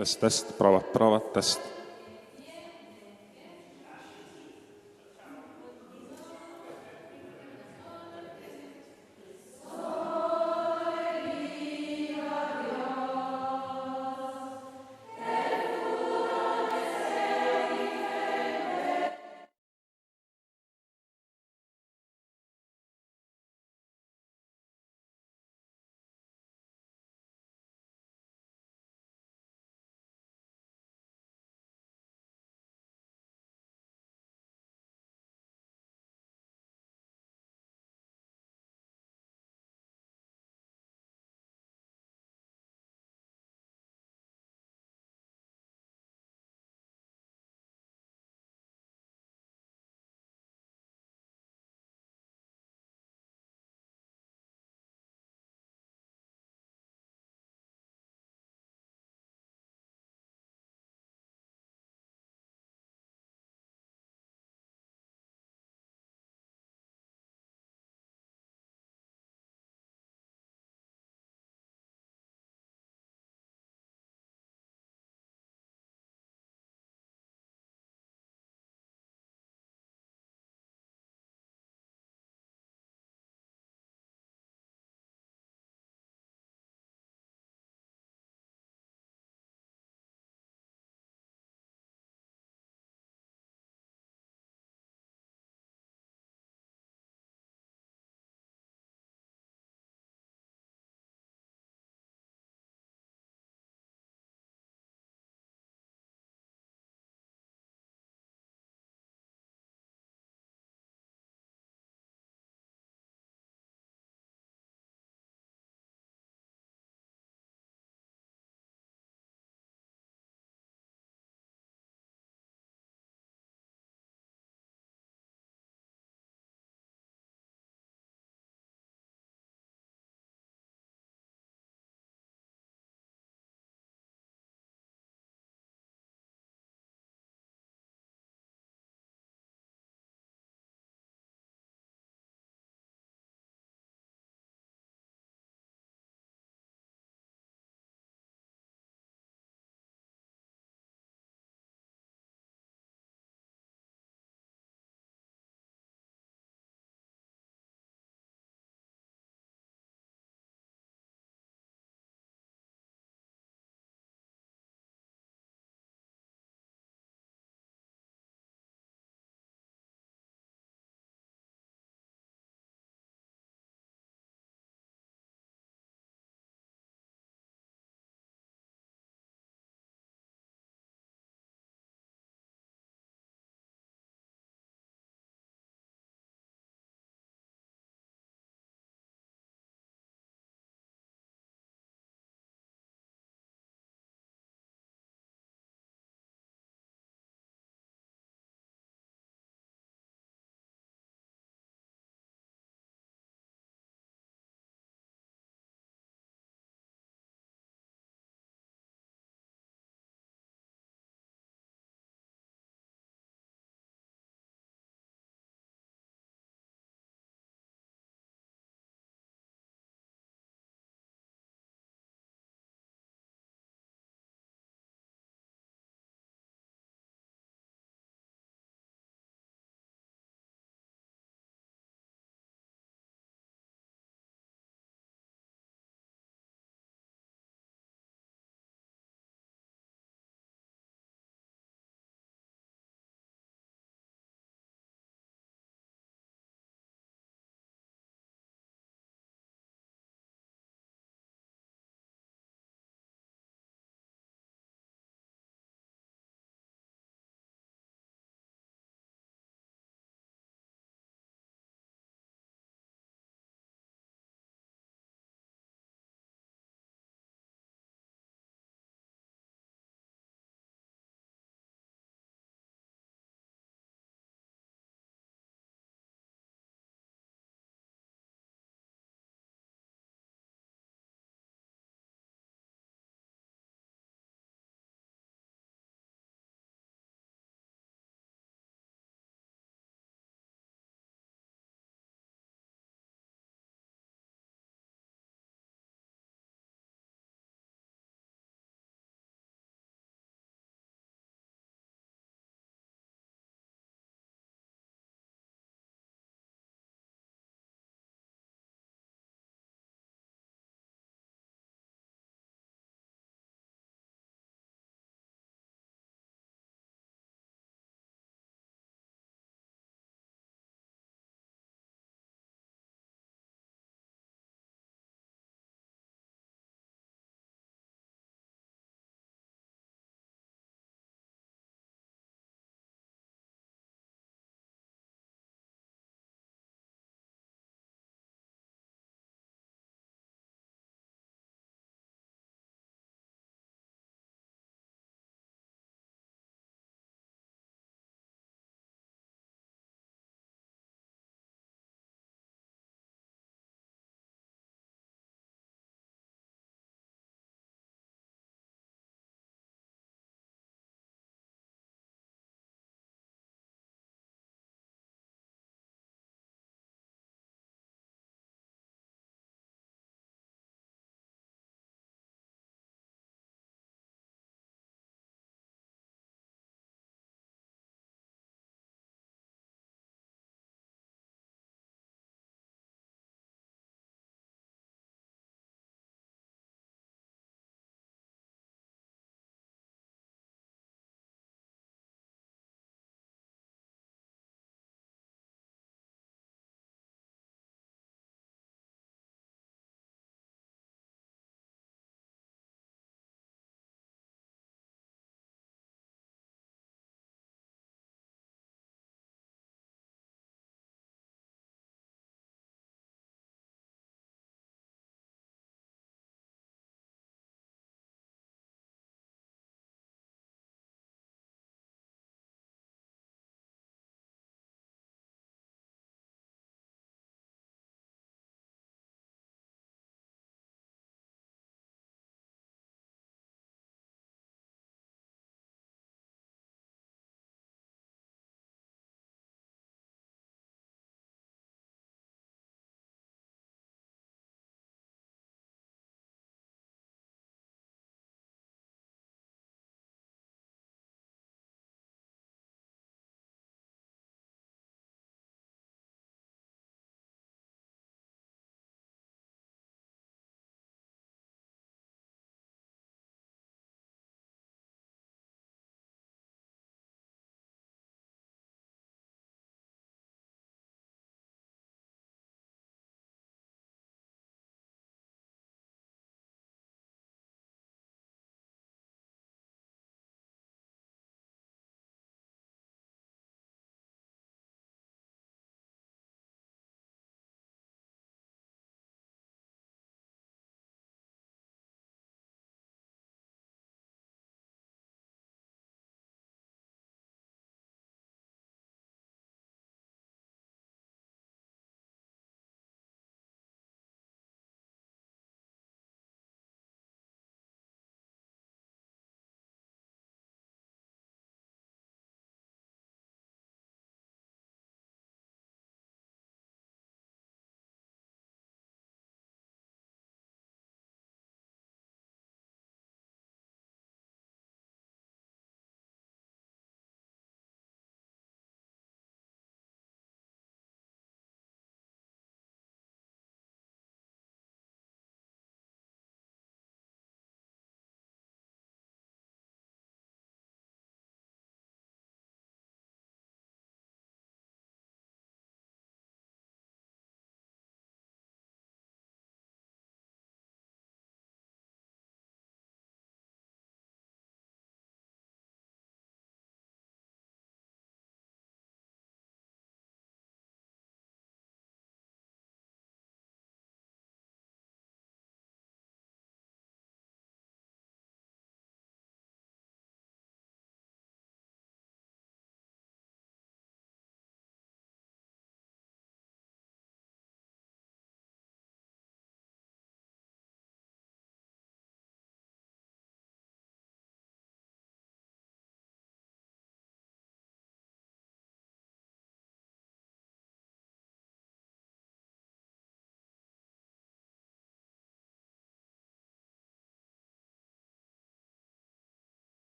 Test, prova, test.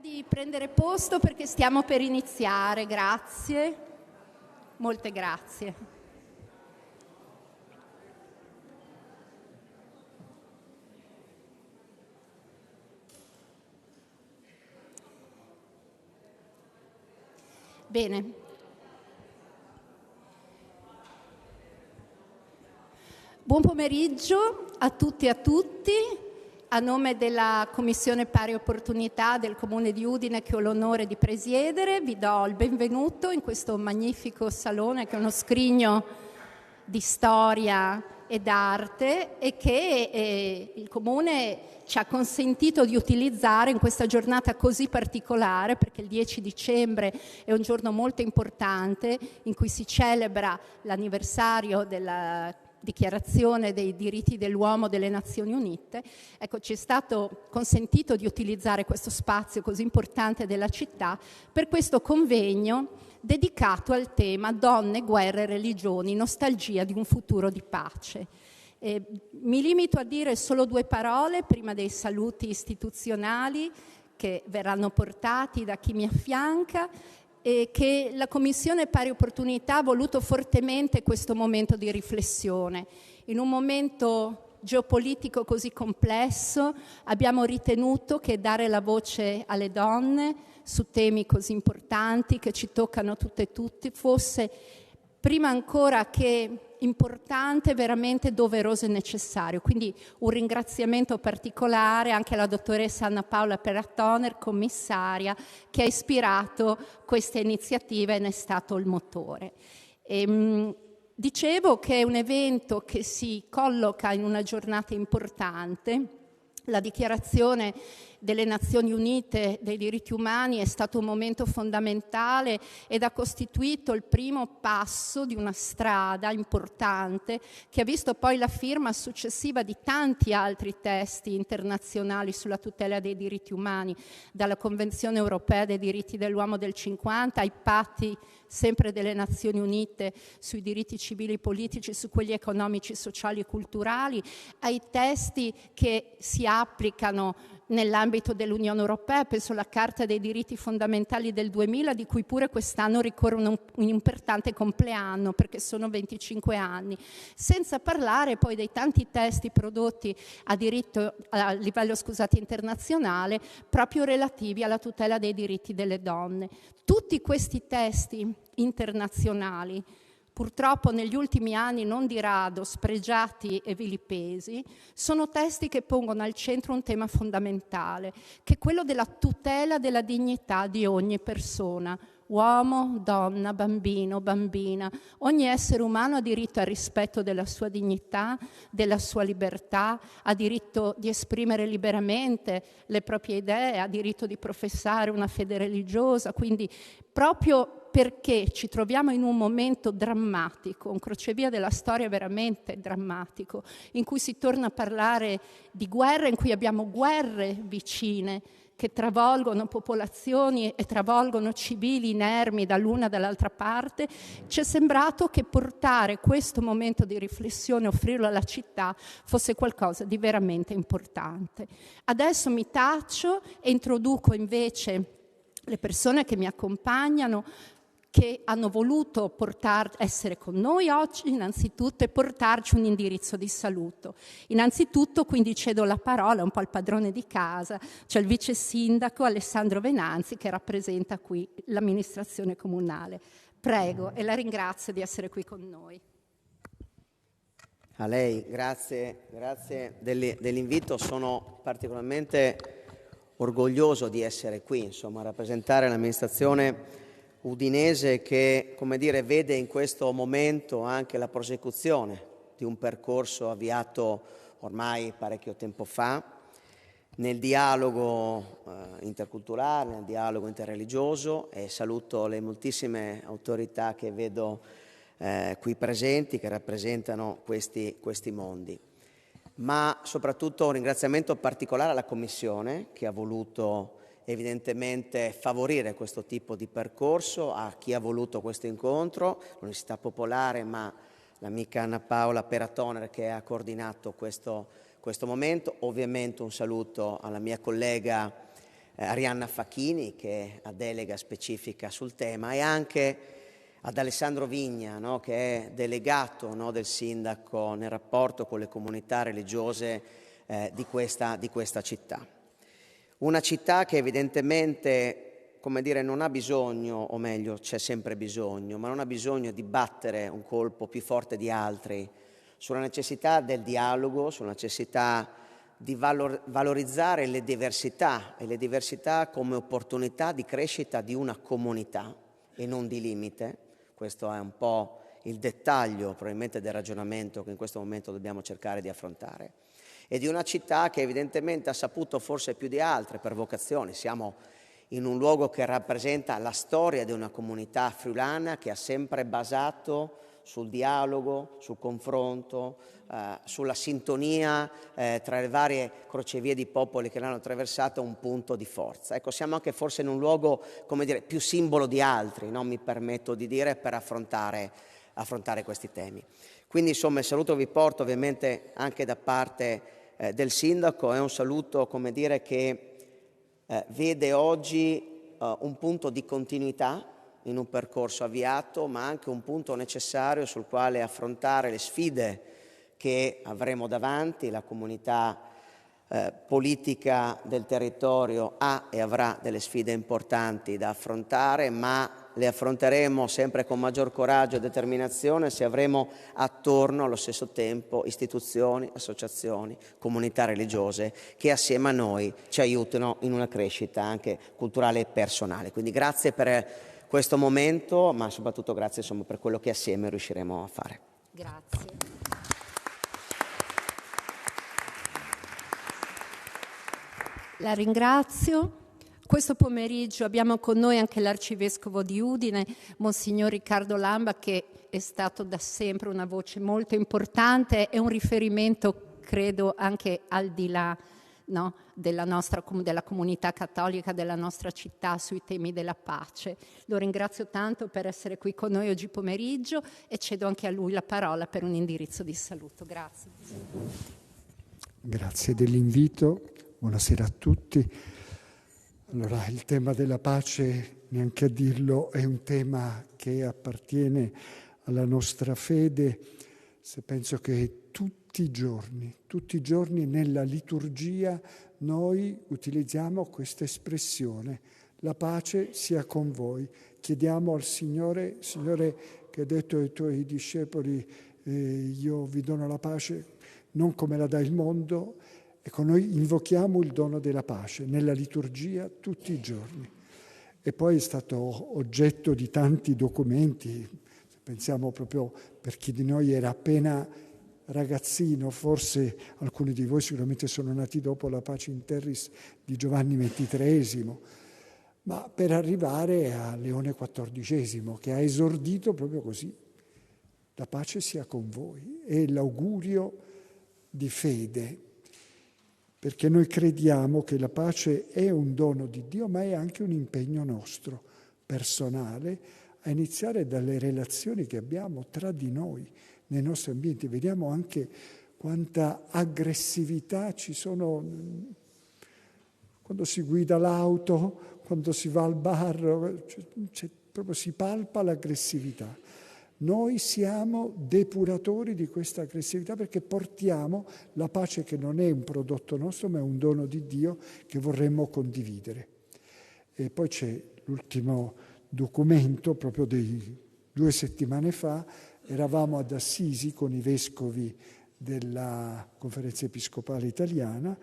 Di prendere posto perché stiamo per iniziare, grazie, molte grazie. Bene. Buon pomeriggio a tutti e a tutti. A nome della Commissione Pari Opportunità del Comune di Udine, che ho l'onore di presiedere, vi do il benvenuto in questo magnifico salone che è uno scrigno di storia e d'arte e che il Comune ci ha consentito di utilizzare in questa giornata così particolare, perché il 10 dicembre è un giorno molto importante in cui si celebra l'anniversario della Dichiarazione dei diritti dell'uomo delle Nazioni Unite. Ecco, ci è stato consentito di utilizzare questo spazio così importante della città per questo convegno dedicato al tema Donne, guerre e religioni, nostalgia di un futuro di pace. Mi limito a dire solo 2 parole prima dei saluti istituzionali che verranno portati da chi mi affianca, e che la Commissione Pari Opportunità ha voluto fortemente questo momento di riflessione. In un momento geopolitico così complesso abbiamo ritenuto che dare la voce alle donne su temi così importanti che ci toccano tutte e tutti fosse, prima ancora che importante, veramente doveroso e necessario. Quindi un ringraziamento particolare anche alla dottoressa Anna Paola Peratoner, commissaria, che ha ispirato questa iniziativa e ne è stato il motore. Dicevo che è un evento che si colloca in una giornata importante. La Dichiarazione delle Nazioni Unite dei diritti umani è stato un momento fondamentale ed ha costituito il primo passo di una strada importante che ha visto poi la firma successiva di tanti altri testi internazionali sulla tutela dei diritti umani, dalla Convenzione Europea dei diritti dell'uomo del 50 ai patti sempre delle Nazioni Unite sui diritti civili e politici, su quelli economici, sociali e culturali, ai testi che si applicano nell'ambito dell'Unione Europea, penso alla Carta dei diritti fondamentali del 2000, di cui pure quest'anno ricorre un importante compleanno, perché sono 25 anni, senza parlare poi dei tanti testi prodotti a livello internazionale, proprio relativi alla tutela dei diritti delle donne. Tutti questi testi internazionali, purtroppo negli ultimi anni non di rado spregiati e vilipesi, sono testi che pongono al centro un tema fondamentale, che è quello della tutela della dignità di ogni persona, uomo, donna, bambino, bambina. Ogni essere umano ha diritto al rispetto della sua dignità, della sua libertà, ha diritto di esprimere liberamente le proprie idee, ha diritto di professare una fede religiosa, quindi proprio perché ci troviamo in un momento drammatico, un crocevia della storia veramente drammatico, in cui si torna a parlare di guerre, in cui abbiamo guerre vicine che travolgono popolazioni e travolgono civili inermi dall'una e dall'altra parte, ci è sembrato che portare questo momento di riflessione, offrirlo alla città, fosse qualcosa di veramente importante. Adesso mi taccio e introduco invece le persone che mi accompagnano, che hanno voluto essere con noi oggi innanzitutto e portarci un indirizzo di saluto. Innanzitutto quindi cedo la parola un po' al padrone di casa, cioè il vice sindaco Alessandro Venanzi, che rappresenta qui l'amministrazione comunale. Prego, e la ringrazio di essere qui con noi. A lei, grazie dell'invito. Sono particolarmente orgoglioso di essere qui, insomma, a rappresentare l'amministrazione udinese che, come dire, vede in questo momento anche la prosecuzione di un percorso avviato ormai parecchio tempo fa nel dialogo interculturale, nel dialogo interreligioso, e saluto le moltissime autorità che vedo qui presenti, che rappresentano questi mondi. Ma soprattutto un ringraziamento particolare alla Commissione, che ha voluto evidentemente favorire questo tipo di percorso, a chi ha voluto questo incontro, l'Università Popolare, ma l'amica Anna Paola Peratoner che ha coordinato questo momento. Ovviamente un saluto alla mia collega Arianna Facchini, che ha delega specifica sul tema, e anche ad Alessandro Vigna, no, che è delegato, no, del sindaco nel rapporto con le comunità religiose di questa città. Una città che evidentemente, come dire, non ha bisogno, o meglio c'è sempre bisogno, ma non ha bisogno di battere un colpo più forte di altri sulla necessità del dialogo, sulla necessità di valorizzare le diversità, e le diversità come opportunità di crescita di una comunità e non di limite. Questo è un po' il dettaglio probabilmente del ragionamento che in questo momento dobbiamo cercare di affrontare. E di una città che evidentemente ha saputo, forse più di altre per vocazione, siamo in un luogo che rappresenta la storia di una comunità friulana che ha sempre basato sul dialogo, sul confronto, sulla sintonia tra le varie crocevie di popoli che l'hanno attraversata, un punto di forza. Ecco, siamo anche forse in un luogo, come dire, più simbolo di altri, no? Mi permetto di dire, per affrontare questi temi. Quindi insomma il saluto vi porto ovviamente anche da parte del sindaco, è un saluto, come dire, che vede oggi un punto di continuità in un percorso avviato, ma anche un punto necessario sul quale affrontare le sfide che avremo davanti. La comunità politica del territorio ha e avrà delle sfide importanti da affrontare, ma le affronteremo sempre con maggior coraggio e determinazione se avremo attorno allo stesso tempo istituzioni, associazioni, comunità religiose che assieme a noi ci aiutino in una crescita anche culturale e personale. Quindi grazie per questo momento, ma soprattutto grazie insomma, per quello che assieme riusciremo a fare. Grazie. La ringrazio. Questo pomeriggio abbiamo con noi anche l'Arcivescovo di Udine, Monsignor Riccardo Lamba, che è stato da sempre una voce molto importante e un riferimento, credo, anche al di là, no, della comunità cattolica della nostra città sui temi della pace. Lo ringrazio tanto per essere qui con noi oggi pomeriggio e cedo anche a lui la parola per un indirizzo di saluto. Grazie. Grazie dell'invito, buonasera a tutti. Allora, il tema della pace, neanche a dirlo, è un tema che appartiene alla nostra fede. Se penso che tutti i giorni nella liturgia noi utilizziamo questa espressione: la pace sia con voi. Chiediamo al Signore che ha detto ai tuoi discepoli, io vi dono la pace non come la dà il mondo. Ecco, noi invochiamo il dono della pace nella liturgia tutti i giorni. E poi è stato oggetto di tanti documenti. Pensiamo proprio, per chi di noi era appena ragazzino, forse alcuni di voi sicuramente sono nati dopo la Pace in Terris di Giovanni XXIII, ma per arrivare a Leone XIV, che ha esordito proprio così: la pace sia con voi. È l'augurio di fede, perché noi crediamo che la pace è un dono di Dio, ma è anche un impegno nostro, personale, a iniziare dalle relazioni che abbiamo tra di noi, nei nostri ambienti. Vediamo anche quanta aggressività ci sono quando si guida l'auto, quando si va al bar, proprio si palpa l'aggressività. Noi siamo depuratori di questa aggressività perché portiamo la pace, che non è un prodotto nostro ma è un dono di Dio che vorremmo condividere. E poi c'è l'ultimo documento, proprio di 2 settimane fa, eravamo ad Assisi con i vescovi della Conferenza Episcopale Italiana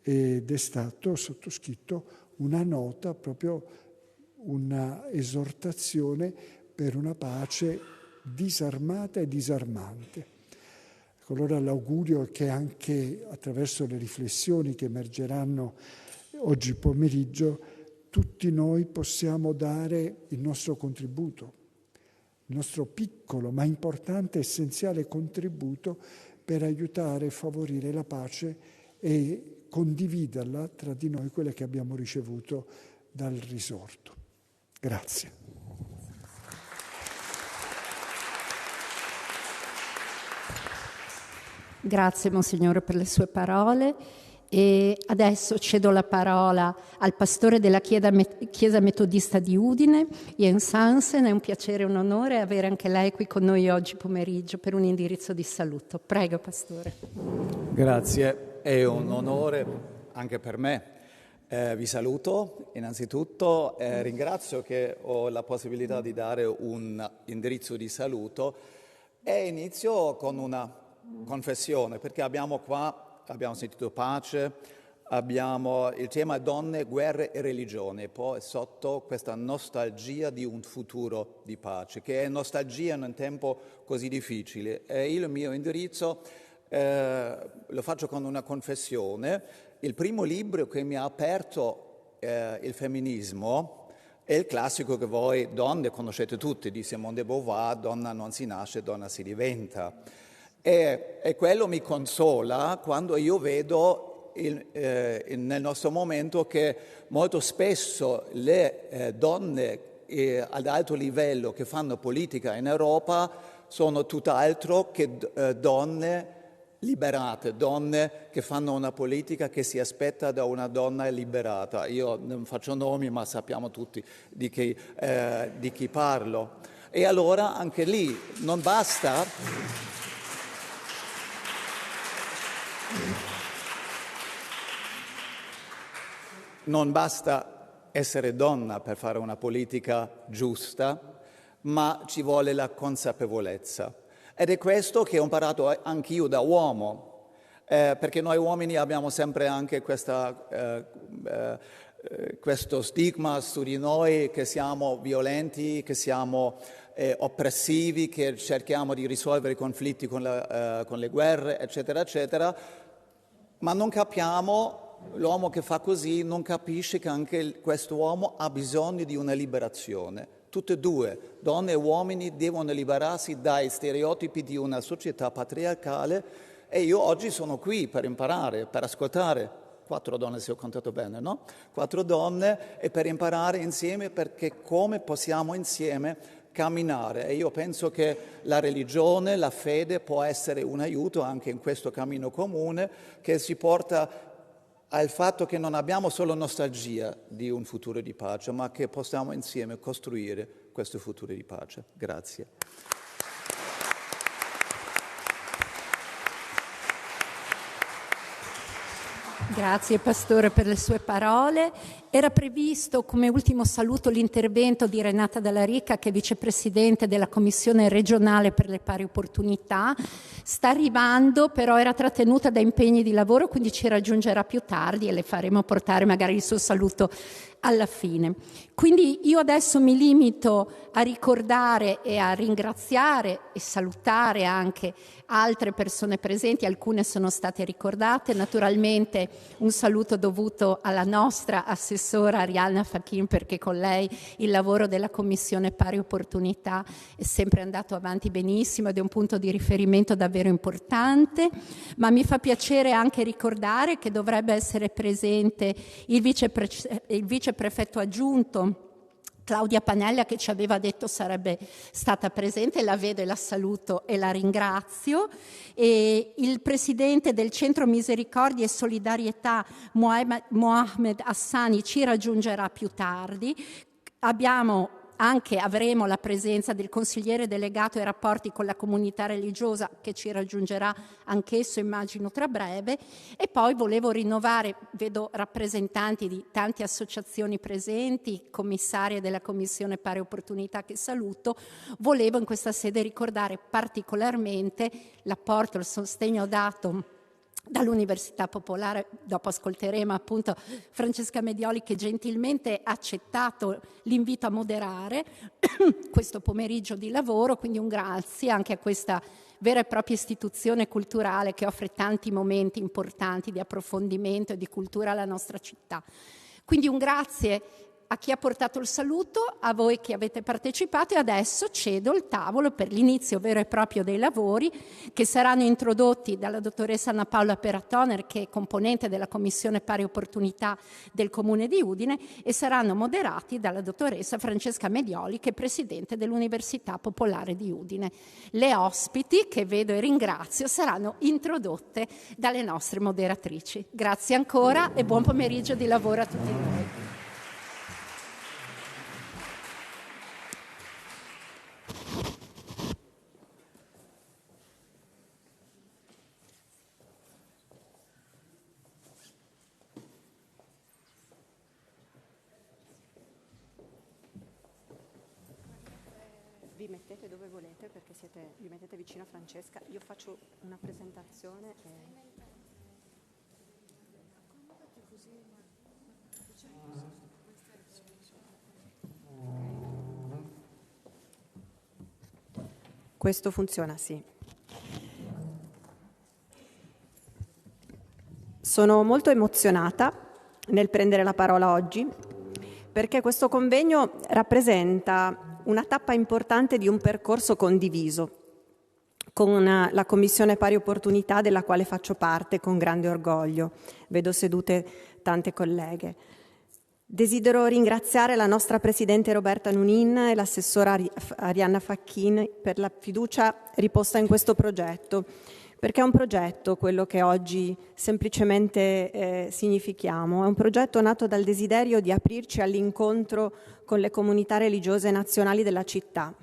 ed è stato sottoscritto una nota, proprio una esortazione per una pace disarmata e disarmante. Allora l'augurio è che anche attraverso le riflessioni che emergeranno oggi pomeriggio tutti noi possiamo dare il nostro contributo, il nostro piccolo ma importante, essenziale contributo per aiutare e favorire la pace e condividerla tra di noi, quella che abbiamo ricevuto dal risorto. Grazie. Grazie Monsignore per le sue parole E adesso cedo la parola al pastore della Chiesa Metodista di Udine, Jens Hansen. È un piacere e un onore avere anche lei qui con noi oggi pomeriggio per un indirizzo di saluto. Prego, pastore. Grazie, è un onore anche per me. Vi saluto innanzitutto, ringrazio che ho la possibilità di dare un indirizzo di saluto e inizio con una confessione, perché abbiamo sentito pace, abbiamo il tema donne, guerre e religione, poi sotto questa nostalgia di un futuro di pace, che è nostalgia in un tempo così difficile. E il mio indirizzo lo faccio con una confessione. Il primo libro che mi ha aperto il femminismo è il classico che voi donne conoscete tutti, di Simone de Beauvoir, donna non si nasce, donna si diventa. E quello mi consola quando io vedo nel nostro momento che molto spesso le donne ad alto livello che fanno politica in Europa sono tutt'altro che donne liberate, donne che fanno una politica che si aspetta da una donna liberata. Io non faccio nomi, ma sappiamo tutti di chi parlo. E allora anche lì non basta essere donna per fare una politica giusta, ma ci vuole la consapevolezza. Ed è questo che ho imparato anch'io da uomo, perché noi uomini abbiamo sempre anche questo stigma su di noi, che siamo violenti, che siamo oppressivi, che cerchiamo di risolvere i conflitti con le guerre, eccetera, eccetera, ma non capiamo. L'uomo che fa così non capisce che anche quest'uomo ha bisogno di una liberazione. Tutte e due, donne e uomini, devono liberarsi dai stereotipi di una società patriarcale e io oggi sono qui per imparare, per ascoltare 4 donne, se ho contato bene, no? 4 donne e per imparare insieme, perché come possiamo insieme camminare. E io penso che la religione, la fede può essere un aiuto anche in questo cammino comune che si porta al fatto che non abbiamo solo nostalgia di un futuro di pace, ma che possiamo insieme costruire questo futuro di pace. Grazie. Grazie Pastore per le sue parole. Era previsto come ultimo saluto l'intervento di Renata Dalla Rica, che è vicepresidente della Commissione regionale per le pari opportunità. Sta arrivando, però era trattenuta da impegni di lavoro, quindi ci raggiungerà più tardi e le faremo portare magari il suo saluto alla fine. Quindi io adesso mi limito a ricordare e a ringraziare e salutare anche altre persone presenti, alcune sono state ricordate, naturalmente un saluto dovuto alla nostra assessora Arianna Fachin, perché con lei il lavoro della Commissione Pari Opportunità è sempre andato avanti benissimo ed è un punto di riferimento davvero importante, ma mi fa piacere anche ricordare che dovrebbe essere presente il viceprefetto aggiunto Claudia Panella, che ci aveva detto sarebbe stata presente, la vedo e la saluto e la ringrazio, e il presidente del Centro Misericordia e Solidarietà Mohamed Hassani ci raggiungerà più tardi. Avremo la presenza del consigliere delegato ai rapporti con la comunità religiosa, che ci raggiungerà anch'esso immagino tra breve, e poi volevo rinnovare, vedo rappresentanti di tante associazioni presenti, commissarie della Commissione Pari Opportunità che saluto, volevo in questa sede ricordare particolarmente l'apporto, il sostegno dato dall'Università Popolare. Dopo ascolteremo appunto Francesca Medioli, che gentilmente ha accettato l'invito a moderare questo pomeriggio di lavoro, quindi un grazie anche a questa vera e propria istituzione culturale che offre tanti momenti importanti di approfondimento e di cultura alla nostra città. Quindi un grazie a chi ha portato il saluto, a voi che avete partecipato, e adesso cedo il tavolo per l'inizio vero e proprio dei lavori, che saranno introdotti dalla dottoressa Anna Paola Peratoner, che è componente della Commissione Pari Opportunità del Comune di Udine, e saranno moderati dalla dottoressa Francesca Medioli, che è presidente dell'Università Popolare di Udine. Le ospiti, che vedo e ringrazio, saranno introdotte dalle nostre moderatrici. Grazie ancora e buon pomeriggio di lavoro a tutti noi. Vi mettete dove volete perché vi mettete vicino a Francesca. Io faccio una presentazione. Questo funziona, sì. Sono molto emozionata nel prendere la parola oggi perché questo convegno rappresenta una tappa importante di un percorso condiviso con la Commissione Pari Opportunità, della quale faccio parte con grande orgoglio. Vedo sedute tante colleghe. Desidero ringraziare la nostra Presidente Roberta Nunin e l'assessora Arianna Facchini per la fiducia riposta in questo progetto, perché è un progetto, quello che oggi semplicemente significhiamo, è un progetto nato dal desiderio di aprirci all'incontro con le comunità religiose nazionali della città.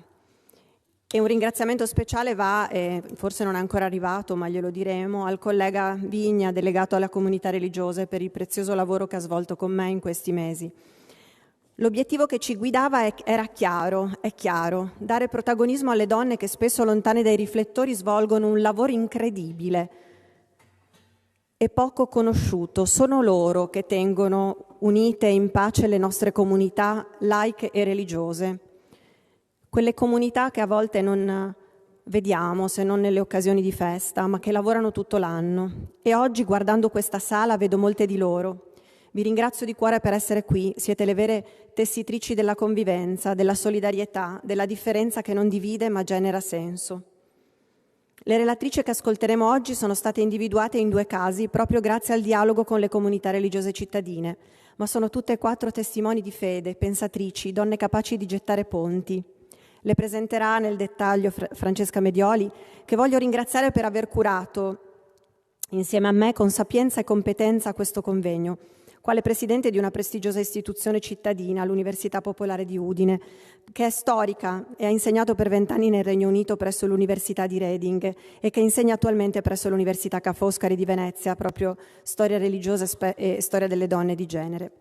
E un ringraziamento speciale va, forse non è ancora arrivato, ma glielo diremo, al collega Vigna, delegato alla comunità religiose, per il prezioso lavoro che ha svolto con me in questi mesi. L'obiettivo che ci guidava era chiaro, è chiaro: dare protagonismo alle donne che spesso lontane dai riflettori svolgono un lavoro incredibile e poco conosciuto. Sono loro che tengono unite e in pace le nostre comunità laiche e religiose. Quelle comunità che a volte non vediamo se non nelle occasioni di festa, ma che lavorano tutto l'anno. E oggi, guardando questa sala, vedo molte di loro. Vi ringrazio di cuore per essere qui. Siete le vere tessitrici della convivenza, della solidarietà, della differenza che non divide ma genera senso. Le relatrici che ascolteremo oggi sono state individuate in 2 casi proprio grazie al dialogo con le comunità religiose cittadine, ma sono tutte e 4 testimoni di fede, pensatrici, donne capaci di gettare ponti. Le presenterà nel dettaglio Francesca Medioli, che voglio ringraziare per aver curato insieme a me con sapienza e competenza questo convegno, quale presidente di una prestigiosa istituzione cittadina, l'Università Popolare di Udine, che è storica e ha insegnato per 20 anni nel Regno Unito presso l'Università di Reading e che insegna attualmente presso l'Università Ca' Foscari di Venezia, proprio storia religiosa e storia delle donne di genere.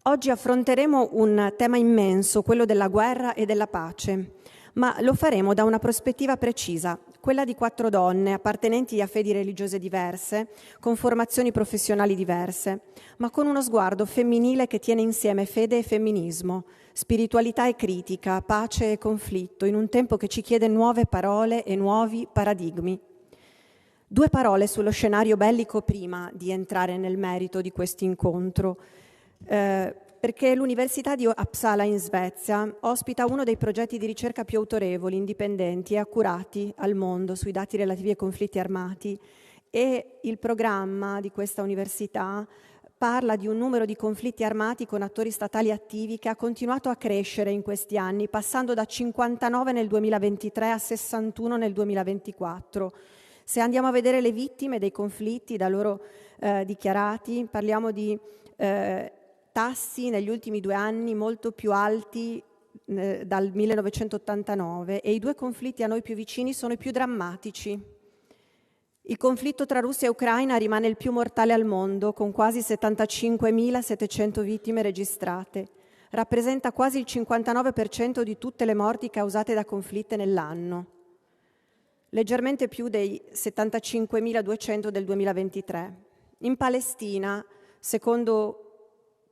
Oggi affronteremo un tema immenso, quello della guerra e della pace, ma lo faremo da una prospettiva precisa, quella di 4 donne appartenenti a fedi religiose diverse, con formazioni professionali diverse, ma con uno sguardo femminile che tiene insieme fede e femminismo, spiritualità e critica, pace e conflitto, in un tempo che ci chiede nuove parole e nuovi paradigmi. 2 parole sullo scenario bellico prima di entrare nel merito di questo incontro. Perché l'Università di Uppsala in Svezia ospita uno dei progetti di ricerca più autorevoli, indipendenti e accurati al mondo sui dati relativi ai conflitti armati, e il programma di questa università parla di un numero di conflitti armati con attori statali attivi che ha continuato a crescere in questi anni, passando da 59 nel 2023 a 61 nel 2024. Se andiamo a vedere le vittime dei conflitti da loro dichiarati, parliamo di tassi negli ultimi 2 anni molto più alti dal 1989, e i 2 conflitti a noi più vicini sono i più drammatici. Il conflitto tra Russia e Ucraina rimane il più mortale al mondo, con quasi 75.700 vittime registrate. Rappresenta quasi il 59% di tutte le morti causate da conflitti nell'anno, leggermente più dei 75.200 del 2023. In Palestina, secondo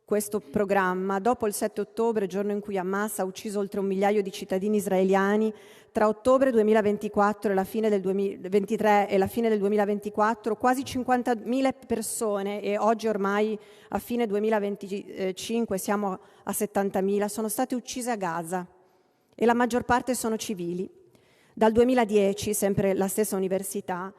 questo programma dopo il 7 ottobre, giorno in cui Hamas ha ucciso oltre 1 migliaio di cittadini israeliani. Tra ottobre 2024 e la fine del 2023 e la fine del 2024, quasi 50.000 persone, e oggi ormai a fine 2025 siamo a 70.000, sono state uccise a Gaza e la maggior parte sono civili. Dal 2010, sempre la stessa università,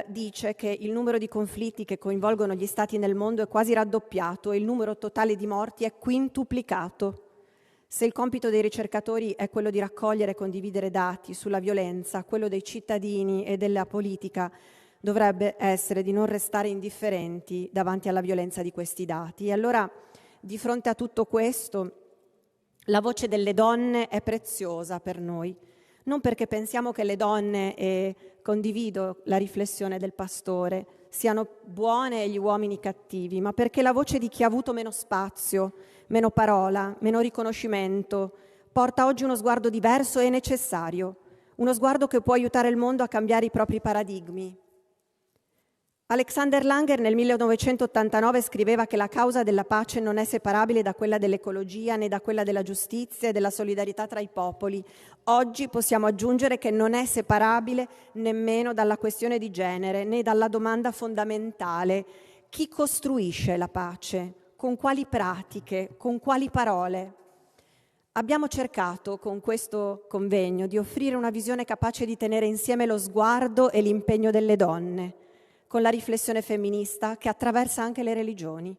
dice che il numero di conflitti che coinvolgono gli stati nel mondo è quasi raddoppiato e il numero totale di morti è quintuplicato. Se il compito dei ricercatori è quello di raccogliere e condividere dati sulla violenza, quello dei cittadini e della politica dovrebbe essere di non restare indifferenti davanti alla violenza di questi dati. E allora, di fronte a tutto questo, la voce delle donne è preziosa per noi. Non perché pensiamo che le donne, e condivido la riflessione del pastore, siano buone e gli uomini cattivi, ma perché la voce di chi ha avuto meno spazio, meno parola, meno riconoscimento, porta oggi uno sguardo diverso e necessario, uno sguardo che può aiutare il mondo a cambiare i propri paradigmi. Alexander Langer nel 1989 scriveva che la causa della pace non è separabile da quella dell'ecologia né da quella della giustizia e della solidarietà tra i popoli. Oggi possiamo aggiungere che non è separabile nemmeno dalla questione di genere né dalla domanda fondamentale: chi costruisce la pace? Con quali pratiche? Con quali parole? Abbiamo cercato con questo convegno di offrire una visione capace di tenere insieme lo sguardo e l'impegno delle donne, con la riflessione femminista che attraversa anche le religioni,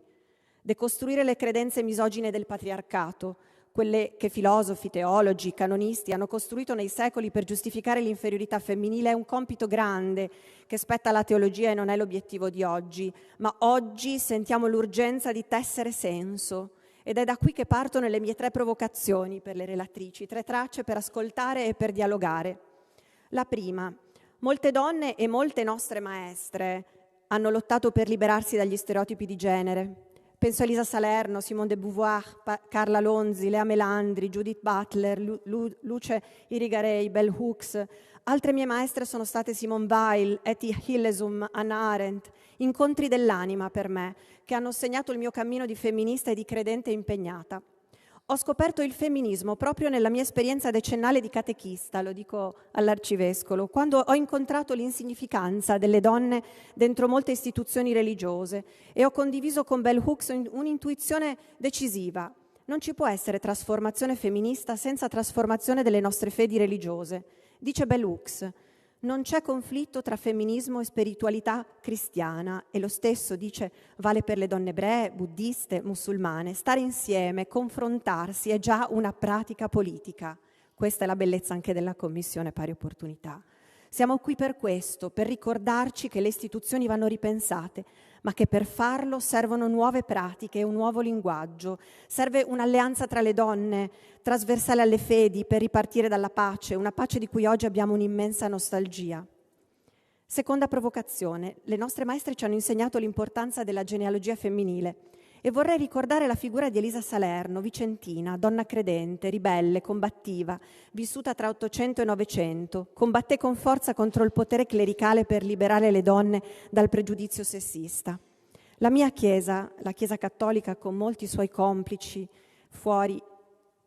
decostruire le credenze misogine del patriarcato, quelle che filosofi, teologi, canonisti hanno costruito nei secoli per giustificare l'inferiorità femminile. È un compito grande che spetta alla teologia e non è l'obiettivo di oggi, ma oggi sentiamo l'urgenza di tessere senso ed è da qui che partono le mie 3 provocazioni per le relatrici, 3 tracce per ascoltare e per dialogare. La prima: molte donne e molte nostre maestre hanno lottato per liberarsi dagli stereotipi di genere. Penso a Elisa Salerno, Simone de Beauvoir, Carla Lonzi, Lea Melandri, Judith Butler, Luce Irigaray, Bell Hooks. Altre mie maestre sono state Simone Weil, Etty Hillesum, Hannah Arendt, incontri dell'anima per me, che hanno segnato il mio cammino di femminista e di credente impegnata. Ho scoperto il femminismo proprio nella mia esperienza decennale di catechista, lo dico all'arcivescovo, quando ho incontrato l'insignificanza delle donne dentro molte istituzioni religiose e ho condiviso con Bell Hooks un'intuizione decisiva. Non ci può essere trasformazione femminista senza trasformazione delle nostre fedi religiose. Dice Bell Hooks: non c'è conflitto tra femminismo e spiritualità cristiana, e lo stesso vale per le donne ebree, buddiste, musulmane. Stare insieme, confrontarsi è già una pratica politica. Questa è la bellezza anche della Commissione Pari Opportunità. Siamo qui per questo, per ricordarci che le istituzioni vanno ripensate, ma che per farlo servono nuove pratiche e un nuovo linguaggio. Serve un'alleanza tra le donne, trasversale alle fedi, per ripartire dalla pace, una pace di cui oggi abbiamo un'immensa nostalgia. Seconda provocazione: le nostre maestre ci hanno insegnato l'importanza della genealogia femminile e vorrei ricordare la figura di Elisa Salerno, vicentina, donna credente, ribelle, combattiva, vissuta tra 800 e 900, combatté con forza contro il potere clericale per liberare le donne dal pregiudizio sessista. La mia Chiesa, la Chiesa cattolica, con molti suoi complici fuori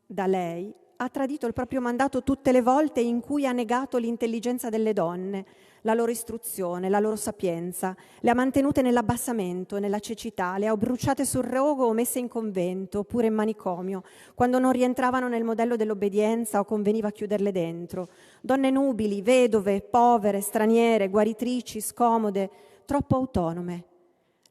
da lei, ha tradito il proprio mandato tutte le volte in cui ha negato l'intelligenza delle donne, la loro istruzione, la loro sapienza, le ha mantenute nell'abbassamento, nella cecità, le ha bruciate sul rogo o messe in convento oppure in manicomio, quando non rientravano nel modello dell'obbedienza o conveniva chiuderle dentro. Donne nubili, vedove, povere, straniere, guaritrici, scomode, troppo autonome.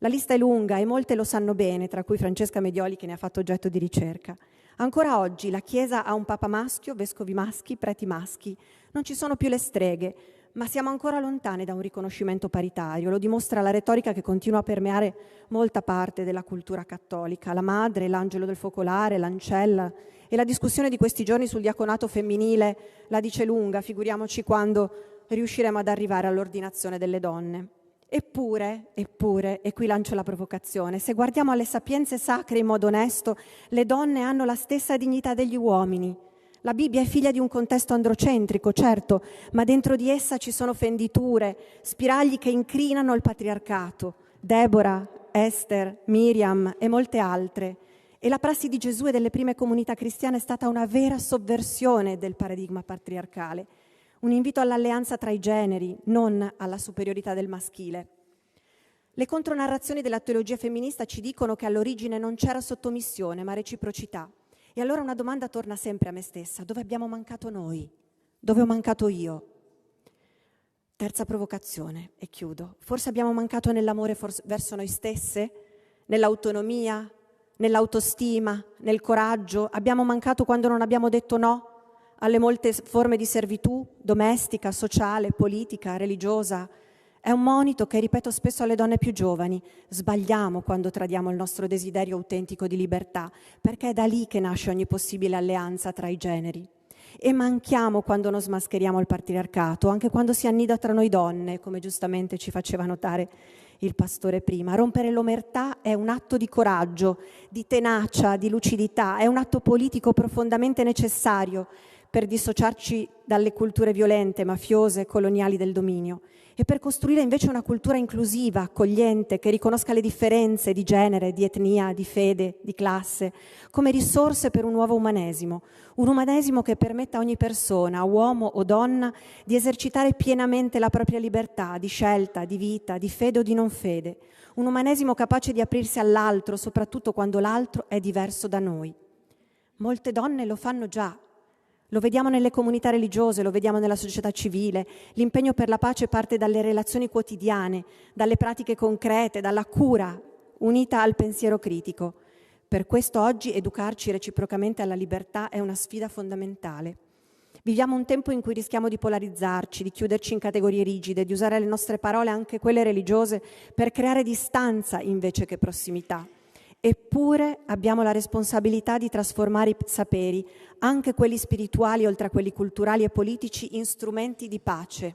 La lista è lunga e molte lo sanno bene, tra cui Francesca Medioli, che ne ha fatto oggetto di ricerca. Ancora oggi la Chiesa ha un papa maschio, vescovi maschi, preti maschi. Non ci sono più le streghe, ma siamo ancora lontani da un riconoscimento paritario. Lo dimostra la retorica che continua a permeare molta parte della cultura cattolica. La madre, l'angelo del focolare, l'ancella e la discussione di questi giorni sul diaconato femminile la dice lunga, figuriamoci quando riusciremo ad arrivare all'ordinazione delle donne. Eppure, e qui lancio la provocazione, se guardiamo alle sapienze sacre in modo onesto, le donne hanno la stessa dignità degli uomini. La Bibbia è figlia di un contesto androcentrico, certo, ma dentro di essa ci sono fenditure, spiragli che incrinano il patriarcato. Deborah, Esther, Miriam e molte altre. E la prassi di Gesù e delle prime comunità cristiane è stata una vera sovversione del paradigma patriarcale, un invito all'alleanza tra i generi, non alla superiorità del maschile. Le contronarrazioni della teologia femminista ci dicono che all'origine non c'era sottomissione, ma reciprocità. E allora una domanda torna sempre a me stessa: dove abbiamo mancato noi? Dove ho mancato io? Terza provocazione, e chiudo. Forse abbiamo mancato nell'amore verso noi stesse, nell'autonomia, nell'autostima, nel coraggio. Abbiamo mancato quando non abbiamo detto no alle molte forme di servitù, domestica, sociale, politica, religiosa. È un monito che ripeto spesso alle donne più giovani: sbagliamo quando tradiamo il nostro desiderio autentico di libertà, perché è da lì che nasce ogni possibile alleanza tra i generi. E manchiamo quando non smascheriamo il patriarcato, anche quando si annida tra noi donne, come giustamente ci faceva notare il pastore prima. Rompere l'omertà è un atto di coraggio, di tenacia, di lucidità, è un atto politico profondamente necessario per dissociarci dalle culture violente, mafiose, coloniali del dominio, e per costruire invece una cultura inclusiva, accogliente, che riconosca le differenze di genere, di etnia, di fede, di classe, come risorse per un nuovo umanesimo. Un umanesimo che permetta a ogni persona, uomo o donna, di esercitare pienamente la propria libertà di scelta, di vita, di fede o di non fede. Un umanesimo capace di aprirsi all'altro, soprattutto quando l'altro è diverso da noi. Molte donne lo fanno già. Lo vediamo nelle comunità religiose, lo vediamo nella società civile. L'impegno per la pace parte dalle relazioni quotidiane, dalle pratiche concrete, dalla cura unita al pensiero critico. Per questo oggi educarci reciprocamente alla libertà è una sfida fondamentale. Viviamo un tempo in cui rischiamo di polarizzarci, di chiuderci in categorie rigide, di usare le nostre parole, anche quelle religiose, per creare distanza invece che prossimità. Eppure abbiamo la responsabilità di trasformare i saperi, anche quelli spirituali oltre a quelli culturali e politici, in strumenti di pace,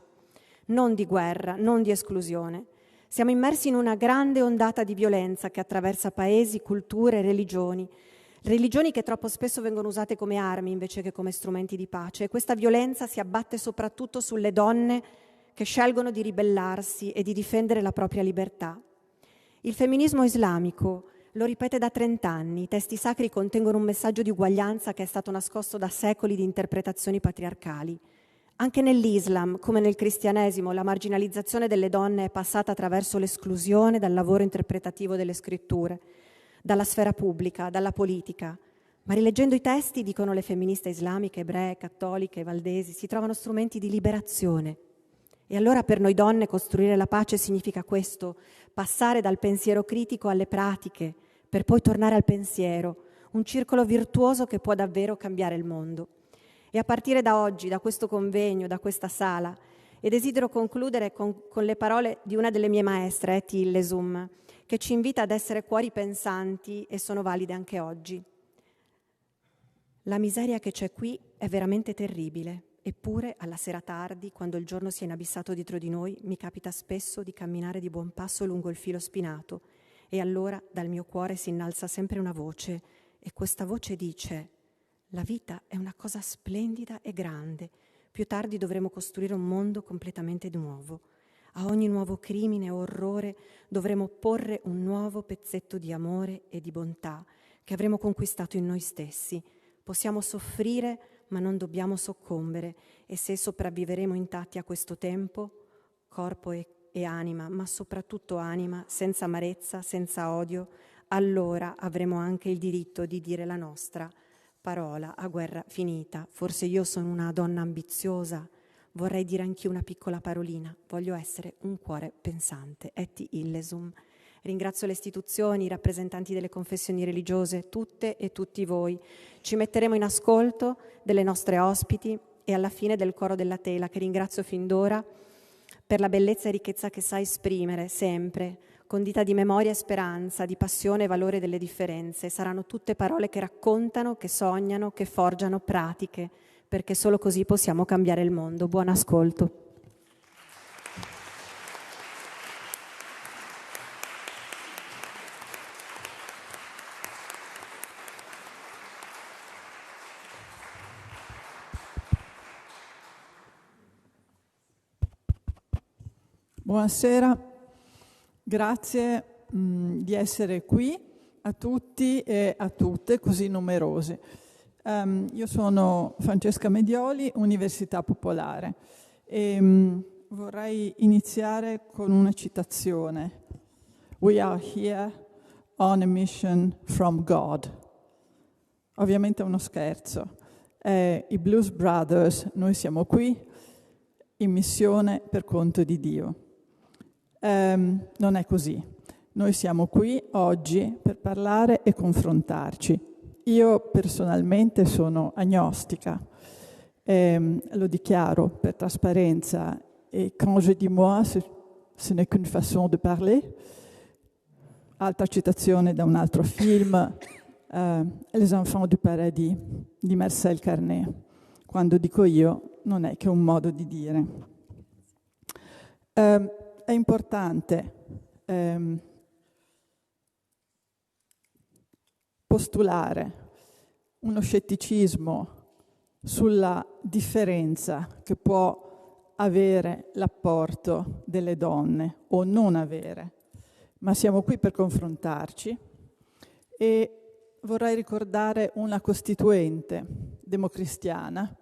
non di guerra, non di esclusione. Siamo immersi in una grande ondata di violenza che attraversa paesi, culture, religioni che troppo spesso vengono usate come armi invece che come strumenti di pace. E questa violenza si abbatte soprattutto sulle donne che scelgono di ribellarsi e di difendere la propria libertà. Il femminismo islamico lo ripete da 30 anni. I testi sacri contengono un messaggio di uguaglianza che è stato nascosto da secoli di interpretazioni patriarcali. Anche nell'Islam, come nel cristianesimo, la marginalizzazione delle donne è passata attraverso l'esclusione dal lavoro interpretativo delle scritture, dalla sfera pubblica, dalla politica. Ma rileggendo i testi, dicono le femministe islamiche, ebree, cattoliche, valdesi, si trovano strumenti di liberazione. E allora per noi donne costruire la pace significa questo: passare dal pensiero critico alle pratiche, per poi tornare al pensiero, un circolo virtuoso che può davvero cambiare il mondo. E a partire da oggi, da questo convegno, da questa sala, e desidero concludere con le parole di una delle mie maestre, Etty Hillesum, che ci invita ad essere cuori pensanti e sono valide anche oggi. La miseria che c'è qui è veramente terribile, eppure alla sera tardi, quando il giorno si è inabissato dietro di noi, mi capita spesso di camminare di buon passo lungo il filo spinato, e allora dal mio cuore si innalza sempre una voce, e questa voce dice: la vita è una cosa splendida e grande, più tardi dovremo costruire un mondo completamente nuovo. A ogni nuovo crimine o orrore dovremo opporre un nuovo pezzetto di amore e di bontà che avremo conquistato in noi stessi. Possiamo soffrire, ma non dobbiamo soccombere, e se sopravviveremo intatti a questo tempo, corpo e anima, ma soprattutto anima, senza amarezza, senza odio, allora avremo anche il diritto di dire la nostra parola a guerra finita. Forse io sono una donna ambiziosa, vorrei dire anch'io una piccola parolina, voglio essere un cuore pensante. Etty Hillesum. Ringrazio le istituzioni, i rappresentanti delle confessioni religiose, tutte e tutti voi. Ci metteremo in ascolto delle nostre ospiti e alla fine del coro della tela, che ringrazio fin d'ora per la bellezza e ricchezza che sa esprimere sempre, condita di memoria e speranza, di passione e valore delle differenze. Saranno tutte parole che raccontano, che sognano, che forgiano pratiche, perché solo così possiamo cambiare il mondo. Buon ascolto. Buonasera, grazie di essere qui a tutti e a tutte così numerosi. Io sono Francesca Medioli, Università Popolare, e vorrei iniziare con una citazione. We are here on a mission from God. Ovviamente è uno scherzo. I Blues Brothers, noi siamo qui in missione per conto di Dio. Non è così. Noi siamo qui oggi per parlare e confrontarci. Io personalmente sono agnostica, lo dichiaro per trasparenza, e quand je dis moi, ce n'est qu'une façon de parler. Altra citazione da un altro film, Les enfants du paradis di Marcel Carné. Quando dico io, non è che un modo di dire. È importante postulare uno scetticismo sulla differenza che può avere l'apporto delle donne o non avere, ma siamo qui per confrontarci e vorrei ricordare una costituente democristiana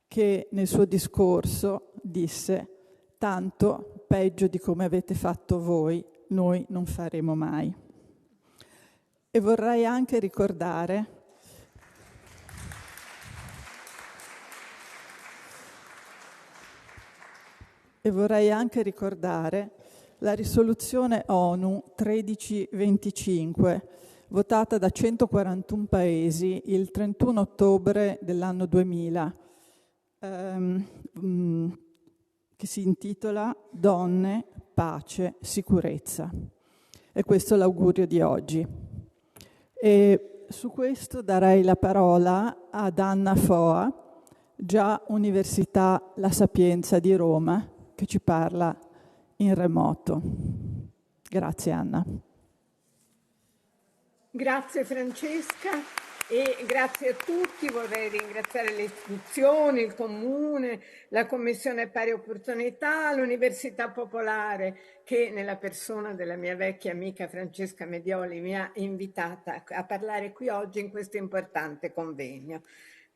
che nel suo discorso disse: tanto peggio di come avete fatto voi, noi non faremo mai. E vorrei anche ricordare la risoluzione ONU 1325, votata da 141 paesi il 31 ottobre dell'anno 2000, che si intitola Donne, pace, sicurezza. E questo è l'augurio di oggi. E su questo darei la parola ad Anna Foa, già Università La Sapienza di Roma, che ci parla in remoto. Grazie Anna. Grazie Francesca e grazie a tutti. Vorrei ringraziare le istituzioni, il Comune, la Commissione Pari Opportunità, l'Università Popolare che nella persona della mia vecchia amica Francesca Medioli mi ha invitata a parlare qui oggi in questo importante convegno.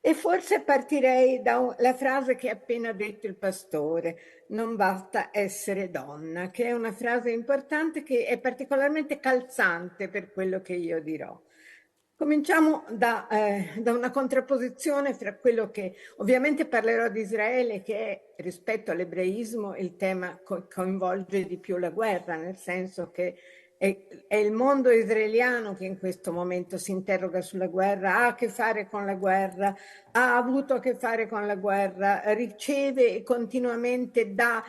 E forse partirei dalla frase che ha appena detto il pastore: non basta essere donna, che è una frase importante che è particolarmente calzante per quello che io dirò. Cominciamo da una contrapposizione fra quello che ovviamente parlerò di Israele, che è rispetto all'ebraismo il tema che coinvolge di più la guerra, nel senso che è il mondo israeliano che in questo momento si interroga sulla guerra, ha a che fare con la guerra, ha avuto a che fare con la guerra, riceve e continuamente dà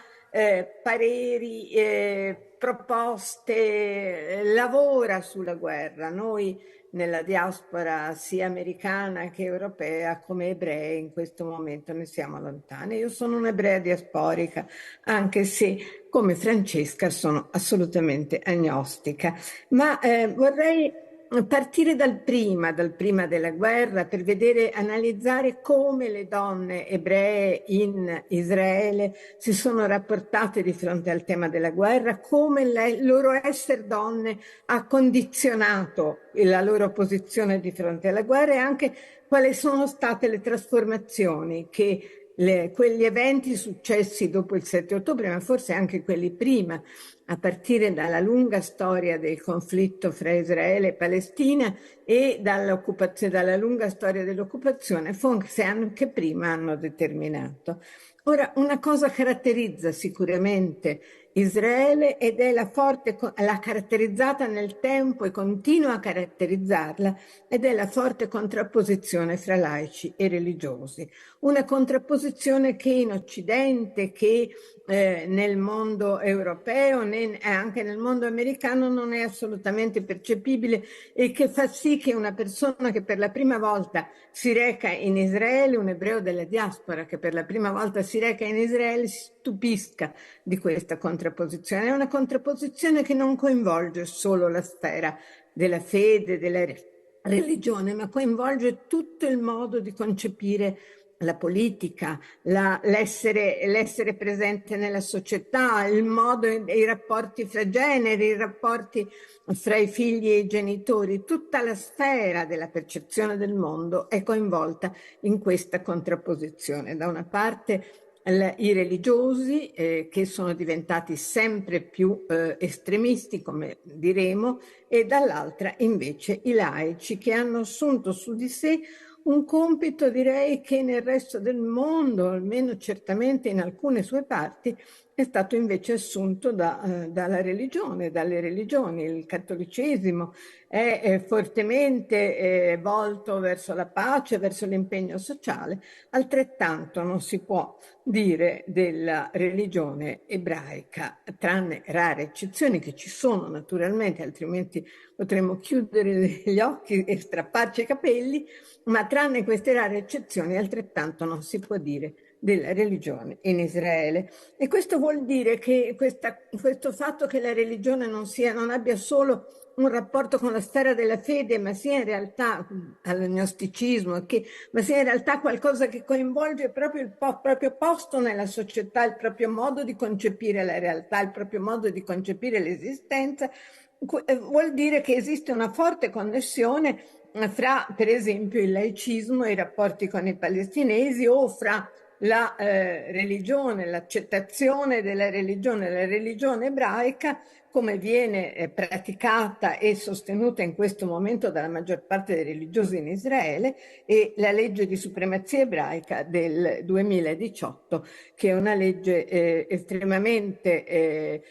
pareri, proposte, lavora sulla guerra. Noi nella diaspora sia americana che europea come ebrei in questo momento ne siamo lontani. Io sono un'ebrea diasporica, anche se come Francesca sono assolutamente agnostica, ma vorrei partire dal prima della guerra per vedere, analizzare come le donne ebree in Israele si sono rapportate di fronte al tema della guerra, come il loro essere donne ha condizionato la loro posizione di fronte alla guerra e anche quali sono state le trasformazioni che quegli eventi successi dopo il 7 ottobre, ma forse anche quelli prima, a partire dalla lunga storia del conflitto fra Israele e Palestina e dalla lunga storia dell'occupazione, forse anche prima hanno determinato. Ora, una cosa caratterizza sicuramente Israele ed è l'ha caratterizzata nel tempo e continua a caratterizzarla, ed è la forte contrapposizione fra laici e religiosi. Una contrapposizione che in Occidente, che nel mondo europeo e anche nel mondo americano non è assolutamente percepibile e che fa sì che una persona che per la prima volta si reca in Israele, un ebreo della diaspora che per la prima volta si reca in Israele, si stupisca di questa contrapposizione. È una contrapposizione che non coinvolge solo la sfera della fede, della religione, ma coinvolge tutto il modo di concepire la politica, l'essere presente nella società, il modo, i rapporti fra generi, i rapporti fra i figli e i genitori, tutta la sfera della percezione del mondo è coinvolta in questa contrapposizione. Da una parte i religiosi che sono diventati sempre più estremisti, come diremo, e dall'altra invece i laici che hanno assunto su di sé un compito, direi, che nel resto del mondo, almeno certamente in alcune sue parti, è stato invece assunto dalla religione, dalle religioni. Il cattolicesimo è fortemente volto verso la pace, verso l'impegno sociale, altrettanto non si può dire della religione ebraica, tranne rare eccezioni che ci sono naturalmente, altrimenti potremmo chiudere gli occhi e strapparci i capelli, ma tranne queste rare eccezioni altrettanto non si può dire della religione in Israele. E questo vuol dire che questo fatto che la religione non abbia solo un rapporto con la sfera della fede, ma sia in realtà all'agnosticismo, ma sia in realtà qualcosa che coinvolge proprio il proprio posto nella società, il proprio modo di concepire la realtà, il proprio modo di concepire l'esistenza, vuol dire che esiste una forte connessione fra, per esempio, il laicismo e i rapporti con i palestinesi, o fra la religione, l'accettazione della religione, la religione ebraica, come viene praticata e sostenuta in questo momento dalla maggior parte dei religiosi in Israele, e la legge di supremazia ebraica del 2018, che è una legge estremamente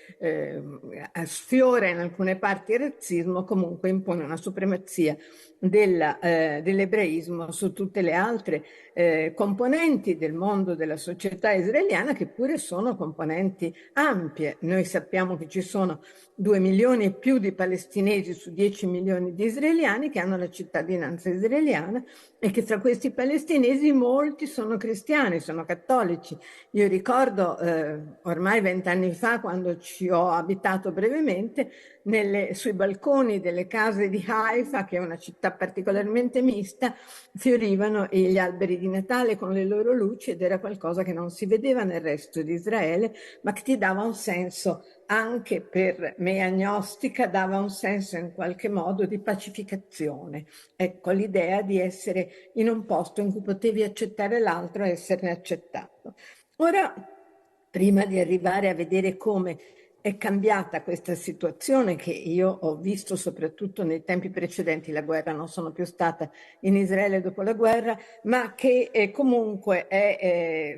sfiora in alcune parti il razzismo, comunque impone una supremazia dell'ebraismo su tutte le altre componenti del mondo della società israeliana, che pure sono componenti ampie. Noi sappiamo che ci sono 2 milioni e più di palestinesi su 10 milioni di israeliani che hanno la cittadinanza israeliana, e che fra questi palestinesi molti sono cristiani, sono cattolici. Io ricordo ormai 20 anni fa, quando ci ho abitato brevemente, sui balconi delle case di Haifa, che è una città particolarmente mista, fiorivano gli alberi di Natale con le loro luci, ed era qualcosa che non si vedeva nel resto di Israele, ma che ti dava un senso, anche per me agnostica, dava un senso in qualche modo di pacificazione. Ecco, l'idea di essere in un posto in cui potevi accettare l'altro e esserne accettato. Ora, prima di arrivare a vedere come è cambiata questa situazione, che io ho visto soprattutto nei tempi precedenti la guerra, non sono più stata in Israele dopo la guerra, ma che comunque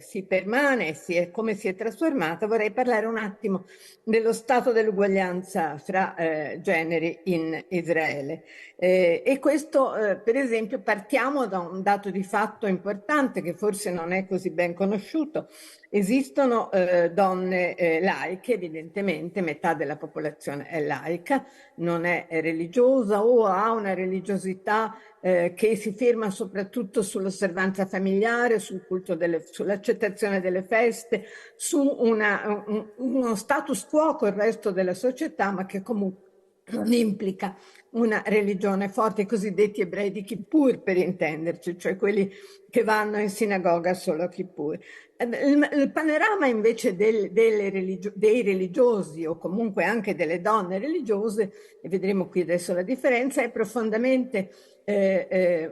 si permane, come si è trasformata, vorrei parlare un attimo dello stato dell'uguaglianza fra generi in Israele. E questo, per esempio, partiamo da un dato di fatto importante che forse non è così ben conosciuto. Esistono donne laiche, evidentemente metà della popolazione è laica, non è religiosa o ha una religiosità che si ferma soprattutto sull'osservanza familiare, sul culto sull'accettazione delle feste, su uno status quo con il resto della società, ma che comunque non implica una religione forte, i cosiddetti ebrei di Kippur, per intenderci, cioè quelli che vanno in sinagoga solo a Kippur. Il panorama invece dei religiosi, o comunque anche delle donne religiose, e vedremo qui adesso la differenza, è profondamente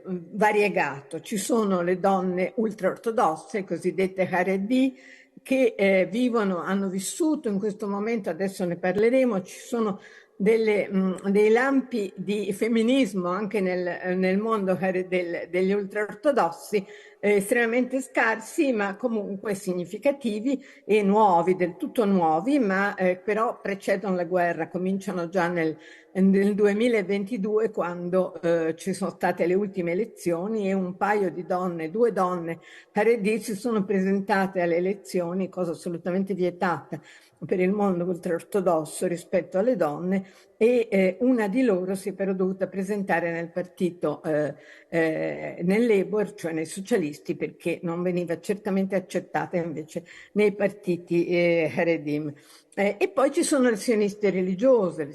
variegato. Ci sono le donne ultraortodosse, cosiddette Haredi, che hanno vissuto in questo momento, adesso ne parleremo, ci sono dei lampi di femminismo anche nel mondo degli ultraortodossi, estremamente scarsi, ma comunque significativi e nuovi, del tutto nuovi, ma però precedono la guerra, cominciano già nel 2022, quando ci sono state le ultime elezioni, e un paio di donne, 2 donne Haredi, si sono presentate alle elezioni, cosa assolutamente vietata per il mondo ultraortodosso rispetto alle donne, e una di loro si è però dovuta presentare nel partito, nel Labour, cioè nei socialisti, perché non veniva certamente accettata invece nei partiti Haredim. E poi ci sono le sioniste religiose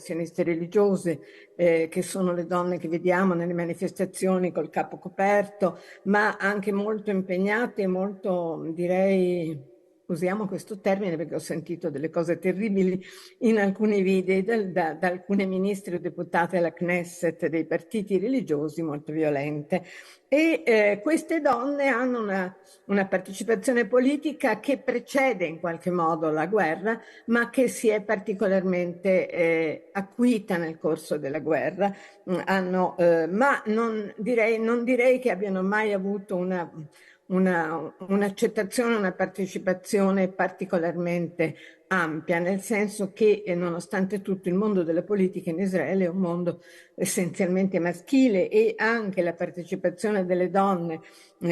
che sono le donne che vediamo nelle manifestazioni col capo coperto, ma anche molto impegnate, molto, direi, usiamo questo termine perché ho sentito delle cose terribili in alcuni video da alcune ministre o deputate alla Knesset dei partiti religiosi molto violente. E queste donne hanno una partecipazione politica che precede in qualche modo la guerra, ma che si è particolarmente acuita nel corso della guerra. Ma non direi che abbiano mai avuto un'accettazione, una partecipazione particolarmente ampia, nel senso che nonostante tutto il mondo della politica in Israele è un mondo essenzialmente maschile e anche la partecipazione delle donne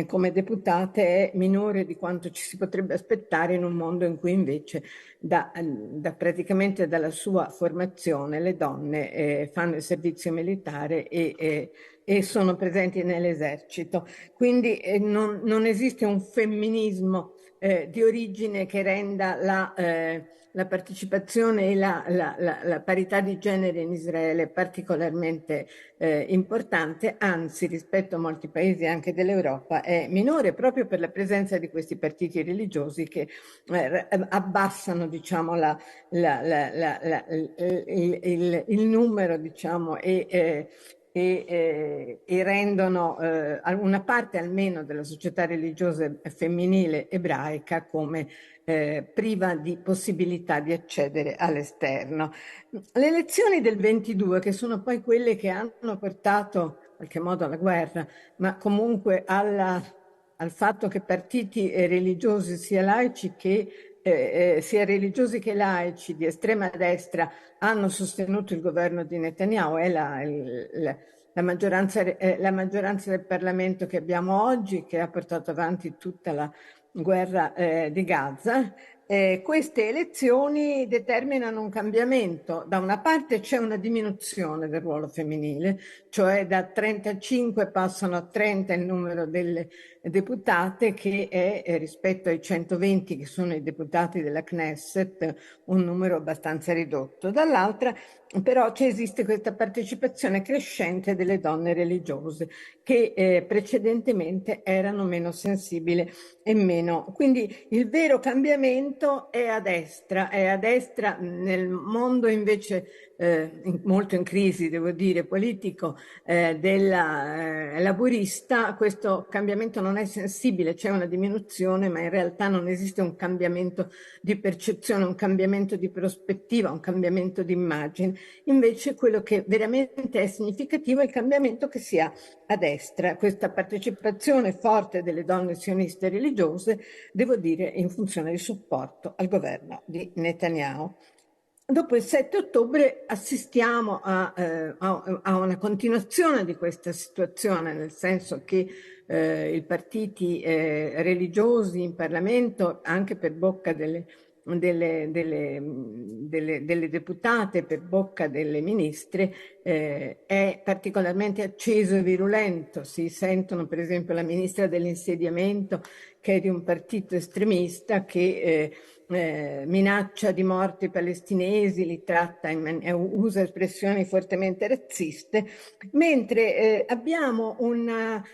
come deputate è minore di quanto ci si potrebbe aspettare in un mondo in cui invece praticamente dalla sua formazione le donne fanno il servizio militare e sono presenti nell'esercito. Quindi non esiste un femminismo di origine che renda la partecipazione e la parità di genere in Israele particolarmente importante, anzi rispetto a molti paesi anche dell'Europa è minore proprio per la presenza di questi partiti religiosi che abbassano, diciamo, il numero, diciamo, e rendono una parte almeno della società religiosa femminile ebraica come priva di possibilità di accedere all'esterno. Le elezioni del 22, che sono poi quelle che hanno portato in qualche modo alla guerra, ma comunque al fatto che partiti religiosi sia laici sia religiosi che laici di estrema destra hanno sostenuto il governo di Netanyahu, è la maggioranza del Parlamento che abbiamo oggi, che ha portato avanti tutta la guerra di Gaza. Queste elezioni determinano un cambiamento. Da una parte c'è una diminuzione del ruolo femminile, cioè da 35 passano a 30 il numero delle deputate, che è rispetto ai 120 che sono i deputati della Knesset un numero abbastanza ridotto. Dall'altra però esiste questa partecipazione crescente delle donne religiose che precedentemente erano meno sensibili e meno. Quindi il vero cambiamento è a destra nel mondo invece molto in crisi, devo dire, politico della laburista. Questo cambiamento non è sensibile, c'è una diminuzione, ma in realtà non esiste un cambiamento di percezione, un cambiamento di prospettiva, un cambiamento di immagine. Invece quello che veramente è significativo è il cambiamento che si ha a destra, questa partecipazione forte delle donne sioniste religiose, devo dire, in funzione di supporto al governo di Netanyahu. Dopo il 7 ottobre assistiamo a una continuazione di questa situazione, nel senso che i partiti religiosi in Parlamento, anche per bocca delle deputate, per bocca delle ministre, è particolarmente acceso e virulento. Si sentono per esempio la ministra dell'insediamento, che è di un partito estremista, che minaccia di morte i palestinesi, li tratta, usa espressioni fortemente razziste, mentre abbiamo una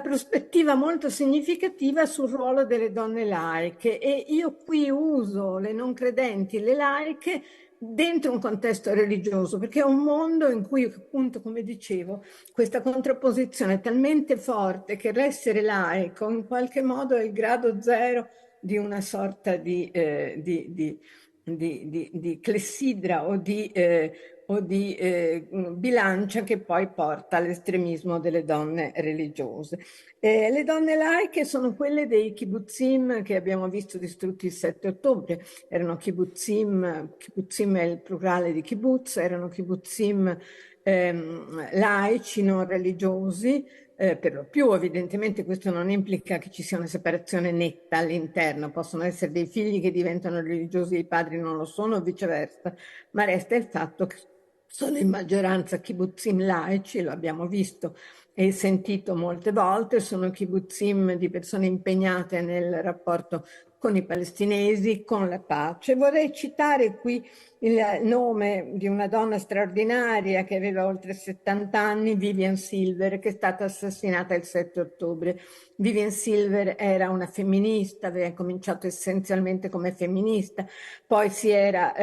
prospettiva molto significativa sul ruolo delle donne laiche, e io qui uso le non credenti e le laiche dentro un contesto religioso, perché è un mondo in cui, appunto, come dicevo, questa contrapposizione è talmente forte che l'essere laico in qualche modo è il grado zero di una sorta di clessidra o di bilancia che poi porta all'estremismo delle donne religiose. Le donne laiche sono quelle dei kibbutzim che abbiamo visto distrutti il 7 ottobre. Erano kibbutzim è il plurale di kibbutz, erano kibbutzim laici, non religiosi, per lo più. Evidentemente questo non implica che ci sia una separazione netta all'interno, possono essere dei figli che diventano religiosi e i padri non lo sono o viceversa, ma resta il fatto che sono in maggioranza kibbutzim laici, lo abbiamo visto e sentito molte volte, sono kibbutzim di persone impegnate nel rapporto con i palestinesi, con la pace. Vorrei citare qui il nome di una donna straordinaria che aveva oltre 70 anni, Vivian Silver, che è stata assassinata il 7 ottobre. Vivian Silver era una femminista, aveva cominciato essenzialmente come femminista, poi si era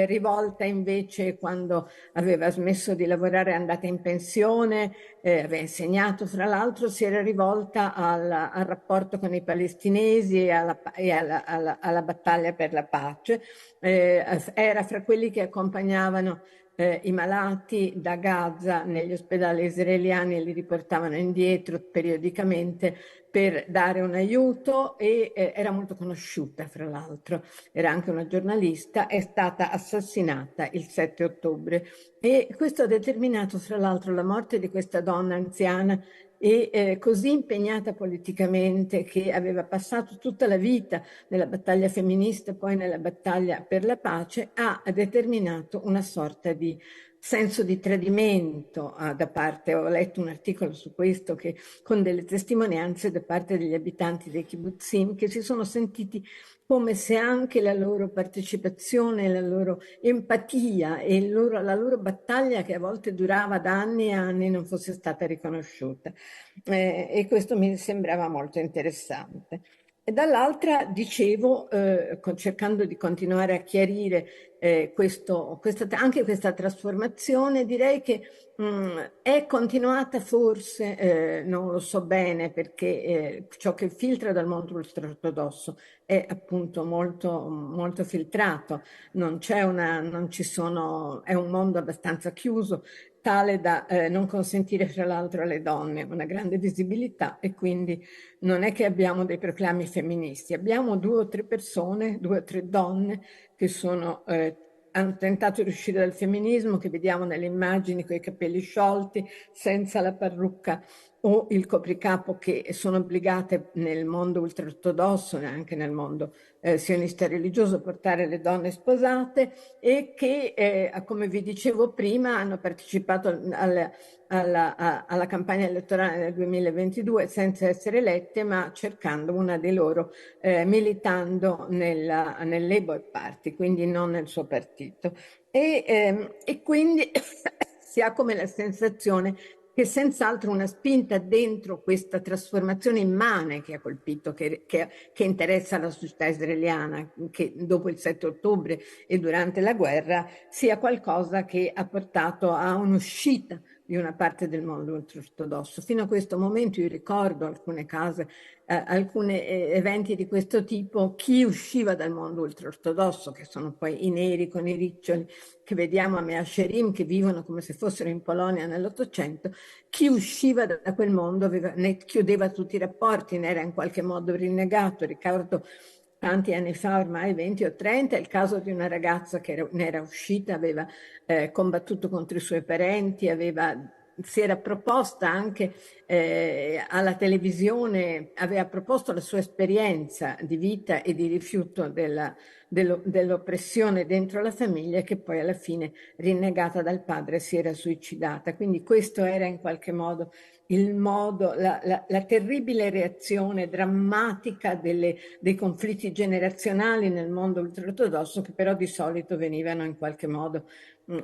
rivolta invece quando aveva smesso di lavorare, è andata in pensione, aveva insegnato fra l'altro, si era rivolta al rapporto con i palestinesi e alla battaglia per la pace. Era fra quelli che accompagnavano i malati da Gaza negli ospedali israeliani e li riportavano indietro periodicamente per dare un aiuto e era molto conosciuta, fra l'altro, era anche una giornalista, è stata assassinata il 7 ottobre e questo ha determinato, fra l'altro, la morte di questa donna anziana e così impegnata politicamente che aveva passato tutta la vita nella battaglia femminista, poi nella battaglia per la pace, ha determinato una sorta di senso di tradimento da parte, ho letto un articolo su questo che con delle testimonianze da parte degli abitanti dei kibbutzim che si sono sentiti come se anche la loro partecipazione, la loro empatia e la loro battaglia che a volte durava da anni e anni non fosse stata riconosciuta. E questo mi sembrava molto interessante. E dall'altra dicevo, cercando di continuare a chiarire anche questa trasformazione, direi che è continuata forse, non lo so bene, perché ciò che filtra dal mondo ultraortodosso è appunto molto, molto filtrato, è un mondo abbastanza chiuso, tale da non consentire fra l'altro alle donne una grande visibilità e quindi non è che abbiamo dei proclami femministi, abbiamo 2 o 3 persone, 2 o 3 donne che hanno tentato di uscire dal femminismo, che vediamo nelle immagini con i capelli sciolti, senza la parrucca o il copricapo, che sono obbligate nel mondo ultraortodosso e anche nel mondo sionista religioso a portare le donne sposate e che, come vi dicevo prima, hanno partecipato alla campagna elettorale del 2022 senza essere elette, ma cercando una di loro, militando nel Labour Party, quindi non nel suo partito. E quindi si ha come la sensazione che senz'altro una spinta dentro questa trasformazione immane che ha colpito, che interessa la società israeliana, che dopo il 7 ottobre e durante la guerra, sia qualcosa che ha portato a un'uscita di una parte del mondo ultraortodosso. Fino a questo momento io ricordo alcune case, alcuni eventi di questo tipo, chi usciva dal mondo ultraortodosso, che sono poi i neri con i riccioli che vediamo a Mea Shearim, che vivono come se fossero in Polonia nell'Ottocento, chi usciva da quel mondo ne chiudeva tutti i rapporti, ne era in qualche modo rinnegato. Ricordo tanti anni fa, ormai 20 o 30, il caso di una ragazza che ne era uscita, aveva combattuto contro i suoi parenti, si era proposta anche alla televisione, aveva proposto la sua esperienza di vita e di rifiuto dell'oppressione dentro la famiglia, che poi alla fine, rinnegata dal padre, si era suicidata. Quindi questo era in qualche modo la terribile reazione drammatica dei conflitti generazionali nel mondo ultraortodosso, che però di solito venivano in qualche modo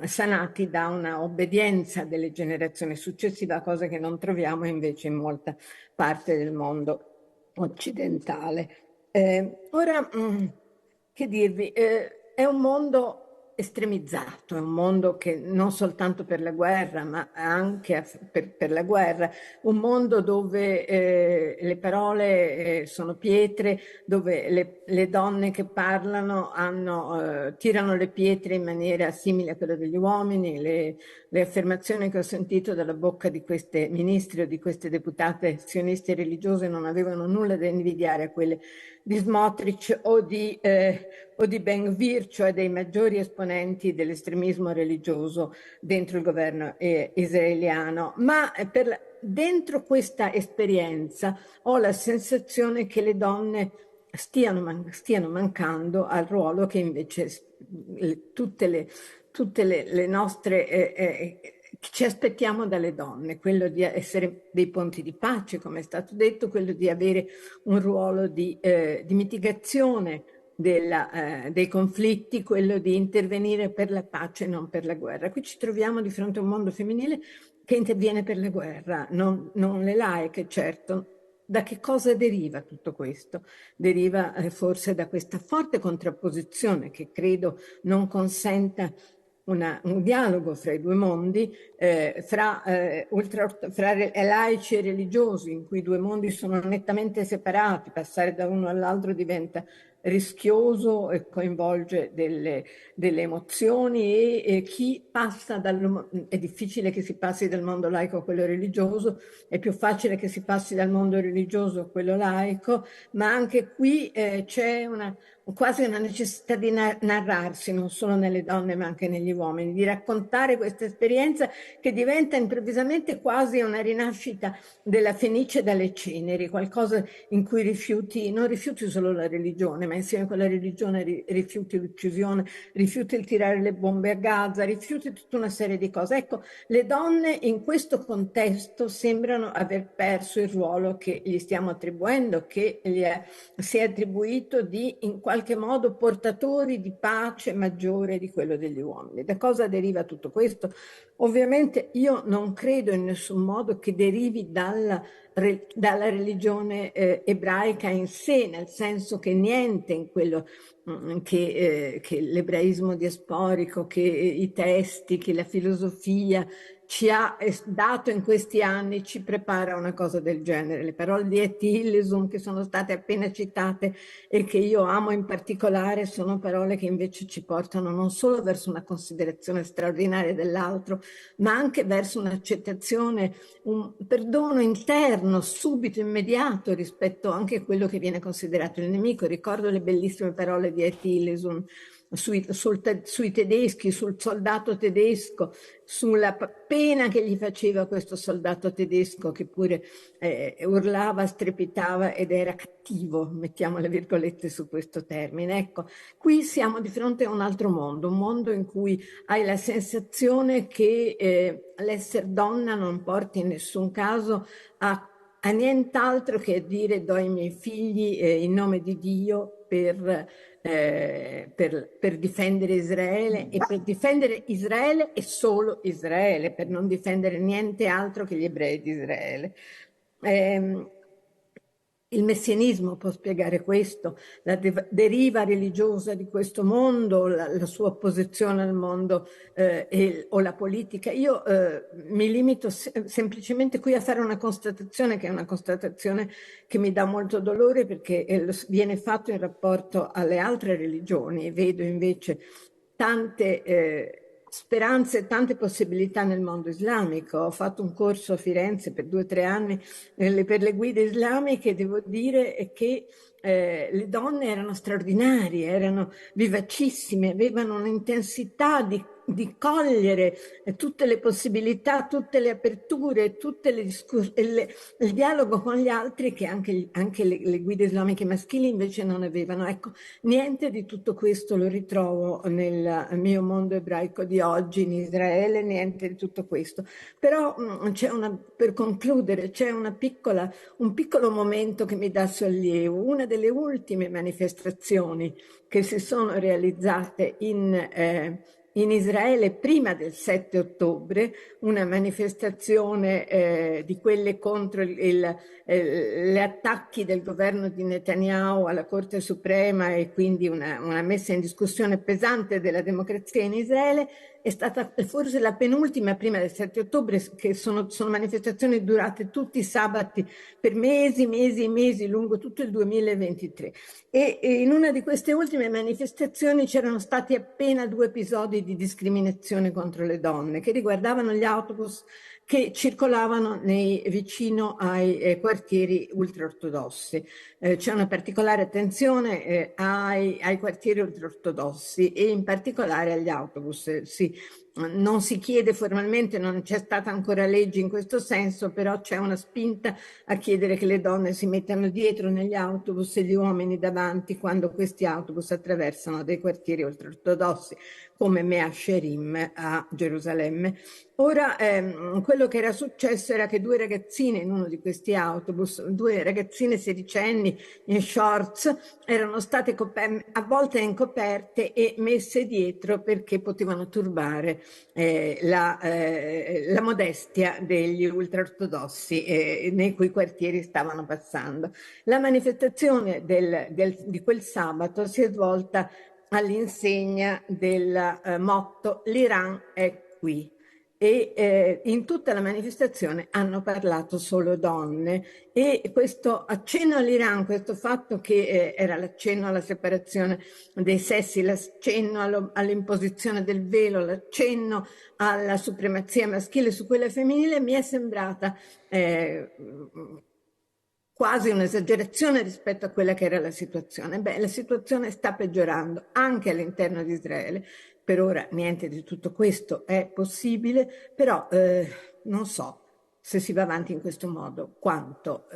sanati da una obbedienza delle generazioni successive, cosa che non troviamo invece in molta parte del mondo occidentale. Ora, che dirvi, è un mondo estremizzato, è un mondo che non soltanto per la guerra, ma anche per la guerra, un mondo dove le parole sono pietre, dove le donne che parlano tirano le pietre in maniera simile a quella degli uomini. Le affermazioni che ho sentito dalla bocca di queste ministri o di queste deputate sioniste religiose non avevano nulla da invidiare a quelle di Smotrich o di Ben-Gvir, cioè dei maggiori esponenti dell'estremismo religioso dentro il governo israeliano. Ma dentro questa esperienza ho la sensazione che le donne stiano mancando al ruolo che invece tutte le nostre ci aspettiamo dalle donne, quello di essere dei ponti di pace, come è stato detto, quello di avere un ruolo di mitigazione dei conflitti, quello di intervenire per la pace e non per la guerra. Qui ci troviamo di fronte a un mondo femminile che interviene per la guerra, non le laiche, certo. Da che cosa deriva tutto questo? Deriva forse da questa forte contrapposizione che credo non consenta un dialogo fra i due mondi, fra laici e religiosi, in cui i due mondi sono nettamente separati. Passare da uno all'altro diventa rischioso e coinvolge delle emozioni e chi passa è difficile che si passi dal mondo laico a quello religioso, è più facile che si passi dal mondo religioso a quello laico, ma anche qui c'è quasi una necessità di narrarsi, non solo nelle donne ma anche negli uomini, di raccontare questa esperienza che diventa improvvisamente quasi una rinascita della Fenice dalle ceneri, qualcosa in cui non rifiuti solo la religione, ma insieme con la religione rifiuti l'uccisione, rifiuti il tirare le bombe a Gaza, rifiuti tutta una serie di cose. Ecco, le donne in questo contesto sembrano aver perso il ruolo che gli stiamo attribuendo, che si è attribuito di in qualche modo portatori di pace maggiore di quello degli uomini. Da cosa deriva tutto questo? Ovviamente io non credo in nessun modo che derivi dalla religione ebraica in sé, nel senso che niente in quello che l'ebraismo diasporico, che i testi, che la filosofia ci ha dato in questi anni ci prepara a una cosa del genere. Le parole di Et Illesum che sono state appena citate e che io amo in particolare sono parole che invece ci portano non solo verso una considerazione straordinaria dell'altro, ma anche verso un'accettazione, un perdono interno, subito, immediato rispetto anche a quello che viene considerato il nemico. Ricordo le bellissime parole di Et Illesum sui tedeschi, sul soldato tedesco, sulla pena che gli faceva questo soldato tedesco che pure urlava, strepitava ed era cattivo, mettiamo le virgolette su questo termine. Ecco, qui siamo di fronte a un altro mondo, un mondo in cui hai la sensazione che l'essere donna non porti in nessun caso a nient'altro che a dire do i miei figli in nome di Dio per difendere Israele e per difendere Israele e solo Israele, per non difendere niente altro che gli ebrei di Israele. Il messianismo può spiegare questo, la deriva religiosa di questo mondo, la sua opposizione al mondo o la politica. Io mi limito semplicemente qui a fare una constatazione che è una constatazione che mi dà molto dolore perché viene fatto in rapporto alle altre religioni. Vedo invece tante speranze e tante possibilità nel mondo islamico. Ho fatto un corso a Firenze per 2 o 3 anni per le guide islamiche e devo dire che le donne erano straordinarie, erano vivacissime, avevano un'intensità di cogliere tutte le possibilità, tutte le aperture, tutte le il dialogo con gli altri che anche le guide islamiche maschili invece non avevano. Ecco, niente di tutto questo lo ritrovo nel mio mondo ebraico di oggi in Israele, niente di tutto questo. Però per concludere, c'è un piccolo momento che mi dà sollievo. Una delle ultime manifestazioni che si sono realizzate in Israele prima del 7 ottobre, una manifestazione di quelle contro gli attacchi del governo di Netanyahu alla Corte Suprema e quindi una messa in discussione pesante della democrazia in Israele, è stata forse la penultima prima del 7 ottobre, che sono manifestazioni durate tutti i sabati per mesi e mesi lungo tutto il 2023. E in una di queste ultime manifestazioni c'erano stati appena 2 episodi di discriminazione contro le donne che riguardavano gli autobus che circolavano vicino ai quartieri ultraortodossi. C'è una particolare attenzione ai quartieri ultraortodossi e in particolare agli autobus. Si non si chiede formalmente, non c'è stata ancora legge in questo senso, però c'è una spinta a chiedere che le donne si mettano dietro negli autobus e gli uomini davanti quando questi autobus attraversano dei quartieri ultraortodossi come Mea Sherim a Gerusalemme. Ora, quello che era successo era che due ragazzine in uno di questi autobus, due ragazzine sedicenni in shorts, erano state avvolte in coperte e messe dietro perché potevano turbare la modestia degli ultraortodossi nei cui quartieri stavano passando. La manifestazione di quel sabato si è svolta all'insegna del motto "L'Iran è qui", e in tutta la manifestazione hanno parlato solo donne, e questo accenno all'Iran, questo fatto che era l'accenno alla separazione dei sessi, l'accenno all'imposizione del velo, l'accenno alla supremazia maschile su quella femminile, mi è sembrata quasi un'esagerazione rispetto a quella che era la situazione. La situazione sta peggiorando anche all'interno di Israele. Per ora niente di tutto questo è possibile, però non so se si va avanti in questo modo, quanto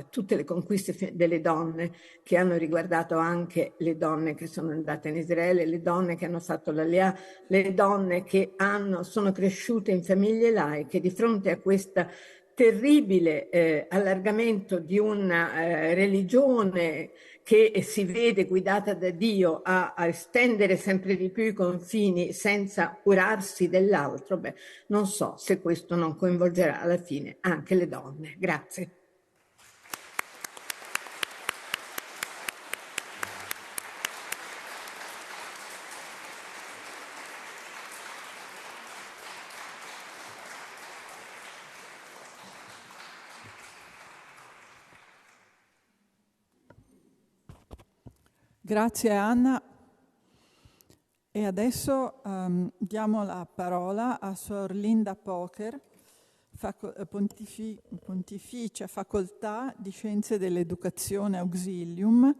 tutte le conquiste delle donne che hanno riguardato anche le donne che sono andate in Israele, le donne che hanno fatto l'Aliyah, le donne che sono cresciute in famiglie laiche, di fronte a questa terribile allargamento di una religione che si vede guidata da Dio a estendere sempre di più i confini senza curarsi dell'altro, non so se questo non coinvolgerà alla fine anche le donne. Grazie. Grazie Anna. E adesso diamo la parola a Sor Linda Pocher, pontificia facoltà di Scienze dell'Educazione Auxilium,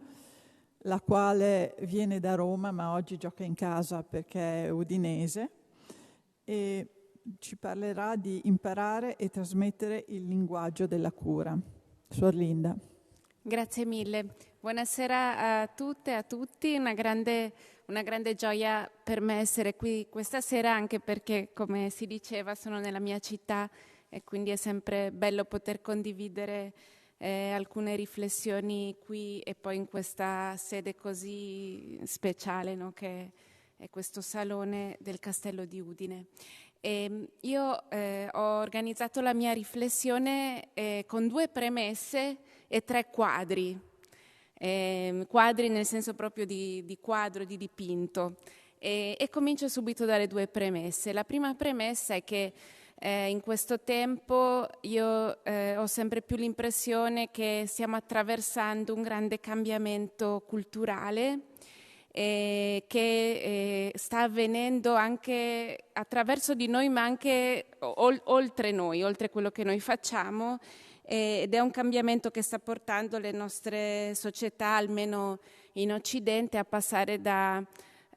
la quale viene da Roma ma oggi gioca in casa perché è udinese, e ci parlerà di imparare e trasmettere il linguaggio della cura. Sor Linda. Grazie mille. Buonasera a tutte e a tutti. Una grande gioia per me essere qui questa sera, anche perché, come si diceva, sono nella mia città e quindi è sempre bello poter condividere alcune riflessioni qui e poi in questa sede così speciale, no? Che è questo salone del Castello di Udine. Io ho organizzato la mia riflessione con 2 premesse e 3 quadri. Quadri nel senso proprio di quadro, di dipinto. E comincio subito dalle 2 premesse. La prima premessa è che in questo tempo io ho sempre più l'impressione che stiamo attraversando un grande cambiamento culturale che sta avvenendo anche attraverso di noi, ma anche oltre noi, oltre quello che noi facciamo, ed è un cambiamento che sta portando le nostre società, almeno in Occidente, a passare da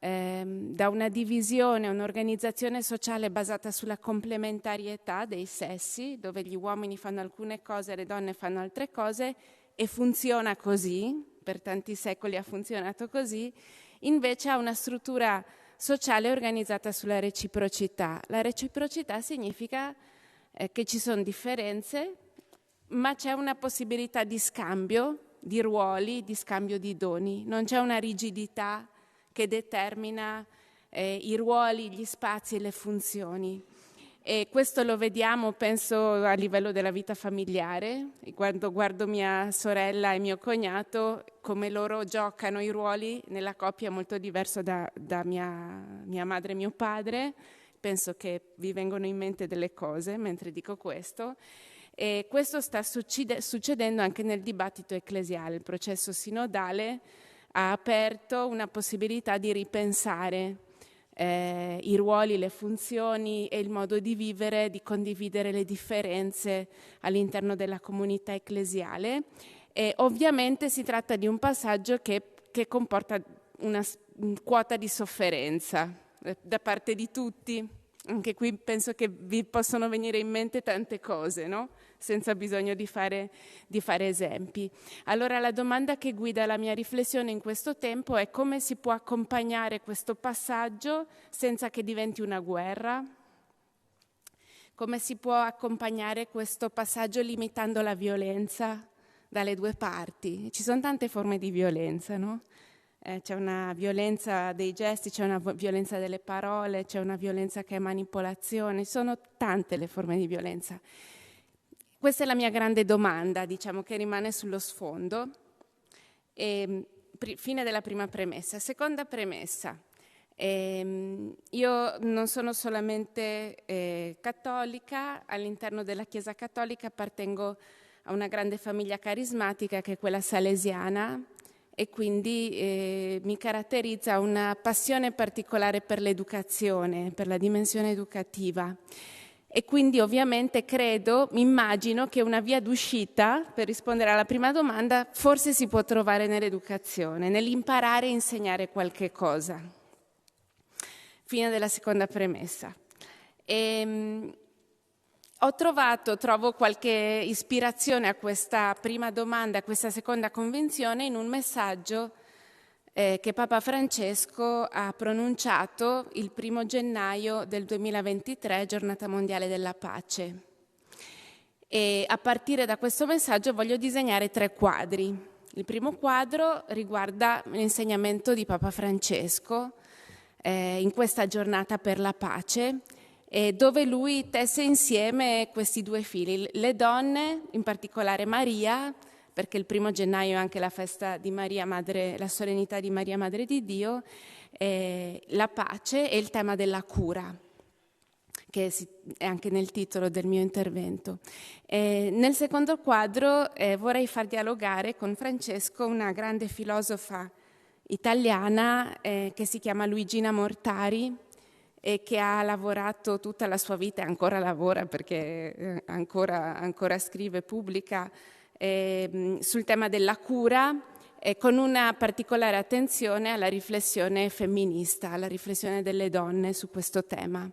una divisione, un'organizzazione sociale basata sulla complementarietà dei sessi, dove gli uomini fanno alcune cose e le donne fanno altre cose, e funziona così, per tanti secoli ha funzionato così, invece a una struttura sociale organizzata sulla reciprocità. La reciprocità significa che ci sono differenze, ma c'è una possibilità di scambio di ruoli, di scambio di doni. Non c'è una rigidità che determina i ruoli, gli spazi e le funzioni. E questo lo vediamo, penso, a livello della vita familiare. Quando guardo mia sorella e mio cognato, come loro giocano i ruoli nella coppia è molto diverso da mia madre e mio padre. Penso che vi vengono in mente delle cose mentre dico questo. E questo sta succedendo anche nel dibattito ecclesiale. Il processo sinodale ha aperto una possibilità di ripensare i ruoli, le funzioni e il modo di vivere, di condividere le differenze all'interno della comunità ecclesiale. E ovviamente si tratta di un passaggio che comporta una quota di sofferenza da parte di tutti, Anche qui penso che vi possono venire in mente tante cose, no? Senza bisogno di fare esempi. Allora la domanda che guida la mia riflessione in questo tempo è: come si può accompagnare questo passaggio senza che diventi una guerra? Come si può accompagnare questo passaggio limitando la violenza dalle due parti? Ci sono tante forme di violenza, no? C'è una violenza dei gesti, c'è una violenza delle parole, c'è una violenza che è manipolazione, sono tante le forme di violenza. Questa è la mia grande domanda, diciamo, che rimane sullo sfondo. Fine della prima premessa. Seconda premessa. Io non sono solamente cattolica, all'interno della Chiesa cattolica appartengo a una grande famiglia carismatica che è quella salesiana, e quindi mi caratterizza una passione particolare per l'educazione, per la dimensione educativa. E quindi ovviamente mi immagino che una via d'uscita, per rispondere alla prima domanda, forse si può trovare nell'educazione, nell'imparare e insegnare qualche cosa. Fine della seconda premessa. Trovo qualche ispirazione a questa prima domanda, a questa seconda convinzione, in un messaggio che Papa Francesco ha pronunciato il 1 gennaio del 2023, Giornata Mondiale della Pace. E a partire da questo messaggio voglio disegnare 3 quadri. Il primo quadro riguarda l'insegnamento di Papa Francesco in questa giornata per la pace, dove lui tesse insieme questi 2 fili, le donne, in particolare Maria, perché il 1 gennaio è anche la festa di Maria Madre, la solennità di Maria Madre di Dio, la pace e il tema della cura, che è anche nel titolo del mio intervento. Nel secondo quadro vorrei far dialogare con Francesco una grande filosofa italiana che si chiama Luigina Mortari, e che ha lavorato tutta la sua vita e ancora lavora, perché ancora scrive e pubblica sul tema della cura, con una particolare attenzione alla riflessione femminista, alla riflessione delle donne su questo tema.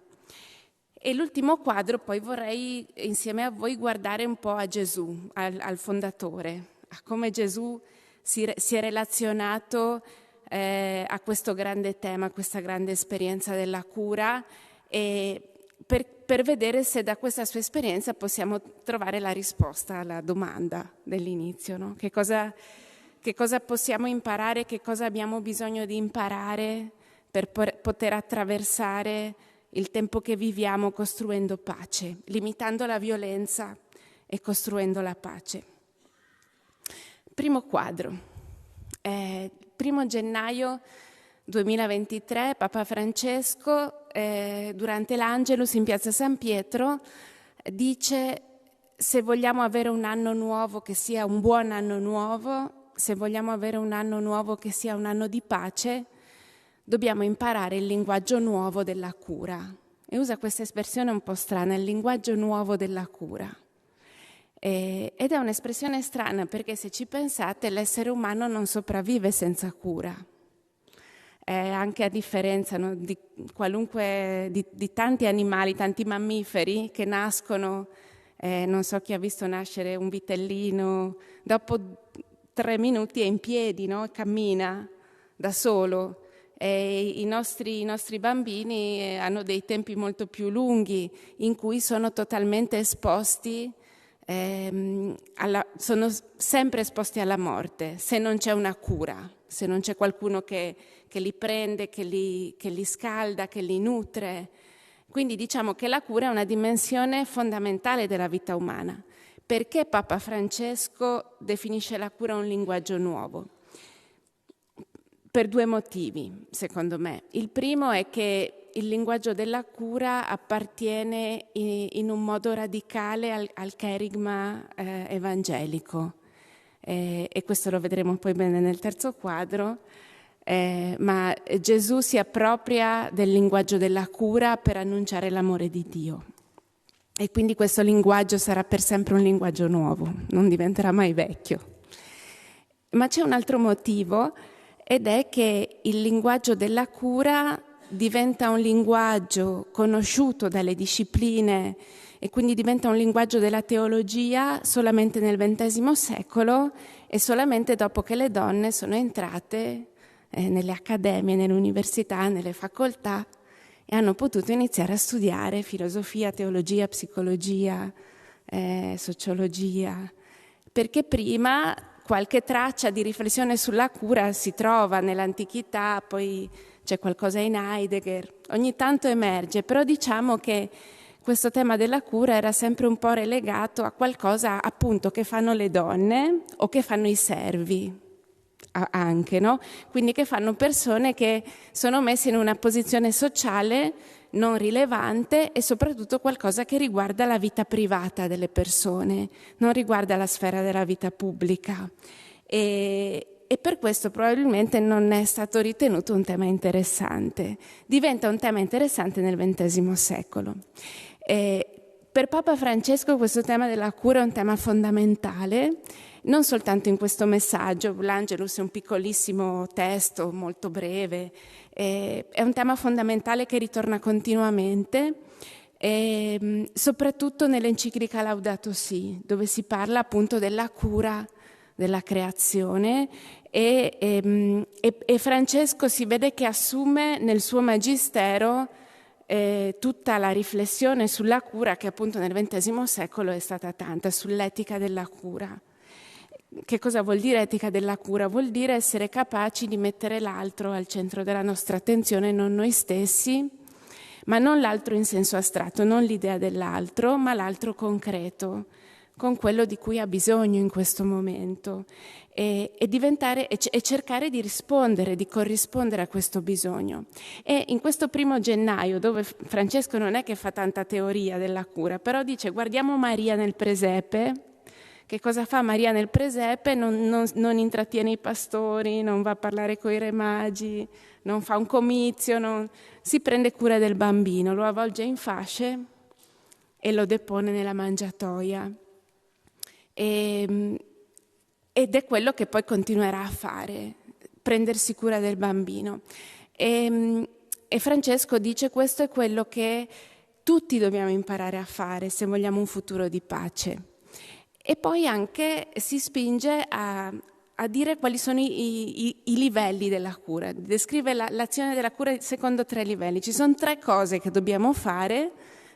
E l'ultimo quadro poi vorrei insieme a voi guardare un po' a Gesù, al fondatore, a come Gesù si è relazionato a questo grande tema, a questa grande esperienza della cura, e per vedere se da questa sua esperienza possiamo trovare la risposta alla domanda dell'inizio, no? Che cosa possiamo imparare, che cosa abbiamo bisogno di imparare per poter attraversare il tempo che viviamo costruendo pace, limitando la violenza e costruendo la pace. Primo quadro. 1 gennaio 2023, Papa Francesco, durante l'Angelus in piazza San Pietro, dice: se vogliamo avere un anno nuovo che sia un buon anno nuovo, se vogliamo avere un anno nuovo che sia un anno di pace, dobbiamo imparare il linguaggio nuovo della cura. E usa questa espressione un po' strana, il linguaggio nuovo della cura. Ed è un'espressione strana, perché se ci pensate l'essere umano non sopravvive senza cura, anche a differenza, no, di tanti animali, tanti mammiferi che nascono, non so chi ha visto nascere un vitellino, dopo 3 minuti è in piedi, no? Cammina da solo. I nostri bambini hanno dei tempi molto più lunghi in cui sono totalmente esposti, sono sempre esposti alla morte, se non c'è una cura, se non c'è qualcuno che li prende, che li scalda, che li nutre. Quindi diciamo che la cura è una dimensione fondamentale della vita umana. Perché Papa Francesco definisce la cura un linguaggio nuovo? Per 2 motivi, secondo me. Il primo è che il linguaggio della cura appartiene in un modo radicale al cherigma evangelico, e questo lo vedremo poi bene nel terzo quadro, ma Gesù si appropria del linguaggio della cura per annunciare l'amore di Dio, e quindi questo linguaggio sarà per sempre un linguaggio nuovo, non diventerà mai vecchio. Ma c'è un altro motivo, ed è che il linguaggio della cura diventa un linguaggio conosciuto dalle discipline e quindi diventa un linguaggio della teologia solamente nel XX secolo e solamente dopo che le donne sono entrate nelle accademie, nelle università, nelle facoltà e hanno potuto iniziare a studiare filosofia, teologia, psicologia, sociologia, perché prima qualche traccia di riflessione sulla cura si trova nell'antichità, poi c'è qualcosa in Heidegger, ogni tanto emerge, però diciamo che questo tema della cura era sempre un po' relegato a qualcosa appunto che fanno le donne o che fanno i servi anche, no? Quindi che fanno persone che sono messe in una posizione sociale non rilevante e soprattutto qualcosa che riguarda la vita privata delle persone, non riguarda la sfera della vita pubblica. E per questo probabilmente non è stato ritenuto un tema interessante. Diventa un tema interessante nel XX secolo. Per Papa Francesco questo tema della cura è un tema fondamentale, non soltanto in questo messaggio, l'Angelus è un piccolissimo testo molto breve, è un tema fondamentale che ritorna continuamente, soprattutto nell'enciclica Laudato Si, dove si parla appunto della cura della creazione e Francesco si vede che assume nel suo magistero tutta la riflessione sulla cura che appunto nel XX secolo è stata tanta, sull'etica della cura. Che cosa vuol dire etica della cura? Vuol dire essere capaci di mettere l'altro al centro della nostra attenzione, non noi stessi, ma non l'altro in senso astratto, non l'idea dell'altro, ma l'altro concreto, con quello di cui ha bisogno in questo momento e cercare di rispondere, di corrispondere a questo bisogno. E in questo 1 gennaio, dove Francesco non è che fa tanta teoria della cura, però dice guardiamo Maria nel presepe. Che cosa fa Maria nel presepe? Non intrattiene i pastori, non va a parlare coi re magi, non fa un comizio, si prende cura del bambino, lo avvolge in fasce e lo depone nella mangiatoia. Ed è quello che poi continuerà a fare, prendersi cura del bambino. E Francesco dice questo è quello che tutti dobbiamo imparare a fare se vogliamo un futuro di pace. E poi anche si spinge a dire quali sono i livelli della cura, descrive l'azione della cura secondo 3 livelli. Ci sono 3 cose che dobbiamo fare,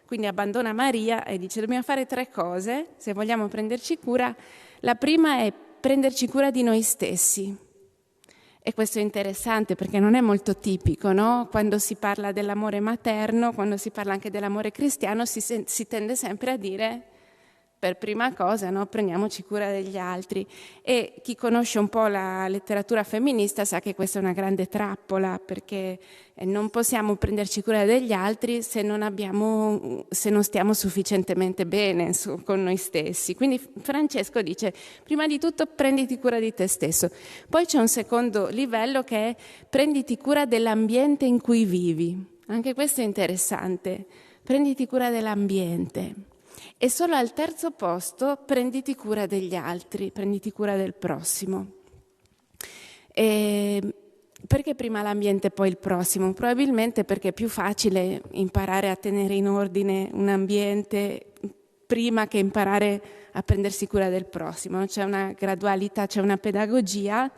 quindi abbandona Maria e dice dobbiamo fare 3 cose se vogliamo prenderci cura. La prima è prenderci cura di noi stessi. E questo è interessante perché non è molto tipico, no? Quando si parla dell'amore materno, quando si parla anche dell'amore cristiano, si tende sempre a dire per prima cosa, no? Prendiamoci cura degli altri. E chi conosce un po' la letteratura femminista sa che questa è una grande trappola, perché non possiamo prenderci cura degli altri se non stiamo sufficientemente bene con noi stessi. Quindi Francesco dice, prima di tutto prenditi cura di te stesso. Poi c'è un secondo livello che è prenditi cura dell'ambiente in cui vivi. Anche questo è interessante. Prenditi cura dell'ambiente. E solo al 3° posto prenditi cura degli altri, prenditi cura del prossimo. Perché prima l'ambiente e poi il prossimo? Probabilmente perché è più facile imparare a tenere in ordine un ambiente prima che imparare a prendersi cura del prossimo. C'è una gradualità, c'è una pedagogia,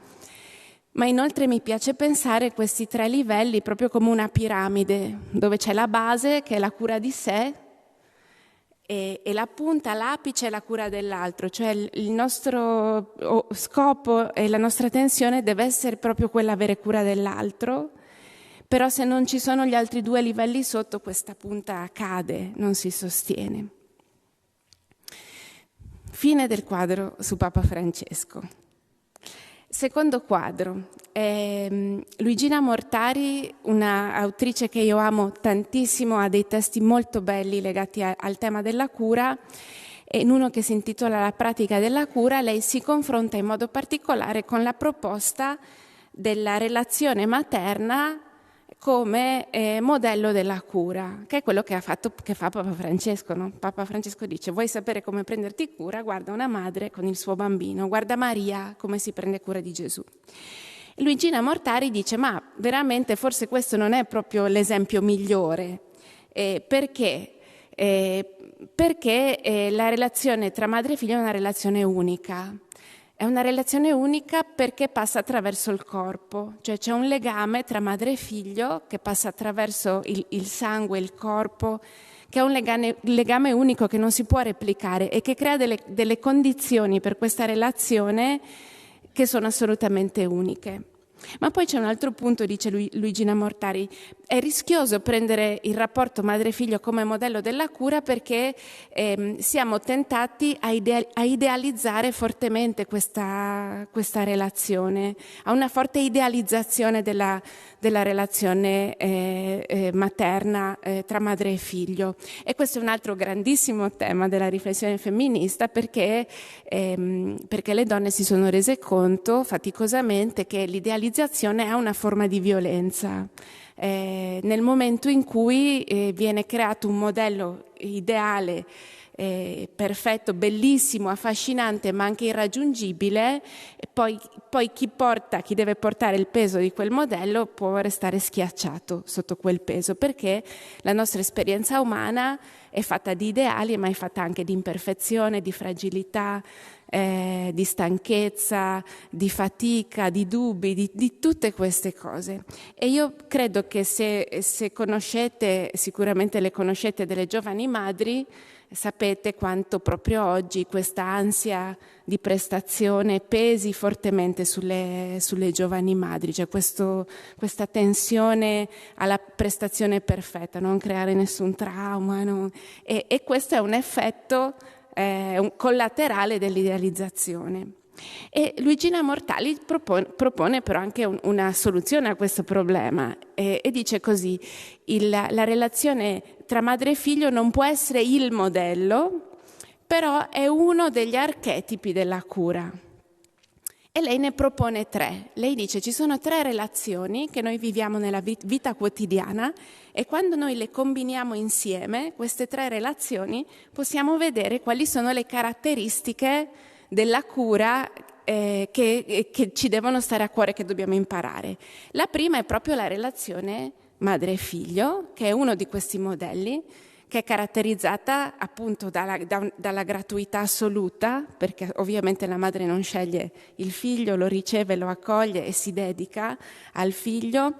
ma inoltre mi piace pensare questi 3 livelli proprio come una piramide, dove c'è la base che è la cura di sé, e la punta, l'apice è la cura dell'altro, cioè il nostro scopo e la nostra tensione deve essere proprio quella avere cura dell'altro, però se non ci sono gli altri 2 livelli sotto questa punta cade, non si sostiene. Fine del quadro su Papa Francesco. Secondo quadro, Luigina Mortari, una autrice che io amo tantissimo, ha dei testi molto belli legati al tema della cura, e in uno che si intitola La pratica della cura, lei si confronta in modo particolare con la proposta della relazione materna come modello della cura, che è quello che fa Papa Francesco, no? Papa Francesco dice: vuoi sapere come prenderti cura? Guarda una madre con il suo bambino, guarda Maria come si prende cura di Gesù. Luigina Mortari dice: ma veramente forse questo non è proprio l'esempio migliore. Perché? Perché la relazione tra madre e figlio è una relazione unica. È una relazione unica perché passa attraverso il corpo, cioè c'è un legame tra madre e figlio che passa attraverso il sangue, il corpo, che è un legame unico che non si può replicare e che crea delle condizioni per questa relazione che sono assolutamente uniche. Ma poi c'è un altro punto, dice Luigina Mortari: è rischioso prendere il rapporto madre-figlio come modello della cura perché siamo tentati a idealizzare fortemente questa relazione, a una forte idealizzazione della relazione materna tra madre e figlio. E questo è un altro grandissimo tema della riflessione femminista, perché le donne si sono rese conto faticosamente che l'idealizzazione è una forma di violenza. Nel momento in cui viene creato un modello ideale, perfetto, bellissimo, affascinante, ma anche irraggiungibile, e poi chi deve portare il peso di quel modello può restare schiacciato sotto quel peso, perché la nostra esperienza umana è fatta di ideali, ma è fatta anche di imperfezione, di fragilità, di stanchezza, di fatica, di dubbi, di tutte queste cose. E io credo che se conoscete, sicuramente le conoscete, delle giovani madri, sapete quanto proprio oggi questa ansia di prestazione pesi fortemente sulle giovani madri, cioè questa tensione alla prestazione perfetta, non creare nessun trauma, e questo è un effetto un collaterale dell'idealizzazione. E Luigina Mortari propone però anche una soluzione a questo problema e dice così: la relazione tra madre e figlio non può essere il modello, però è uno degli archetipi della cura. E lei ne propone 3. Lei dice: ci sono 3 relazioni che noi viviamo nella vita quotidiana e quando noi le combiniamo insieme, queste 3 relazioni, possiamo vedere quali sono le caratteristiche della cura che ci devono stare a cuore, che dobbiamo imparare. La prima è proprio la relazione madre e figlio, che è uno di questi modelli, che è caratterizzata appunto dalla gratuità assoluta, perché ovviamente la madre non sceglie il figlio, lo riceve, lo accoglie e si dedica al figlio.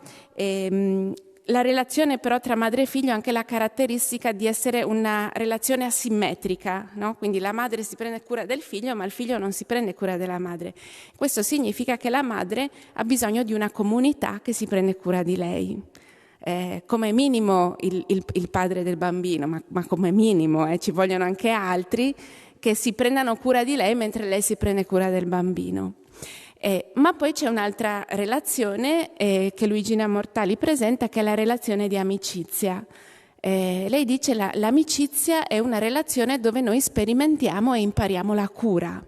La relazione però tra madre e figlio ha anche la caratteristica di essere una relazione asimmetrica, no? Quindi la madre si prende cura del figlio, ma il figlio non si prende cura della madre. Questo significa che la madre ha bisogno di una comunità che si prende cura di lei. Come minimo il padre del bambino, ma come minimo ci vogliono anche altri che si prendano cura di lei mentre lei si prende cura del bambino. Ma poi c'è un'altra relazione che Luigina Mortari presenta, che è la relazione di amicizia. Lei dice l'amicizia è una relazione dove noi sperimentiamo e impariamo la cura.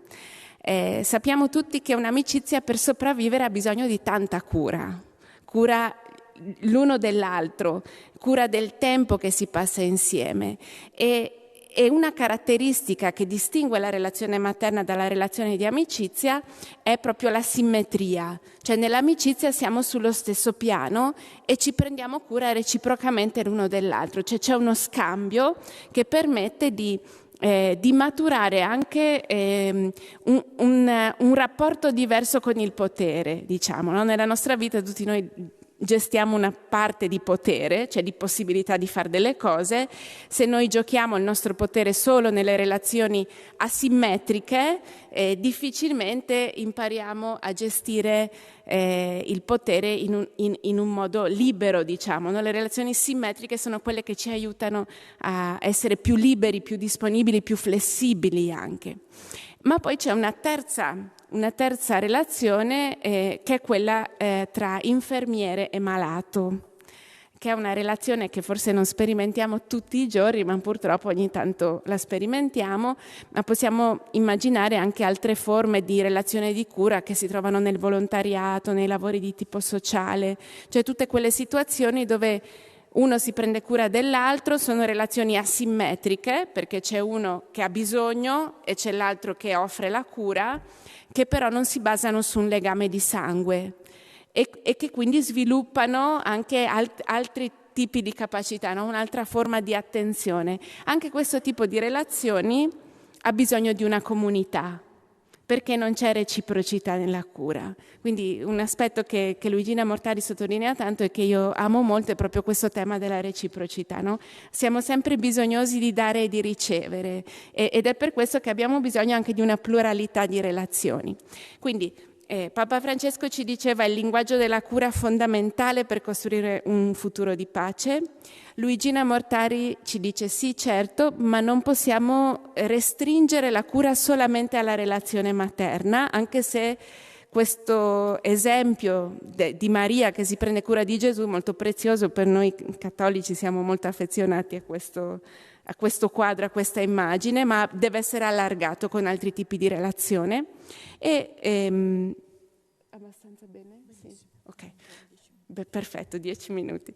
Sappiamo tutti che un'amicizia per sopravvivere ha bisogno di tanta cura l'uno dell'altro, cura del tempo che si passa insieme. E una caratteristica che distingue la relazione materna dalla relazione di amicizia è proprio la simmetria, cioè nell'amicizia siamo sullo stesso piano e ci prendiamo cura reciprocamente l'uno dell'altro, cioè c'è uno scambio che permette di maturare anche un rapporto diverso con il potere, diciamo, no? Nella nostra vita tutti noi gestiamo una parte di potere, cioè di possibilità di fare delle cose. Se noi giochiamo il nostro potere solo nelle relazioni asimmetriche, difficilmente impariamo a gestire il potere in un modo libero, diciamo, no? Le relazioni simmetriche sono quelle che ci aiutano a essere più liberi, più disponibili, più flessibili anche. Ma poi c'è una terza relazione che è quella tra infermiere e malato, che è una relazione che forse non sperimentiamo tutti i giorni, ma purtroppo ogni tanto la sperimentiamo, ma possiamo immaginare anche altre forme di relazione di cura che si trovano nel volontariato, nei lavori di tipo sociale, cioè tutte quelle situazioni dove uno si prende cura dell'altro, sono relazioni asimmetriche, perché c'è uno che ha bisogno e c'è l'altro che offre la cura, che però non si basano su un legame di sangue. e che quindi sviluppano anche altri tipi di capacità, no? Un'altra forma di attenzione. Anche questo tipo di relazioni ha bisogno di una comunità, perché non c'è reciprocità nella cura. Quindi un aspetto che Luigina Mortari sottolinea tanto e che io amo molto è proprio questo tema della reciprocità, no? Siamo sempre bisognosi di dare e di ricevere, ed è per questo che abbiamo bisogno anche di una pluralità di relazioni. Quindi Papa Francesco ci diceva il linguaggio della cura fondamentale per costruire un futuro di pace. Luigina Mortari ci dice sì, certo, ma non possiamo restringere la cura solamente alla relazione materna, anche se questo esempio di Maria che si prende cura di Gesù è molto prezioso. Per noi cattolici, siamo molto affezionati a questo quadro, a questa immagine, ma deve essere allargato con altri tipi di relazione. Abbastanza bene? Sì. Ok. Perfetto, 10 minuti.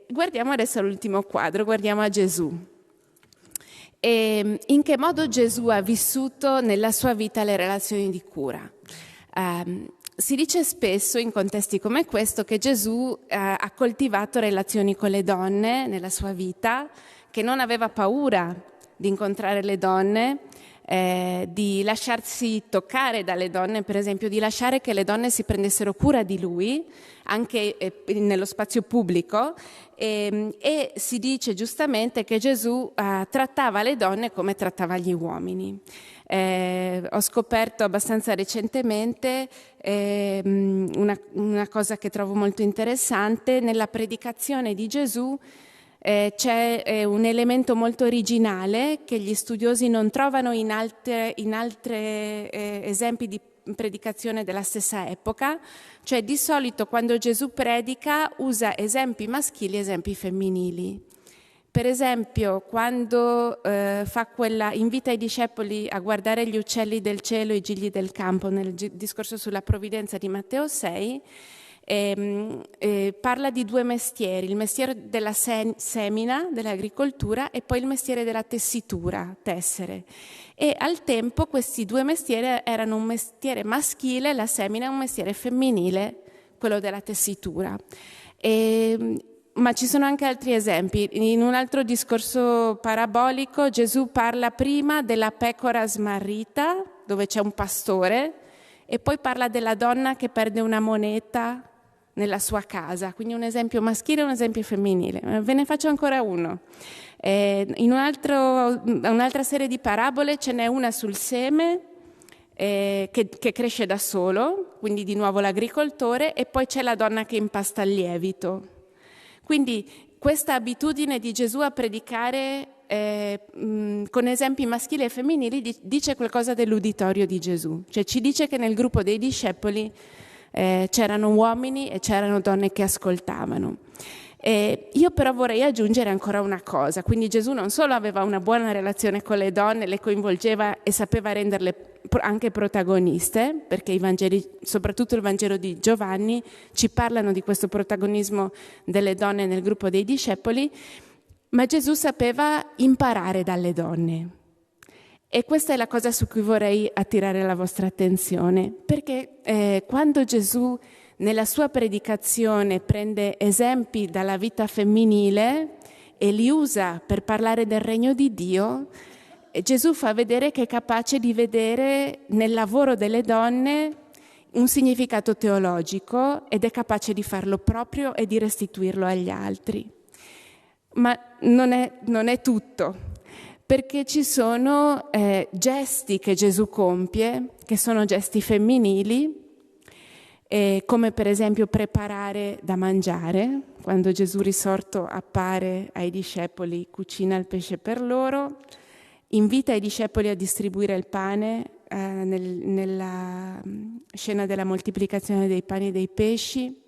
Guardiamo adesso l'ultimo quadro, guardiamo a Gesù. In che modo Gesù ha vissuto nella sua vita le relazioni di cura? Si dice spesso in contesti come questo che Gesù ha coltivato relazioni con le donne nella sua vita, che non aveva paura di incontrare le donne, di lasciarsi toccare dalle donne, per esempio di lasciare che le donne si prendessero cura di lui anche nello spazio pubblico, e si dice giustamente che Gesù trattava le donne come trattava gli uomini. Ho scoperto abbastanza recentemente una cosa che trovo molto interessante. Nella predicazione di Gesù c'è un elemento molto originale che gli studiosi non trovano in altri esempi di predicazione della stessa epoca, cioè di solito quando Gesù predica usa esempi maschili e esempi femminili. Per esempio, quando invita i discepoli a guardare gli uccelli del cielo e i gigli del campo, nel discorso sulla provvidenza di Matteo 6, parla di due mestieri, il mestiere della semina, dell'agricoltura, e poi il mestiere della tessitura, tessere. E al tempo questi due mestieri erano un mestiere maschile, la semina, e un mestiere femminile, quello della tessitura. Ma ci sono anche altri esempi. In un altro discorso parabolico Gesù parla prima della pecora smarrita, dove c'è un pastore, e poi parla della donna che perde una moneta nella sua casa. Quindi un esempio maschile e un esempio femminile. Ve ne faccio ancora uno. In un'altra serie di parabole ce n'è una sul seme che cresce da solo, quindi di nuovo l'agricoltore, e poi c'è la donna che impasta il lievito. Quindi questa abitudine di Gesù a predicare con esempi maschili e femminili dice qualcosa dell'uditorio di Gesù, cioè ci dice che nel gruppo dei discepoli c'erano uomini e c'erano donne che ascoltavano. Io però vorrei aggiungere ancora una cosa. Quindi Gesù non solo aveva una buona relazione con le donne, le coinvolgeva e sapeva renderle anche protagoniste, perché i Vangeli, soprattutto il Vangelo di Giovanni, ci parlano di questo protagonismo delle donne nel gruppo dei discepoli, ma Gesù sapeva imparare dalle donne. E questa è la cosa su cui vorrei attirare la vostra attenzione, perché quando Gesù nella sua predicazione prende esempi dalla vita femminile e li usa per parlare del regno di Dio, Gesù fa vedere che è capace di vedere nel lavoro delle donne un significato teologico ed è capace di farlo proprio e di restituirlo agli altri. Ma non è tutto. Perché ci sono gesti che Gesù compie, che sono gesti femminili, come per esempio preparare da mangiare. Quando Gesù risorto appare ai discepoli, cucina il pesce per loro, invita i discepoli a distribuire il pane nella scena della moltiplicazione dei pani e dei pesci.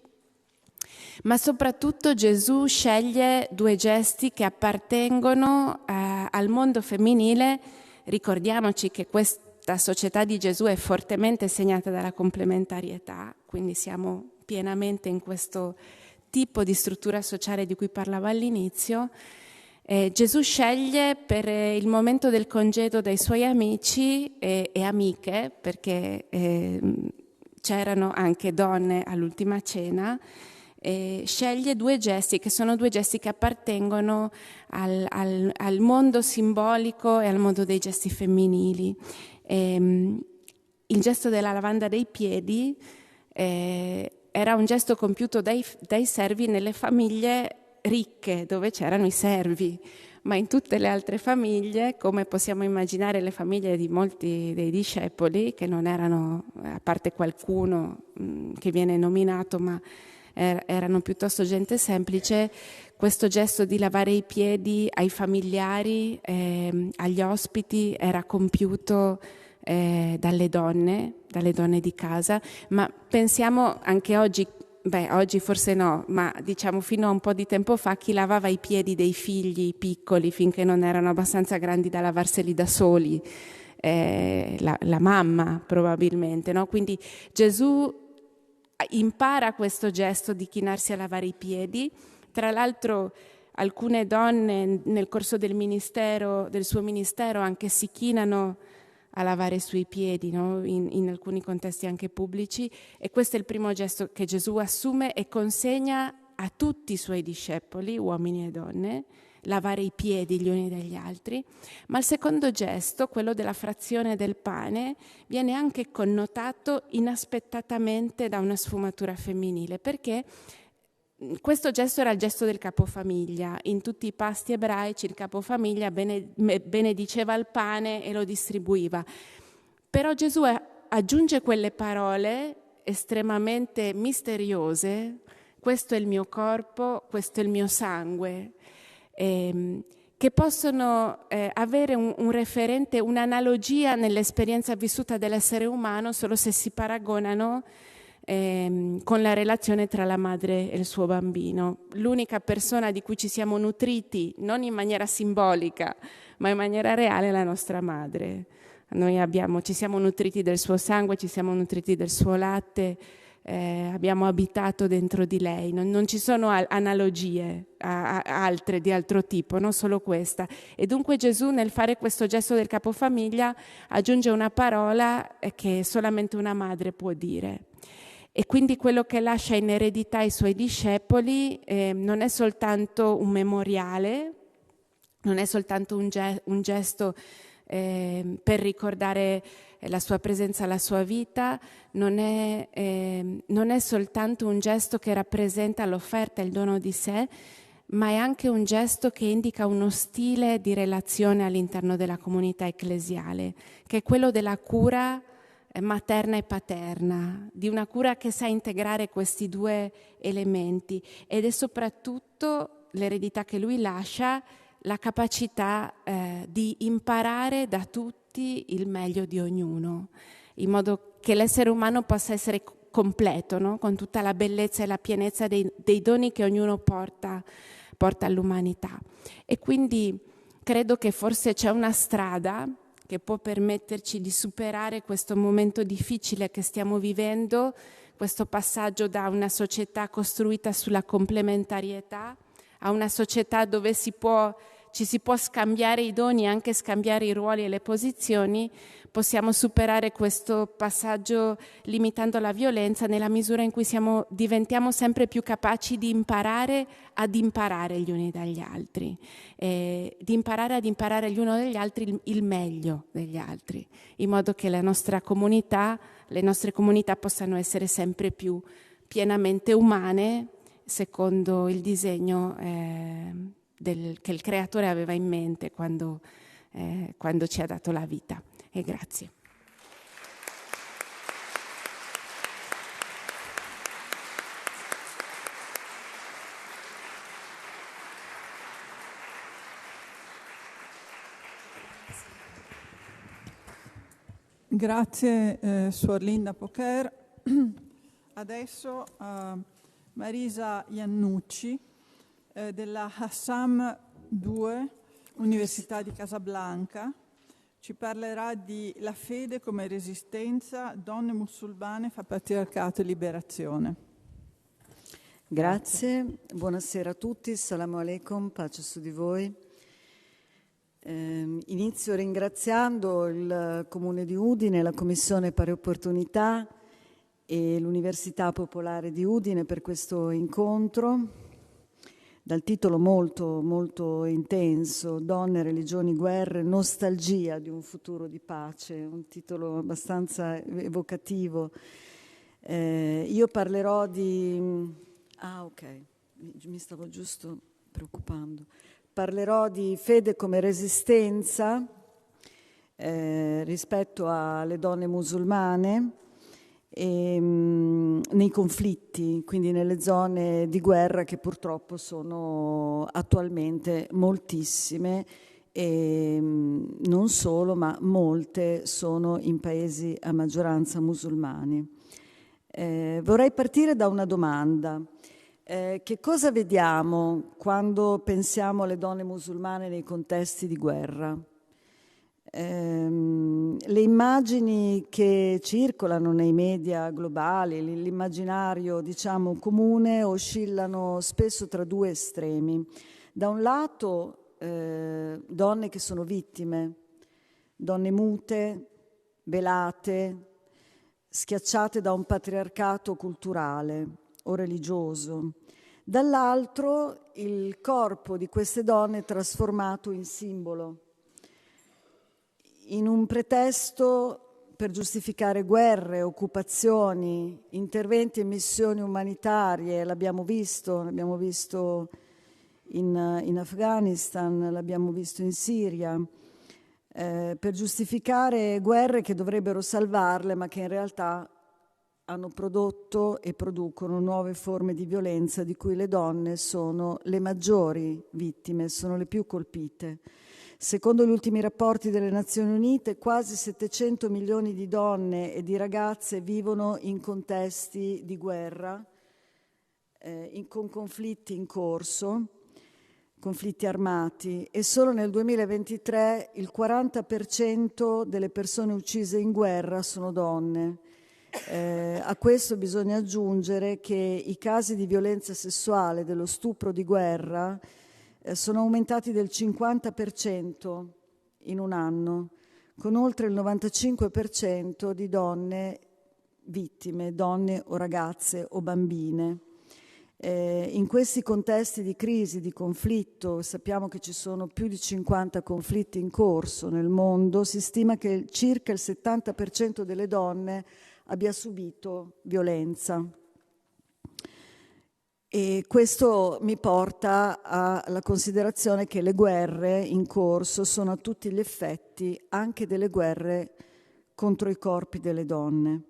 Ma soprattutto Gesù sceglie due gesti che appartengono al mondo femminile. Ricordiamoci che questa società di Gesù è fortemente segnata dalla complementarietà, quindi siamo pienamente in questo tipo di struttura sociale di cui parlavo all'inizio. Gesù sceglie per il momento del congedo dai suoi amici e amiche, perché c'erano anche donne all'ultima cena, sceglie 2 gesti che sono 2 gesti che appartengono al mondo simbolico e al mondo dei gesti femminili. Il gesto della lavanda dei piedi era un gesto compiuto dai servi nelle famiglie ricche, dove c'erano i servi, ma in tutte le altre famiglie, come possiamo immaginare le famiglie di molti dei discepoli, che non erano, a parte qualcuno che viene nominato, ma erano piuttosto gente semplice, questo gesto di lavare i piedi ai familiari, agli ospiti, era compiuto dalle donne di casa, ma pensiamo anche oggi, oggi forse no, ma diciamo fino a un po' di tempo fa chi lavava i piedi dei figli piccoli finché non erano abbastanza grandi da lavarseli da soli, la mamma probabilmente, no? Quindi Gesù impara questo gesto di chinarsi a lavare i piedi. Tra l'altro alcune donne nel corso del suo ministero anche si chinano a lavare sui piedi, no? in alcuni contesti anche pubblici, e questo è il primo gesto che Gesù assume e consegna a tutti i suoi discepoli, uomini e donne, lavare i piedi gli uni degli altri. Ma il secondo gesto, quello della frazione del pane, viene anche connotato inaspettatamente da una sfumatura femminile, perché questo gesto era il gesto del capofamiglia. In tutti i pasti ebraici il capofamiglia benediceva il pane e lo distribuiva. Però Gesù aggiunge quelle parole estremamente misteriose: questo è il mio corpo, questo è il mio sangue, che possono avere un referente, un'analogia nell'esperienza vissuta dell'essere umano solo se si paragonano con la relazione tra la madre e il suo bambino. L'unica persona di cui ci siamo nutriti, non in maniera simbolica, ma in maniera reale, è la nostra madre. Noi ci siamo nutriti del suo sangue, ci siamo nutriti del suo latte, abbiamo abitato dentro di lei. Non ci sono analogie altre di altro tipo, non solo questa. E dunque Gesù, nel fare questo gesto del capofamiglia, aggiunge una parola che solamente una madre può dire. E quindi quello che lascia in eredità ai suoi discepoli non è soltanto un memoriale, non è soltanto un gesto per ricordare la sua presenza, la sua vita, non è soltanto un gesto che rappresenta l'offerta, il dono di sé, ma è anche un gesto che indica uno stile di relazione all'interno della comunità ecclesiale, che è quello della cura materna e paterna, di una cura che sa integrare questi 2 elementi, ed è soprattutto l'eredità che lui lascia, la capacità di imparare da tutti il meglio di ognuno, in modo che l'essere umano possa essere completo, no? Con tutta la bellezza e la pienezza dei doni che ognuno porta all'umanità. E quindi credo che forse c'è una strada che può permetterci di superare questo momento difficile che stiamo vivendo, questo passaggio da una società costruita sulla complementarietà a una società dove ci si può scambiare i doni, anche scambiare i ruoli e le posizioni. Possiamo superare questo passaggio limitando la violenza nella misura in cui diventiamo sempre più capaci di imparare ad imparare gli uni dagli altri, di imparare ad imparare gli uni dagli altri il meglio degli altri, in modo che le nostre comunità possano essere sempre più pienamente umane, secondo il disegno che il Creatore aveva in mente quando ci ha dato la vita. E grazie. Grazie Suor Linda Pocher. Adesso Marisa Iannucci della Hassam 2, Università di Casablanca, ci parlerà di la fede come resistenza, donne musulmane fra patriarcato e liberazione. Grazie, buonasera a tutti, assalamu alaikum, pace su di voi. Inizio ringraziando il Comune di Udine, la Commissione Pari Opportunità e l'Università Popolare di Udine per questo incontro. Dal titolo molto, molto intenso, Donne, religioni, guerre, nostalgia di un futuro di pace, un titolo abbastanza evocativo. Io parlerò di... ok, mi stavo giusto preoccupando. Parlerò di fede come resistenza rispetto alle donne musulmane nei conflitti, quindi nelle zone di guerra che purtroppo sono attualmente moltissime e non solo, ma molte sono in paesi a maggioranza musulmani. Vorrei partire da una domanda. Che cosa vediamo quando pensiamo alle donne musulmane nei contesti di guerra? Le immagini che circolano nei media globali, l'immaginario diciamo comune, oscillano spesso tra due estremi. Da un lato donne che sono vittime, donne mute, velate, schiacciate da un patriarcato culturale o religioso. Dall'altro il corpo di queste donne trasformato in simbolo, in un pretesto per giustificare guerre, occupazioni, interventi e missioni umanitarie. L'abbiamo visto in Afghanistan, l'abbiamo visto in Siria, per giustificare guerre che dovrebbero salvarle, ma che in realtà hanno prodotto e producono nuove forme di violenza di cui le donne sono le maggiori vittime, sono le più colpite. Secondo gli ultimi rapporti delle Nazioni Unite, quasi 700 milioni di donne e di ragazze vivono in contesti di guerra, con conflitti in corso, conflitti armati, e solo nel 2023 il 40% delle persone uccise in guerra sono donne. A questo bisogna aggiungere che i casi di violenza sessuale, dello stupro di guerra, sono aumentati del 50% in un anno, con oltre il 95% di donne vittime, donne o ragazze o bambine. In questi contesti di crisi, di conflitto, sappiamo che ci sono più di 50 conflitti in corso nel mondo, si stima che circa il 70% delle donne abbia subito violenza. E questo mi porta alla considerazione che le guerre in corso sono a tutti gli effetti anche delle guerre contro i corpi delle donne.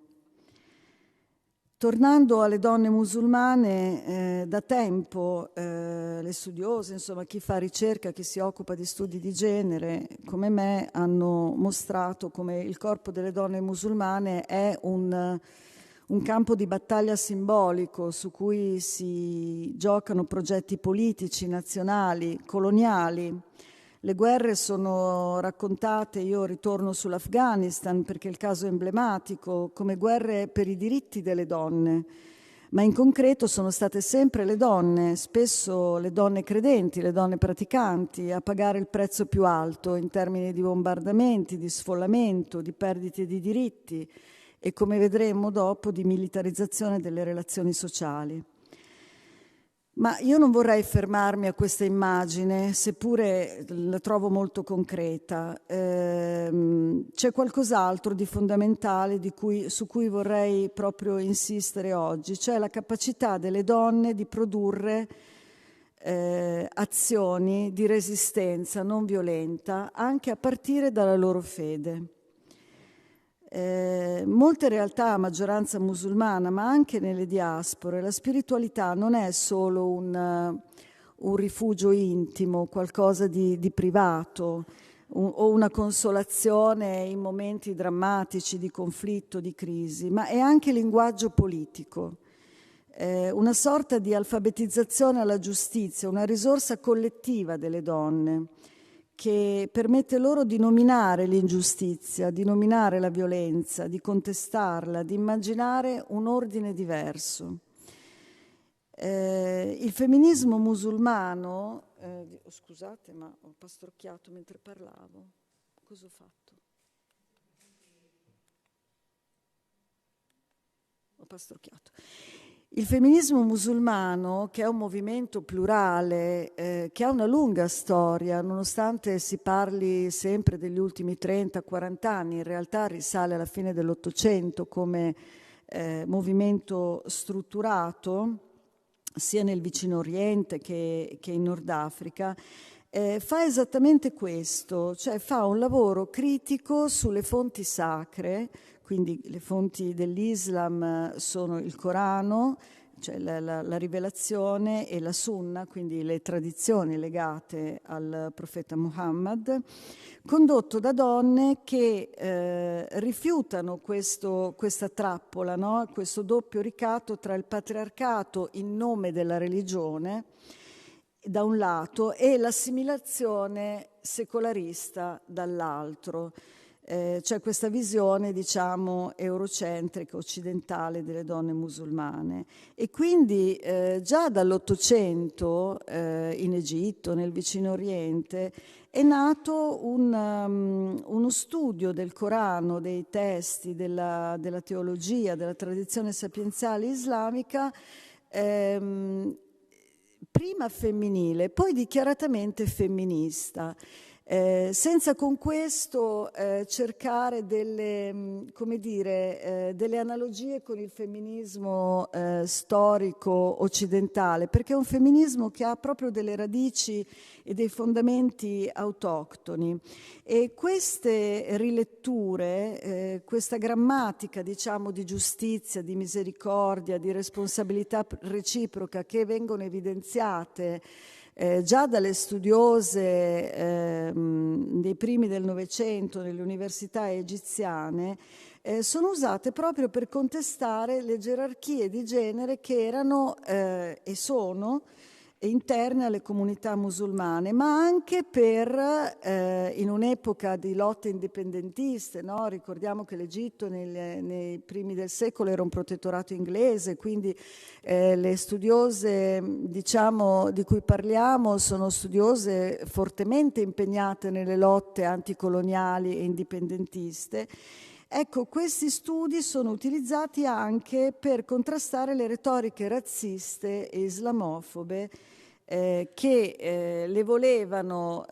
Tornando alle donne musulmane, da tempo le studiose, insomma chi fa ricerca, chi si occupa di studi di genere come me, hanno mostrato come il corpo delle donne musulmane è un campo di battaglia simbolico su cui si giocano progetti politici, nazionali, coloniali. Le guerre sono raccontate, io ritorno sull'Afghanistan perché è il caso emblematico, come guerre per i diritti delle donne, ma in concreto sono state sempre le donne, spesso le donne credenti, le donne praticanti, a pagare il prezzo più alto in termini di bombardamenti, di sfollamento, di perdite di diritti e, come vedremo dopo, di militarizzazione delle relazioni sociali. Ma io non vorrei fermarmi a questa immagine, seppure la trovo molto concreta. C'è qualcos'altro di fondamentale su cui vorrei proprio insistere oggi, cioè la capacità delle donne di produrre azioni di resistenza non violenta, anche a partire dalla loro fede. Molte realtà a maggioranza musulmana, ma anche nelle diaspore, la spiritualità non è solo un rifugio intimo, qualcosa di privato, o una consolazione in momenti drammatici di conflitto, di crisi, ma è anche linguaggio politico, una sorta di alfabetizzazione alla giustizia, una risorsa collettiva delle donne, che permette loro di nominare l'ingiustizia, di nominare la violenza, di contestarla, di immaginare un ordine diverso. Il femminismo musulmano, scusate ma ho pastrocchiato mentre parlavo, cosa ho fatto? Ho pastrocchiato. Il femminismo musulmano, che è un movimento plurale, che ha una lunga storia, nonostante si parli sempre degli ultimi 30-40 anni, in realtà risale alla fine dell'Ottocento come movimento strutturato, sia nel Vicino Oriente che in Nord Africa, fa esattamente questo, cioè fa un lavoro critico sulle fonti sacre. Quindi le fonti dell'Islam sono il Corano, cioè la rivelazione, e la Sunna, quindi le tradizioni legate al profeta Muhammad, condotto da donne che rifiutano questa trappola, no? Questo doppio ricatto tra il patriarcato in nome della religione, da un lato, e l'assimilazione secolarista dall'altro. C'è questa visione, diciamo, eurocentrica, occidentale delle donne musulmane. E quindi già dall'Ottocento in Egitto, nel Vicino Oriente, è nato uno studio del Corano, dei testi, della teologia, della tradizione sapienziale islamica, prima femminile, poi dichiaratamente femminista. Senza con questo cercare delle analogie con il femminismo storico occidentale, perché è un femminismo che ha proprio delle radici e dei fondamenti autoctoni. E queste riletture, questa grammatica, diciamo, di giustizia, di misericordia, di responsabilità reciproca che vengono evidenziate già dalle studiose dei primi del Novecento nelle università egiziane, sono usate proprio per contestare le gerarchie di genere che erano e sono interne alle comunità musulmane, ma anche per, in un'epoca di lotte indipendentiste, no? Ricordiamo che l'Egitto nei primi del secolo era un protettorato inglese, quindi le studiose, diciamo, di cui parliamo sono studiose fortemente impegnate nelle lotte anticoloniali e indipendentiste. Ecco, questi studi sono utilizzati anche per contrastare le retoriche razziste e islamofobe che le volevano,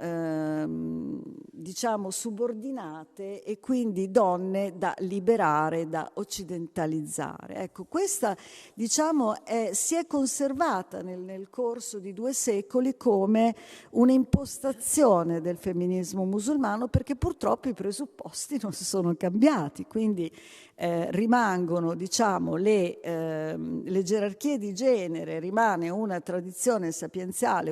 diciamo, subordinate e quindi donne da liberare, da occidentalizzare. Ecco, questa, diciamo, si è conservata nel corso di 2 secoli come un'impostazione del femminismo musulmano, perché purtroppo i presupposti non sono cambiati, quindi rimangono, diciamo, le gerarchie di genere, rimane una tradizione sapienziale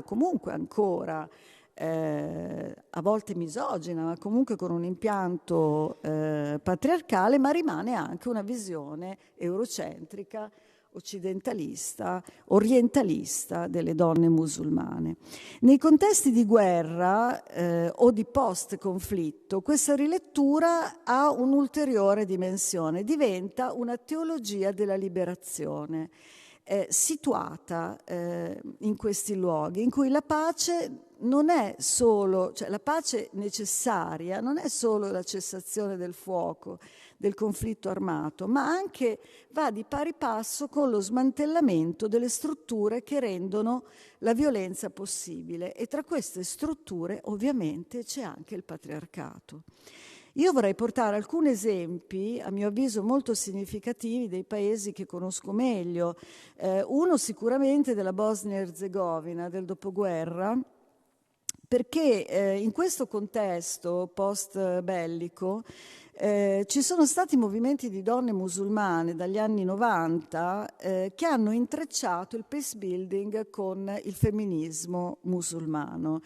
comunque ancora a volte misogina, ma comunque con un impianto patriarcale, ma rimane anche una visione eurocentrica, occidentalista, orientalista delle donne musulmane. Nei contesti di guerra o di post-conflitto, questa rilettura ha un'ulteriore dimensione, diventa una teologia della liberazione, situata in questi luoghi in cui la pace non è solo, cioè la pace necessaria non è solo la cessazione del fuoco, del conflitto armato, ma anche va di pari passo con lo smantellamento delle strutture che rendono la violenza possibile, e tra queste strutture ovviamente c'è anche il patriarcato. Io vorrei portare alcuni esempi, a mio avviso molto significativi, dei paesi che conosco meglio. Uno sicuramente della Bosnia-Erzegovina del dopoguerra, perché in questo contesto post-bellico ci sono stati movimenti di donne musulmane dagli anni 90 che hanno intrecciato il peace building con il femminismo musulmano.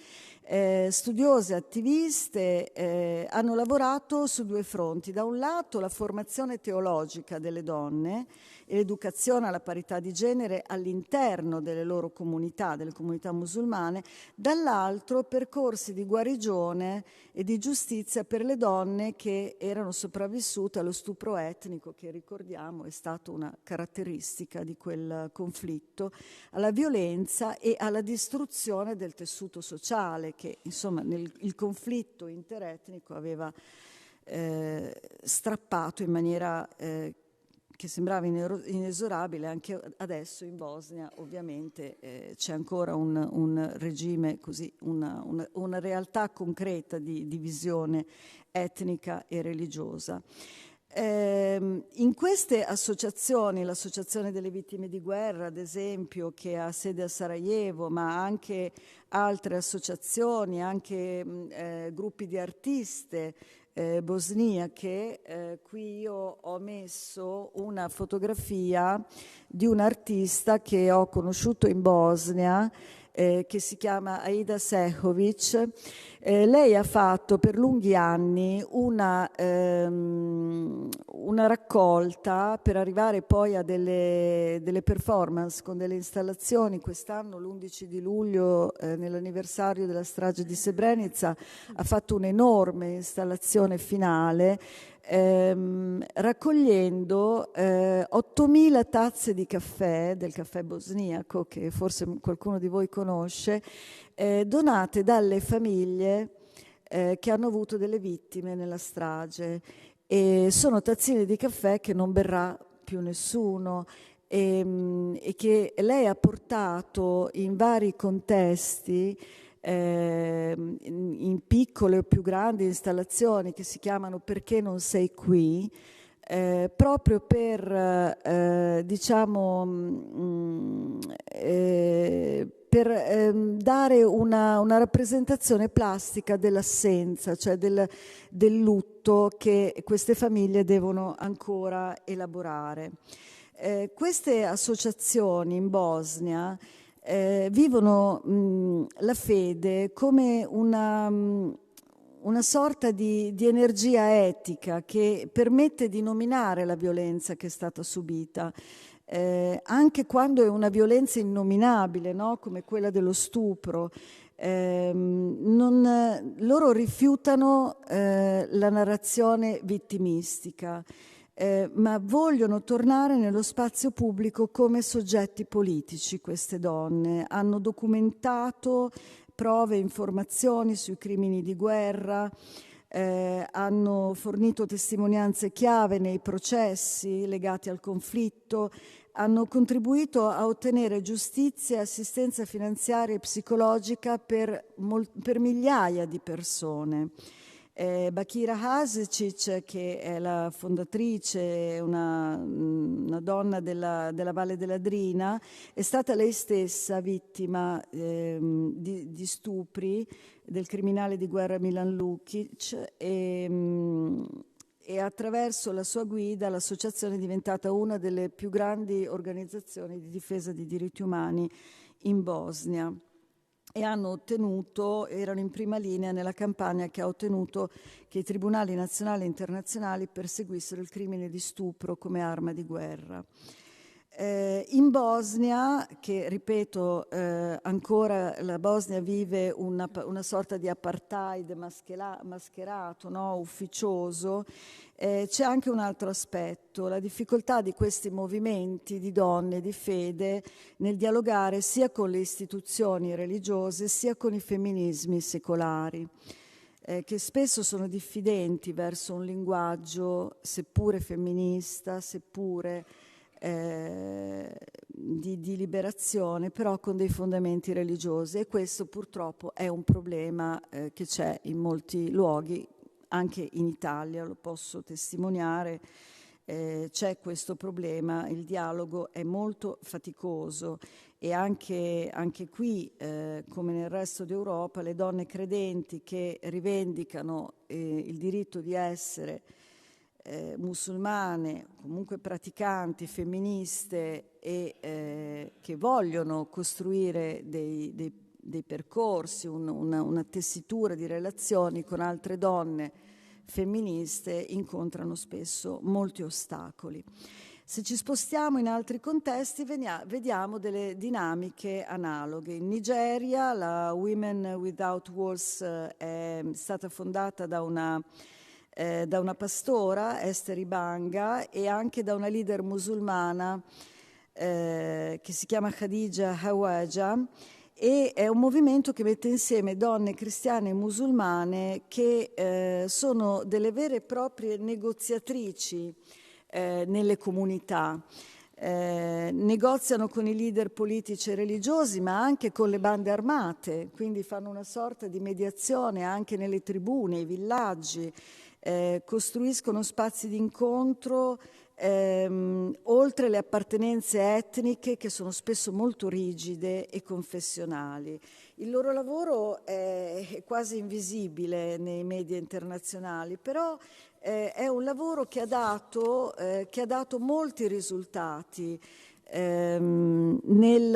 Studiose, attiviste hanno lavorato su 2 fronti. Da un lato la formazione teologica delle donne e l'educazione alla parità di genere all'interno delle loro comunità, delle comunità musulmane, dall'altro percorsi di guarigione e di giustizia per le donne che erano sopravvissute allo stupro etnico, che ricordiamo è stata una caratteristica di quel conflitto, alla violenza e alla distruzione del tessuto sociale che, insomma, il conflitto interetnico aveva strappato in maniera che sembrava inesorabile. Anche adesso in Bosnia ovviamente c'è ancora un regime così, una realtà concreta di divisione etnica e religiosa. In queste associazioni, l'Associazione delle Vittime di Guerra, ad esempio, che ha sede a Sarajevo, ma anche altre associazioni, anche gruppi di artiste bosniache, qui io ho messo una fotografia di un artista che ho conosciuto in Bosnia, che si chiama Aida Sehovic. Lei ha fatto per lunghi anni una raccolta per arrivare poi a delle performance con delle installazioni. Quest'anno, l'11 di luglio, nell'anniversario della strage di Srebrenica, ha fatto un'enorme installazione finale raccogliendo 8.000 tazze di caffè, del caffè bosniaco, che forse qualcuno di voi conosce, donate dalle famiglie che hanno avuto delle vittime nella strage. E sono tazzine di caffè che non berrà più nessuno e che lei ha portato in vari contesti, in piccole o più grandi installazioni che si chiamano Perché non sei qui, proprio per dare una rappresentazione plastica dell'assenza, cioè del lutto che queste famiglie devono ancora elaborare. Queste associazioni in Bosnia vivono la fede come una sorta di energia etica che permette di nominare la violenza che è stata subita, anche quando è una violenza innominabile, no? Come quella dello stupro. Loro rifiutano la narrazione vittimistica, ma vogliono tornare nello spazio pubblico come soggetti politici. Queste donne hanno documentato prove e informazioni sui crimini di guerra, hanno fornito testimonianze chiave nei processi legati al conflitto, hanno contribuito a ottenere giustizia e assistenza finanziaria e psicologica per migliaia di persone. Bakira Hasicic, che è la fondatrice, una donna della Valle della Drina, è stata lei stessa vittima di stupri del criminale di guerra Milan Lukic e attraverso la sua guida l'associazione è diventata una delle più grandi organizzazioni di difesa dei diritti umani in Bosnia. E erano in prima linea nella campagna che ha ottenuto che i tribunali nazionali e internazionali perseguissero il crimine di stupro come arma di guerra. In Bosnia, che ripeto, ancora la Bosnia vive una sorta di apartheid mascherato, no? Ufficioso, c'è anche un altro aspetto, la difficoltà di questi movimenti di donne di fede nel dialogare sia con le istituzioni religiose sia con i femminismi secolari, che spesso sono diffidenti verso un linguaggio seppure femminista, seppure di liberazione, però con dei fondamenti religiosi, e questo purtroppo è un problema che c'è in molti luoghi, anche in Italia, lo posso testimoniare. C'è questo problema, il dialogo è molto faticoso e anche qui, come nel resto d'Europa, le donne credenti che rivendicano il diritto di essere musulmane, comunque praticanti, femministe e che vogliono costruire dei percorsi, una tessitura di relazioni con altre donne femministe, incontrano spesso molti ostacoli. Se ci spostiamo in altri contesti vediamo delle dinamiche analoghe. In Nigeria la Women Without Walls è stata fondata da una pastora, Esther Ibanga, e anche da una leader musulmana che si chiama Khadija Hawaja, e è un movimento che mette insieme donne cristiane e musulmane che sono delle vere e proprie negoziatrici nelle comunità. Negoziano con i leader politici e religiosi, ma anche con le bande armate, quindi fanno una sorta di mediazione anche nelle tribù, nei villaggi, costruiscono spazi di incontro oltre le appartenenze etniche, che sono spesso molto rigide e confessionali. Il loro lavoro è quasi invisibile nei media internazionali, però è un lavoro che ha dato molti risultati nel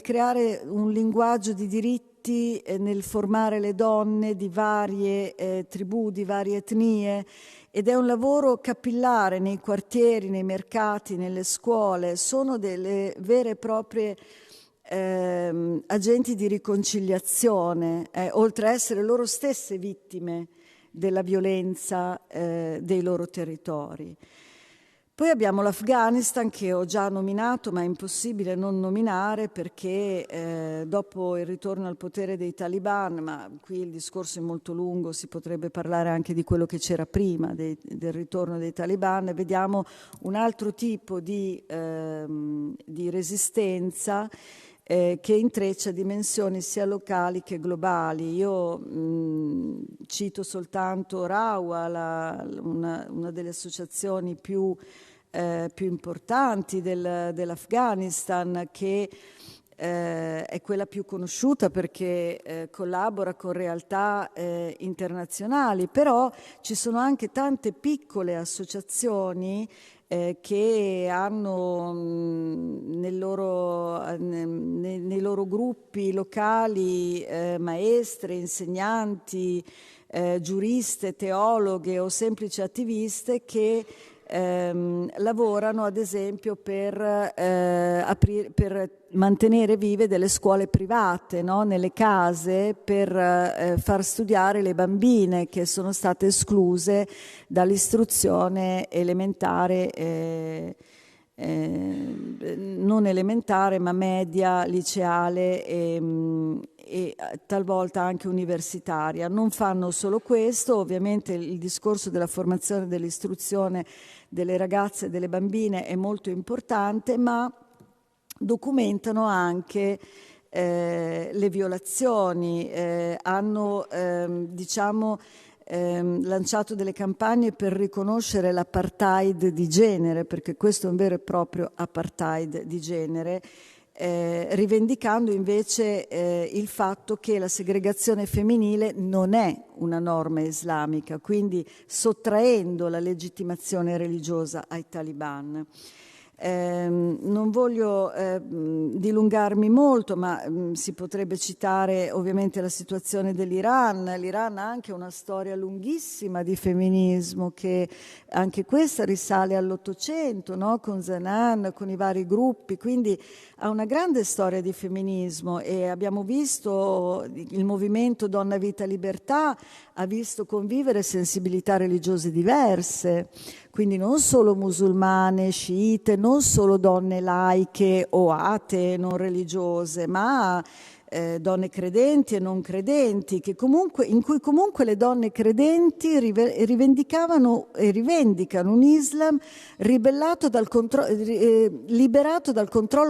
creare un linguaggio di diritti, nel formare le donne di varie tribù, di varie etnie, ed è un lavoro capillare nei quartieri, nei mercati, nelle scuole. Sono delle vere e proprie agenti di riconciliazione, oltre a essere loro stesse vittime della violenza dei loro territori. Poi abbiamo l'Afghanistan, che ho già nominato, ma è impossibile non nominare perché dopo il ritorno al potere dei Taliban, ma qui il discorso è molto lungo, si potrebbe parlare anche di quello che c'era prima del ritorno dei Taliban, vediamo un altro tipo di resistenza che intreccia dimensioni sia locali che globali. Io cito soltanto Rawa, una delle associazioni più importanti dell'Afghanistan, che è quella più conosciuta perché collabora con realtà internazionali, però ci sono anche tante piccole associazioni che hanno nei loro gruppi locali maestre, insegnanti, giuriste, teologhe o semplici attiviste che lavorano ad esempio per mantenere vive delle scuole private, no? Nelle case, per far studiare le bambine che sono state escluse dall'istruzione elementare, non elementare ma media, liceale e talvolta anche universitaria. Non fanno solo questo, ovviamente il discorso della formazione e dell'istruzione delle ragazze e delle bambine è molto importante, ma documentano anche le violazioni, hanno lanciato delle campagne per riconoscere l'apartheid di genere, perché questo è un vero e proprio apartheid di genere, rivendicando invece il fatto che la segregazione femminile non è una norma islamica, quindi sottraendo la legittimazione religiosa ai talibani. Non voglio dilungarmi molto, ma si potrebbe citare ovviamente la situazione dell'Iran. L'Iran ha anche una storia lunghissima di femminismo, che anche questa risale all'Ottocento, no? Con Zanan, con i vari gruppi, quindi ha una grande storia di femminismo, e abbiamo visto il movimento Donna, Vita, Libertà ha visto convivere sensibilità religiose diverse, quindi non solo musulmane, sciite, non solo donne laiche o atee, non religiose, ma donne credenti e non credenti, in cui comunque le donne credenti rivendicavano e rivendicano un Islam liberato dal controllo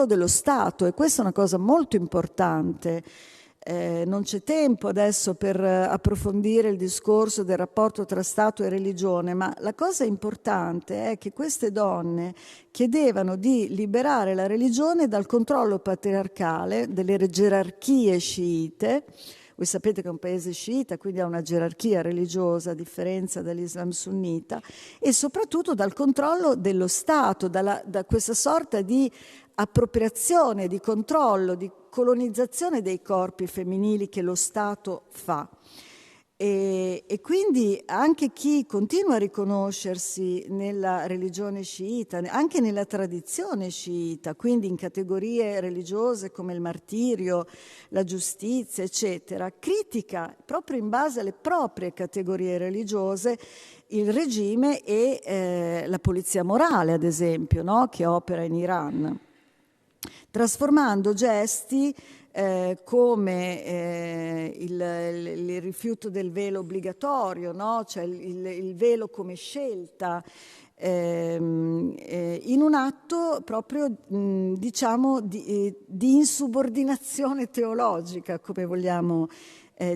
dello Stato, e questa è una cosa molto importante. Non c'è tempo adesso per approfondire il discorso del rapporto tra Stato e religione, ma la cosa importante è che queste donne chiedevano di liberare la religione dal controllo patriarcale delle gerarchie sciite. Voi sapete che è un paese sciita, quindi ha una gerarchia religiosa a differenza dell'Islam sunnita, e soprattutto dal controllo dello Stato, da questa sorta di appropriazione, di controllo, di colonizzazione dei corpi femminili che lo Stato fa. E quindi anche chi continua a riconoscersi nella religione sciita, anche nella tradizione sciita, quindi in categorie religiose come il martirio, la giustizia, eccetera, critica proprio in base alle proprie categorie religiose il regime e la polizia morale, ad esempio, no? Che opera in Iran, trasformando gesti come il rifiuto del velo obbligatorio, no? Cioè il velo come scelta, in un atto proprio diciamo di insubordinazione teologica, come vogliamo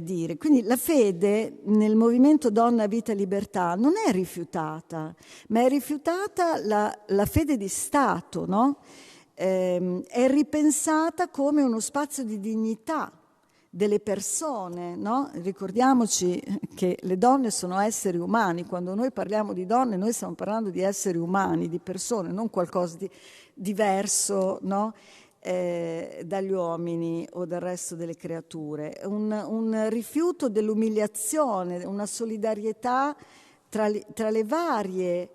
dire. Quindi la fede nel movimento Donna, Vita, Libertà non è rifiutata, ma è rifiutata la fede di Stato, no? È ripensata come uno spazio di dignità delle persone, no? Ricordiamoci che le donne sono esseri umani. Quando noi parliamo di donne, noi stiamo parlando di esseri umani, di persone, non qualcosa di diverso, no? Dagli uomini o dal resto delle creature. Un rifiuto dell'umiliazione, una solidarietà tra le varie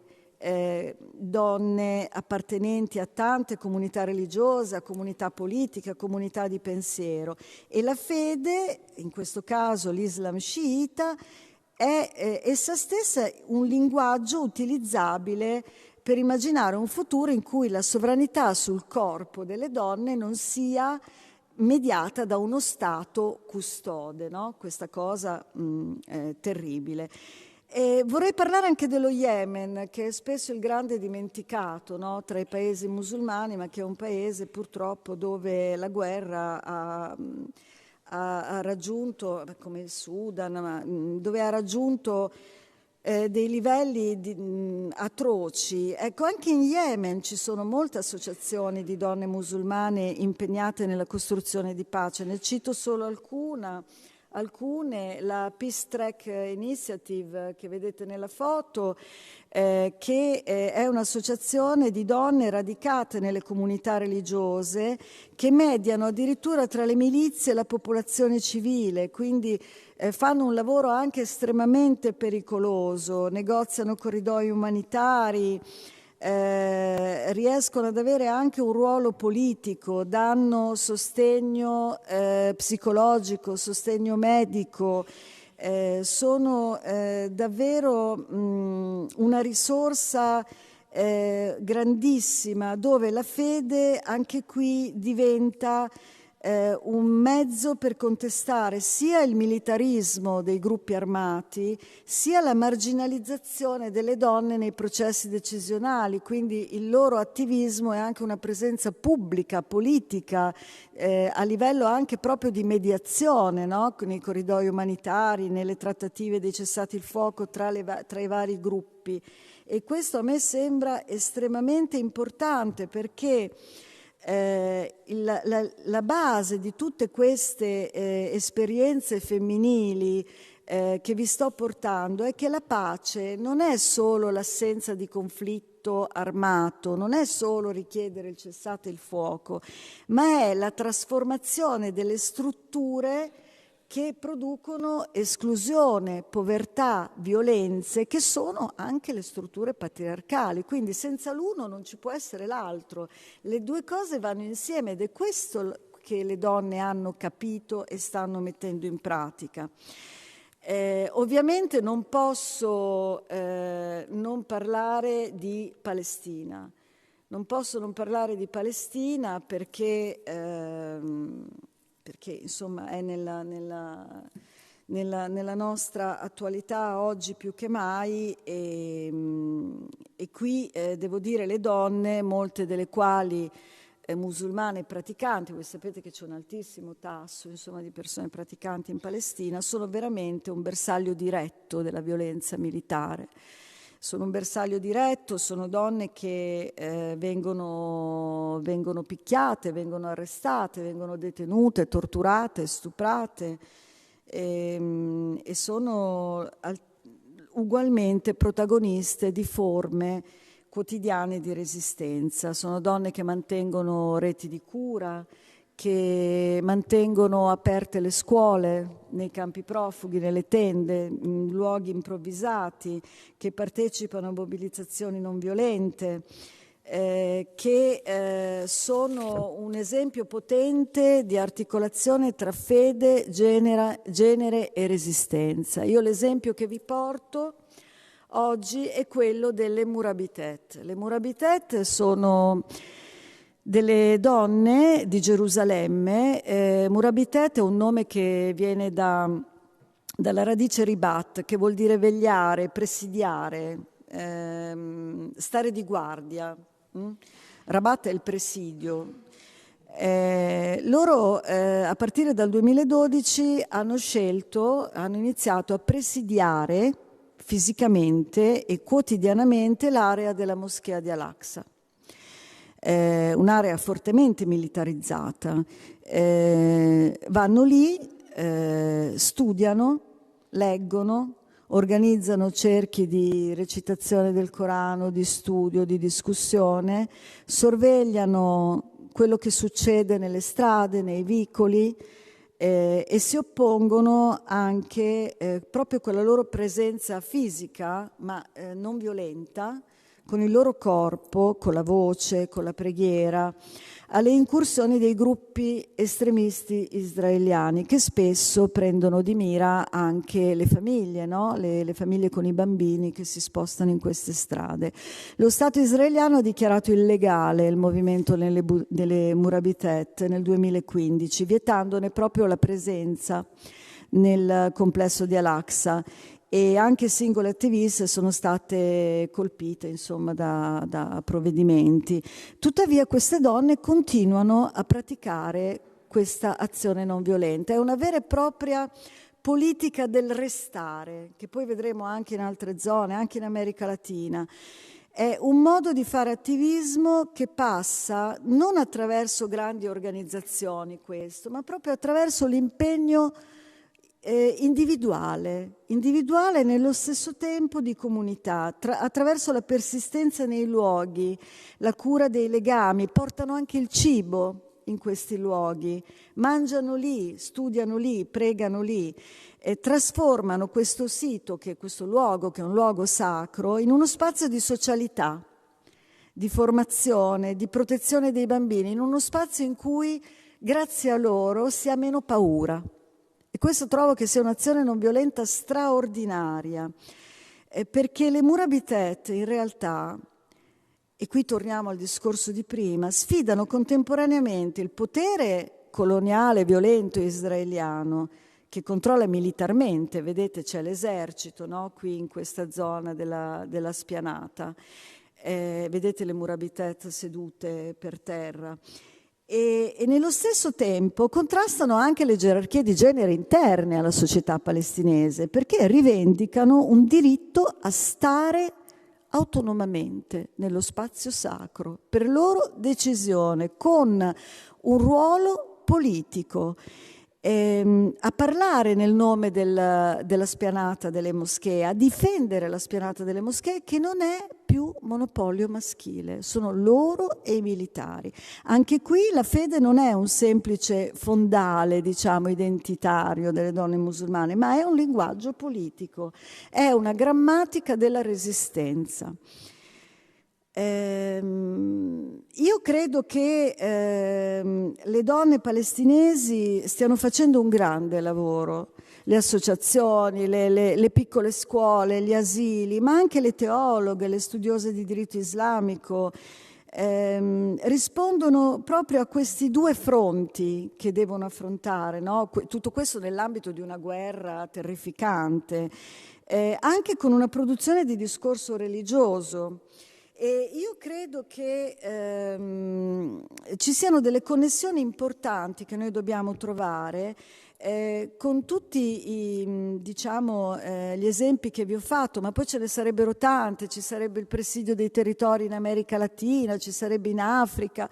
donne appartenenti a tante comunità religiose, a comunità politiche, a comunità di pensiero. E la fede, in questo caso l'Islam sciita, è essa stessa un linguaggio utilizzabile per immaginare un futuro in cui la sovranità sul corpo delle donne non sia mediata da uno Stato custode, no? Questa cosa terribile. E vorrei parlare anche dello Yemen, che è spesso il grande dimenticato, no? Tra i paesi musulmani, ma che è un paese purtroppo dove la guerra ha raggiunto, come il Sudan, dove ha raggiunto dei livelli atroci. Ecco, anche in Yemen ci sono molte associazioni di donne musulmane impegnate nella costruzione di pace. Ne cito solo alcune, la Peace Track Initiative che vedete nella foto, che è un'associazione di donne radicate nelle comunità religiose che mediano addirittura tra le milizie e la popolazione civile, quindi fanno un lavoro anche estremamente pericoloso, negoziano corridoi umanitari, riescono ad avere anche un ruolo politico, danno sostegno psicologico, sostegno medico, sono davvero una risorsa grandissima, dove la fede anche qui diventa un mezzo per contestare sia il militarismo dei gruppi armati, sia la marginalizzazione delle donne nei processi decisionali, quindi il loro attivismo è anche una presenza pubblica, politica, a livello anche proprio di mediazione, no? Nei corridoi umanitari, nelle trattative dei cessati il fuoco tra i vari gruppi. E questo a me sembra estremamente importante, perché la base di tutte queste esperienze femminili che vi sto portando è che la pace non è solo l'assenza di conflitto armato, non è solo richiedere il cessate il fuoco, ma è la trasformazione delle strutture che producono esclusione, povertà, violenze, che sono anche le strutture patriarcali. Quindi senza l'uno non ci può essere l'altro. Le due cose vanno insieme ed è questo che le donne hanno capito e stanno mettendo in pratica. Ovviamente non posso non parlare di Palestina. Non posso non parlare di Palestina perché insomma è nella nostra attualità oggi più che mai, e qui devo dire le donne, molte delle quali musulmane praticanti, voi sapete che c'è un altissimo tasso insomma, di persone praticanti in Palestina, sono veramente un bersaglio diretto della violenza militare. Sono un bersaglio diretto, sono donne che vengono picchiate, vengono arrestate, vengono detenute, torturate, stuprate e sono ugualmente protagoniste di forme quotidiane di resistenza. Sono donne che mantengono reti di cura, che mantengono aperte le scuole nei campi profughi, nelle tende, in luoghi improvvisati, che partecipano a mobilizzazioni non violente, che sono un esempio potente di articolazione tra fede, genere e resistenza. Io l'esempio che vi porto oggi è quello delle Murabitet. Le Murabitet sono delle donne di Gerusalemme. Murabitet è un nome che viene dalla radice ribat, che vuol dire vegliare, presidiare. stare di guardia. Rabat è il presidio. Loro a partire dal 2012 hanno iniziato a presidiare fisicamente e quotidianamente l'area della moschea di Al-Aqsa, un'area fortemente militarizzata. Vanno lì, studiano, leggono, organizzano cerchi di recitazione del Corano, di studio, di discussione, sorvegliano quello che succede nelle strade, nei vicoli, e si oppongono anche proprio con la loro presenza fisica, ma non violenta, con il loro corpo, con la voce, con la preghiera, alle incursioni dei gruppi estremisti israeliani che spesso prendono di mira anche le famiglie, no? Le famiglie con i bambini che si spostano in queste strade. Lo Stato israeliano ha dichiarato illegale il movimento delle Murabitet nel 2015, vietandone proprio la presenza nel complesso di Al-Aqsa, e anche singole attiviste sono state colpite, insomma, da provvedimenti. Tuttavia queste donne continuano a praticare questa azione non violenta. È una vera e propria politica del restare, che poi vedremo anche in altre zone, anche in America Latina. È un modo di fare attivismo che passa non attraverso grandi organizzazioni, questo, ma proprio attraverso l'impegno individuale nello stesso tempo di comunità, attraverso la persistenza nei luoghi, la cura dei legami. Portano anche il cibo in questi luoghi, mangiano lì, studiano lì, pregano lì, trasformano questo sito, questo luogo che è un luogo sacro, in uno spazio di socialità, di formazione, di protezione dei bambini, in uno spazio in cui grazie a loro si ha meno paura. E questo trovo che sia un'azione non violenta straordinaria, perché le Murabitet in realtà, e qui torniamo al discorso di prima, sfidano contemporaneamente il potere coloniale violento israeliano che controlla militarmente, vedete c'è l'esercito, no? Qui in questa zona della spianata, vedete le Murabitet sedute per terra. E nello stesso tempo contrastano anche le gerarchie di genere interne alla società palestinese, perché rivendicano un diritto a stare autonomamente nello spazio sacro, per loro decisione, con un ruolo politico, a parlare nel nome della spianata delle moschee, a difendere la spianata delle moschee, che non è più monopolio maschile, sono loro e i militari. Anche qui la fede non è un semplice fondale, diciamo, identitario delle donne musulmane, ma è un linguaggio politico, è una grammatica della resistenza. Io credo che le donne palestinesi stiano facendo un grande lavoro, le associazioni, le piccole scuole, gli asili, ma anche le teologhe, le studiose di diritto islamico, rispondono proprio a questi due fronti che devono affrontare, no? Tutto questo nell'ambito di una guerra terrificante, anche con una produzione di discorso religioso. E io credo che ci siano delle connessioni importanti che noi dobbiamo trovare con tutti gli esempi che vi ho fatto, ma poi ce ne sarebbero tante, ci sarebbe il presidio dei territori in America Latina, ci sarebbe in Africa.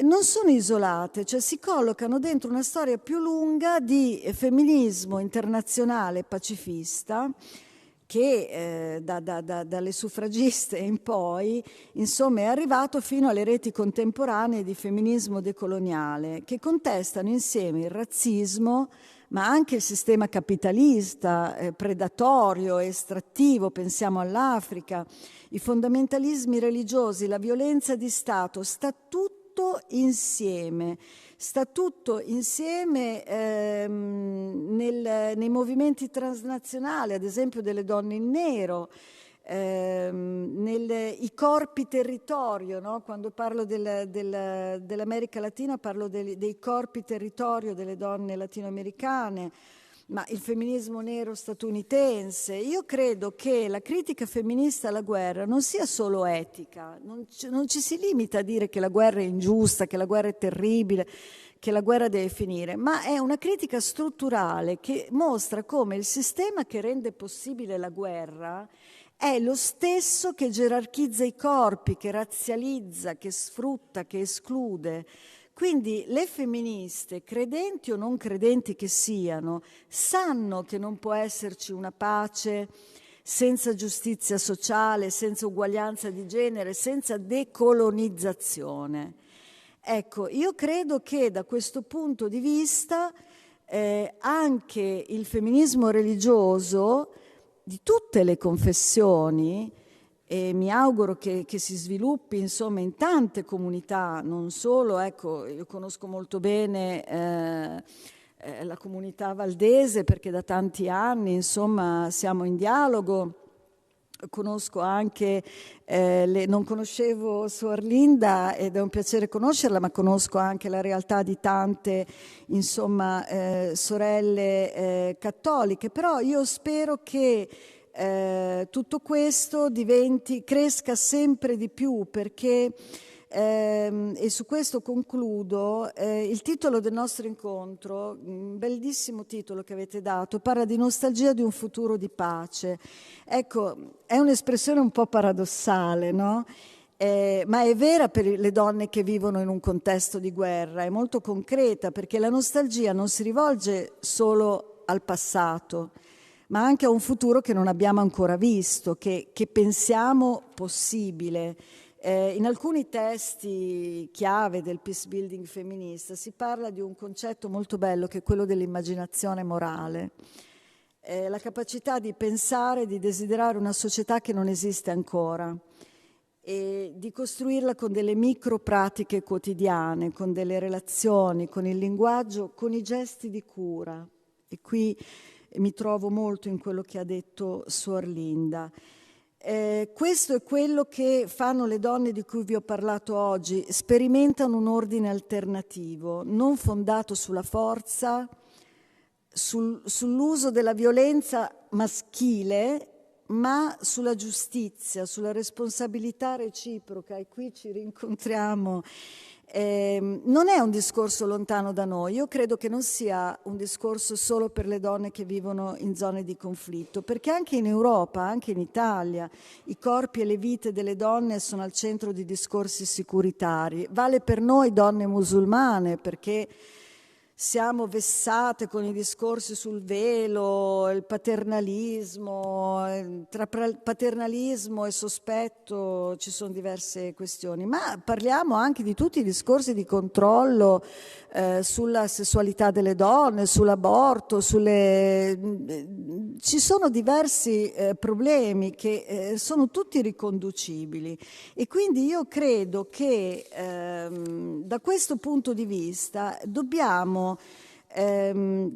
Non sono isolate, cioè si collocano dentro una storia più lunga di femminismo internazionale pacifista, che dalle suffragiste in poi, insomma, è arrivato fino alle reti contemporanee di femminismo decoloniale, che contestano insieme il razzismo, ma anche il sistema capitalista, predatorio, estrattivo, pensiamo all'Africa, i fondamentalismi religiosi, la violenza di Stato, sta tutto insieme nei movimenti transnazionali, ad esempio delle donne in nero, i corpi territorio, no? Quando parlo dell'America Latina parlo dei corpi territorio delle donne latinoamericane, ma il femminismo nero statunitense. Io credo che la critica femminista alla guerra non sia solo etica, non ci si limita a dire che la guerra è ingiusta, che la guerra è terribile, che la guerra deve finire, ma è una critica strutturale che mostra come il sistema che rende possibile la guerra è lo stesso che gerarchizza i corpi, che razzializza, che sfrutta, che esclude. Quindi le femministe, credenti o non credenti che siano, sanno che non può esserci una pace senza giustizia sociale, senza uguaglianza di genere, senza decolonizzazione. Ecco, io credo che da questo punto di vista anche il femminismo religioso di tutte le confessioni, e mi auguro che si sviluppi insomma in tante comunità, non solo, ecco, io conosco molto bene la comunità valdese perché da tanti anni insomma siamo in dialogo. Conosco anche, non conoscevo Suor Linda ed è un piacere conoscerla, ma conosco anche la realtà di tante insomma, sorelle cattoliche, però io spero che tutto questo cresca sempre di più perché, e su questo concludo, il titolo del nostro incontro, un bellissimo titolo che avete dato, parla di nostalgia di un futuro di pace. Ecco, è un'espressione un po' paradossale, no? Ma è vera per le donne che vivono in un contesto di guerra, è molto concreta perché la nostalgia non si rivolge solo al passato, ma anche a un futuro che non abbiamo ancora visto, che pensiamo possibile. In alcuni testi chiave del peace building femminista si parla di un concetto molto bello che è quello dell'immaginazione morale, la capacità di pensare, di desiderare una società che non esiste ancora e di costruirla con delle micro pratiche quotidiane, con delle relazioni, con il linguaggio, con i gesti di cura. E qui mi trovo molto in quello che ha detto Suor Linda. Questo è quello che fanno le donne di cui vi ho parlato oggi, sperimentano un ordine alternativo, non fondato sulla forza, sull'uso della violenza maschile, ma sulla giustizia, sulla responsabilità reciproca, e qui ci rincontriamo. Non è un discorso lontano da noi, io credo che non sia un discorso solo per le donne che vivono in zone di conflitto, perché anche in Europa, anche in Italia, i corpi e le vite delle donne sono al centro di discorsi securitari. Vale per noi donne musulmane, perché siamo vessate con i discorsi sul velo, il paternalismo, tra paternalismo e sospetto ci sono diverse questioni, ma parliamo anche di tutti i discorsi di controllo sulla sessualità delle donne, sull'aborto, ci sono diversi problemi che sono tutti riconducibili e quindi io credo che da questo punto di vista dobbiamo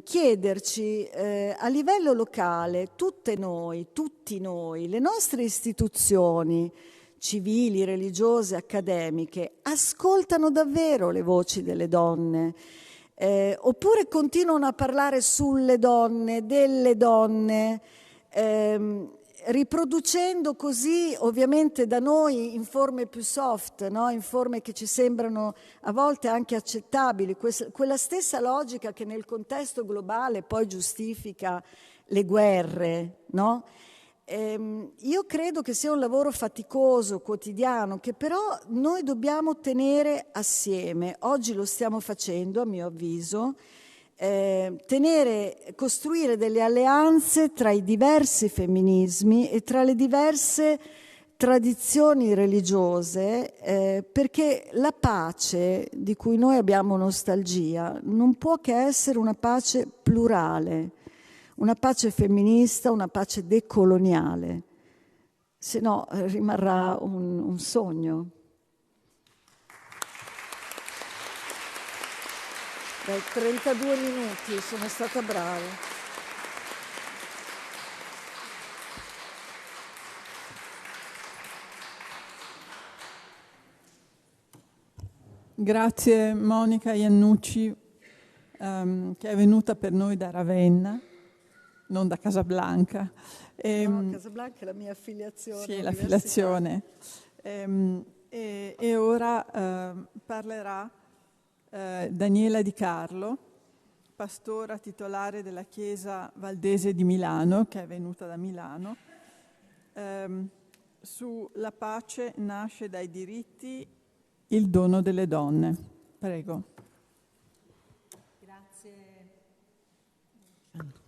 chiederci a livello locale, tutti noi, le nostre istituzioni civili, religiose, accademiche, ascoltano davvero le voci delle donne? Oppure continuano a parlare sulle donne, delle donne, riproducendo così ovviamente da noi in forme più soft, no? In forme che ci sembrano a volte anche accettabili, quella stessa logica che nel contesto globale poi giustifica le guerre, no? Io credo che sia un lavoro faticoso, quotidiano, che però noi dobbiamo tenere assieme. Oggi lo stiamo facendo, a mio avviso, costruire delle alleanze tra i diversi femminismi e tra le diverse tradizioni religiose, perché la pace di cui noi abbiamo nostalgia non può che essere una pace plurale, una pace femminista, una pace decoloniale, se no rimarrà un sogno. Dai 32 minuti, sono stata brava. Grazie Monica Iannucci che è venuta per noi da Ravenna non da Casablanca. No, Casablanca è la mia affiliazione. Sì, l'affiliazione. E ora parlerà Daniela Di Carlo, pastora titolare della Chiesa Valdese di Milano, che è venuta da Milano, su La pace nasce dai diritti, il dono delle donne. Prego.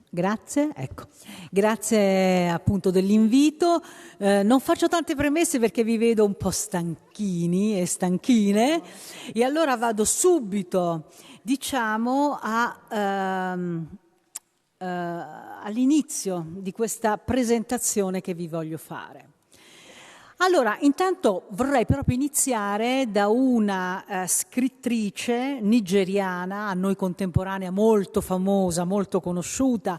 Grazie, ecco. Grazie appunto dell'invito. Non faccio tante premesse perché vi vedo un po' stanchini e stanchine, e allora vado subito, diciamo, all'inizio di questa presentazione che vi voglio fare. Allora, intanto vorrei proprio iniziare da una scrittrice nigeriana, a noi contemporanea, molto famosa, molto conosciuta,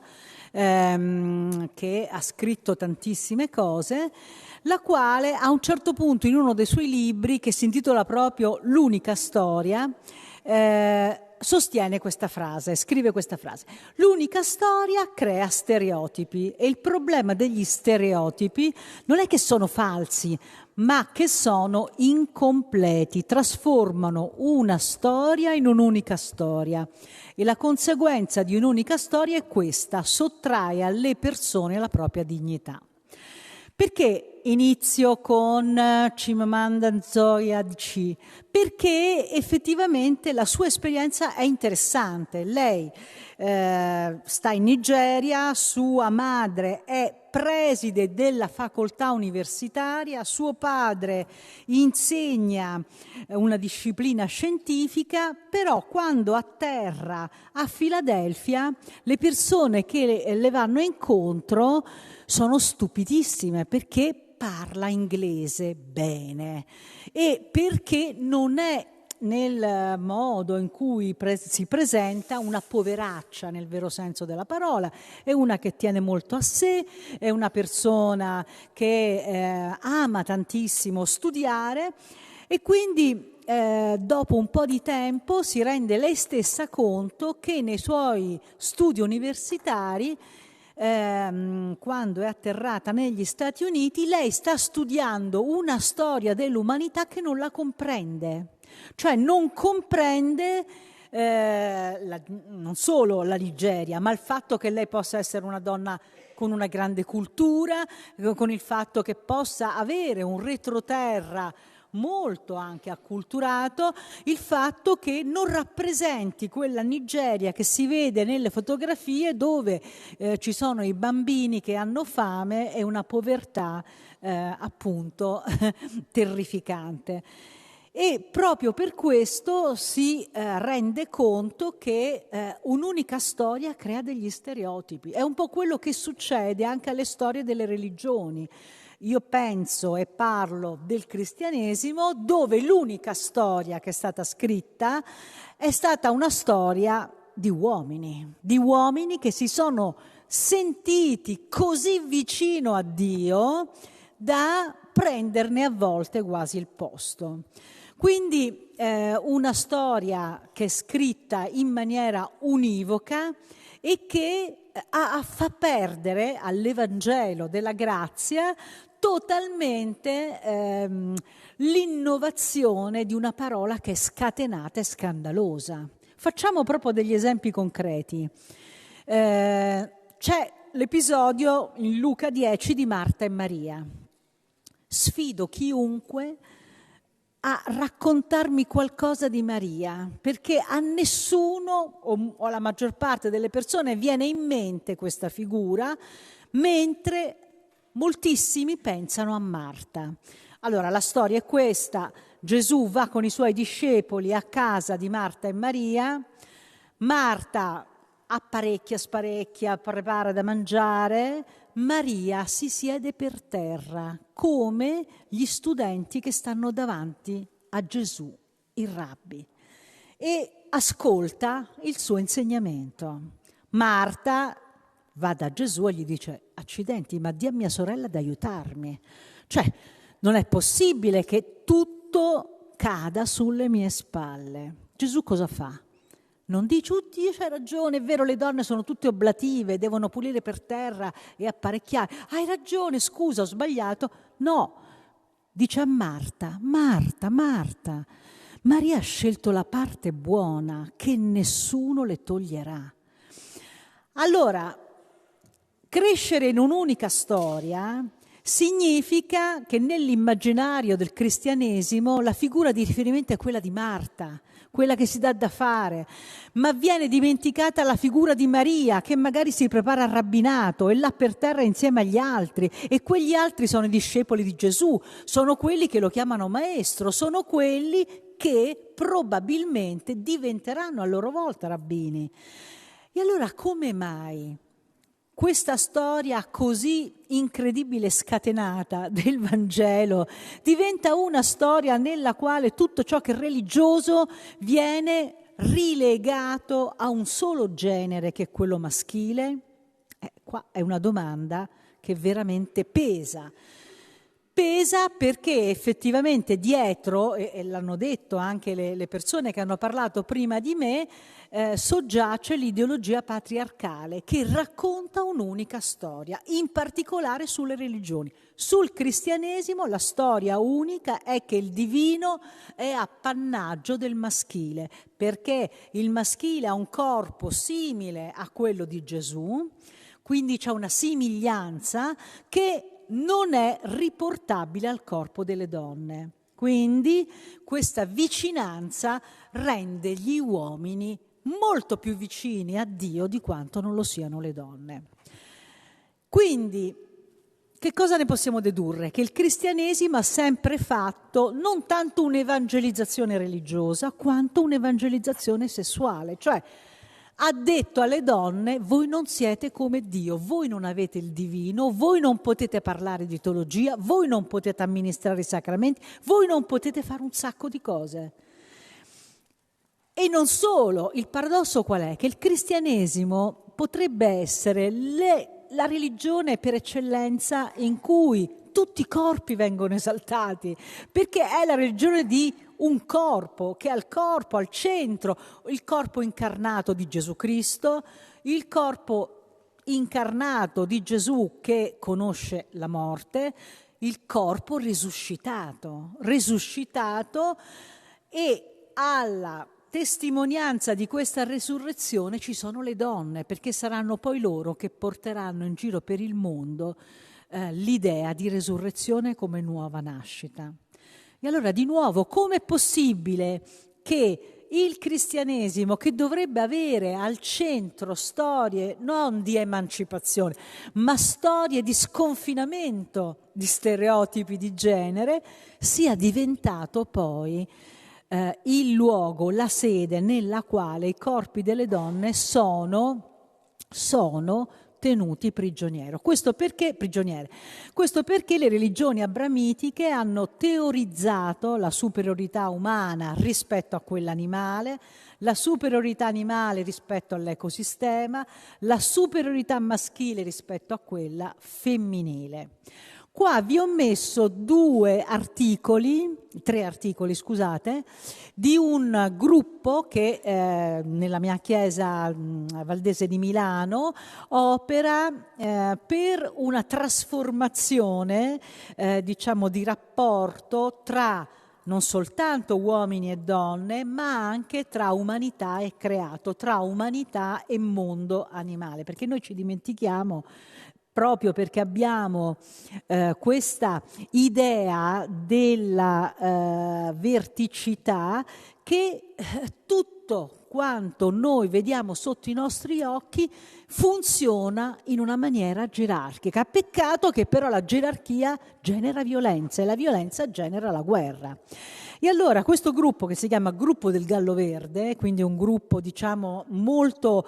che ha scritto tantissime cose, la quale a un certo punto in uno dei suoi libri, che si intitola proprio L'unica storia, sostiene questa frase, scrive questa frase: l'unica storia crea stereotipi, e il problema degli stereotipi non è che sono falsi, ma che sono incompleti, trasformano una storia in un'unica storia, e la conseguenza di un'unica storia è questa: sottrae alle persone la propria dignità. Perché inizio con Chimamanda Ngozi Adichie? Perché effettivamente la sua esperienza è interessante. Lei sta in Nigeria, sua madre è preside della facoltà universitaria, suo padre insegna una disciplina scientifica, però quando atterra a Filadelfia le persone che le vanno incontro sono stupidissime, perché parla inglese bene e perché non è, nel modo in cui si presenta, una poveraccia nel vero senso della parola. È una che tiene molto a sé, è una persona che ama tantissimo studiare, e quindi dopo un po' di tempo si rende lei stessa conto che nei suoi studi universitari, quando è atterrata negli Stati Uniti, lei sta studiando una storia dell'umanità che non la comprende. Cioè non comprende non solo la Nigeria, ma il fatto che lei possa essere una donna con una grande cultura, con il fatto che possa avere un retroterra molto anche acculturato, il fatto che non rappresenti quella Nigeria che si vede nelle fotografie, dove ci sono i bambini che hanno fame e una povertà appunto terrificante. E proprio per questo si rende conto che un'unica storia crea degli stereotipi. È un po' quello che succede anche alle storie delle religioni. Io penso e parlo del cristianesimo, dove l'unica storia che è stata scritta è stata una storia di uomini che si sono sentiti così vicino a Dio da prenderne a volte quasi il posto. Quindi una storia che è scritta in maniera univoca e che fa perdere all'Evangelo della grazia totalmente l'innovazione di una parola che è scatenata e scandalosa. Facciamo proprio degli esempi concreti. C'è l'episodio in Luca 10 di Marta e Maria. Sfido chiunque a raccontarmi qualcosa di Maria, perché a nessuno o alla maggior parte delle persone viene in mente questa figura, mentre moltissimi pensano a Marta. Allora, la storia è questa: Gesù va con i suoi discepoli a casa di Marta e Maria, Marta apparecchia, sparecchia, prepara da mangiare, Maria si siede per terra, come gli studenti che stanno davanti a Gesù, il Rabbi, e ascolta il suo insegnamento. Marta va da Gesù e gli dice: accidenti, ma di a mia sorella ad aiutarmi. Cioè, non è possibile che tutto cada sulle mie spalle. Gesù cosa fa? Non dici, oddio, c'hai ragione, è vero, le donne sono tutte oblative, devono pulire per terra e apparecchiare. Hai ragione, scusa, ho sbagliato. No, dice a Marta, Marta, Marta, Maria ha scelto la parte buona che nessuno le toglierà. Allora, crescere in un'unica storia significa che nell'immaginario del cristianesimo la figura di riferimento è quella di Marta, quella che si dà da fare, ma viene dimenticata la figura di Maria, che magari si prepara al rabbinato, è là per terra insieme agli altri, e quegli altri sono i discepoli di Gesù, sono quelli che lo chiamano maestro, sono quelli che probabilmente diventeranno a loro volta rabbini. E allora come mai questa storia così incredibile scatenata del Vangelo diventa una storia nella quale tutto ciò che è religioso viene rilegato a un solo genere, che è quello maschile? Qua è una domanda che veramente pesa. Pesa perché effettivamente dietro, e l'hanno detto anche le persone che hanno parlato prima di me, soggiace l'ideologia patriarcale che racconta un'unica storia, in particolare sulle religioni. Sul cristianesimo la storia unica è che il divino è appannaggio del maschile, perché il maschile ha un corpo simile a quello di Gesù, quindi c'è una somiglianza che non è riportabile al corpo delle donne. Quindi questa vicinanza rende gli uomini molto più vicini a Dio di quanto non lo siano le donne. Quindi, che cosa ne possiamo dedurre? Che il cristianesimo ha sempre fatto non tanto un'evangelizzazione religiosa quanto un'evangelizzazione sessuale, cioè ha detto alle donne: voi non siete come Dio, voi non avete il divino, voi non potete parlare di teologia, voi non potete amministrare i sacramenti, voi non potete fare un sacco di cose. E non solo, il paradosso qual è? Che il cristianesimo potrebbe essere la religione per eccellenza in cui tutti i corpi vengono esaltati, perché è la religione di un corpo, che ha il corpo al centro, il corpo incarnato di Gesù Cristo, il corpo incarnato di Gesù che conosce la morte, il corpo risuscitato, e alla testimonianza di questa resurrezione ci sono le donne, perché saranno poi loro che porteranno in giro per il mondo l'idea di resurrezione come nuova nascita. E allora, di nuovo, com'è possibile che il cristianesimo, che dovrebbe avere al centro storie non di emancipazione, ma storie di sconfinamento di stereotipi di genere, sia diventato poi il luogo, la sede nella quale i corpi delle donne sono tenuti prigionieri. Questo perché le religioni abramitiche hanno teorizzato la superiorità umana rispetto a quella animale, la superiorità animale rispetto all'ecosistema, la superiorità maschile rispetto a quella femminile. Qua vi ho messo tre articoli, di un gruppo che nella mia chiesa valdese di Milano opera per una trasformazione, di rapporto tra non soltanto uomini e donne, ma anche tra umanità e creato, tra umanità e mondo animale, perché noi ci dimentichiamo, proprio perché abbiamo questa idea della verticità, che tutto quanto noi vediamo sotto i nostri occhi funziona in una maniera gerarchica. Peccato che però la gerarchia genera violenza e la violenza genera la guerra. E allora questo gruppo, che si chiama Gruppo del Gallo Verde, quindi un gruppo molto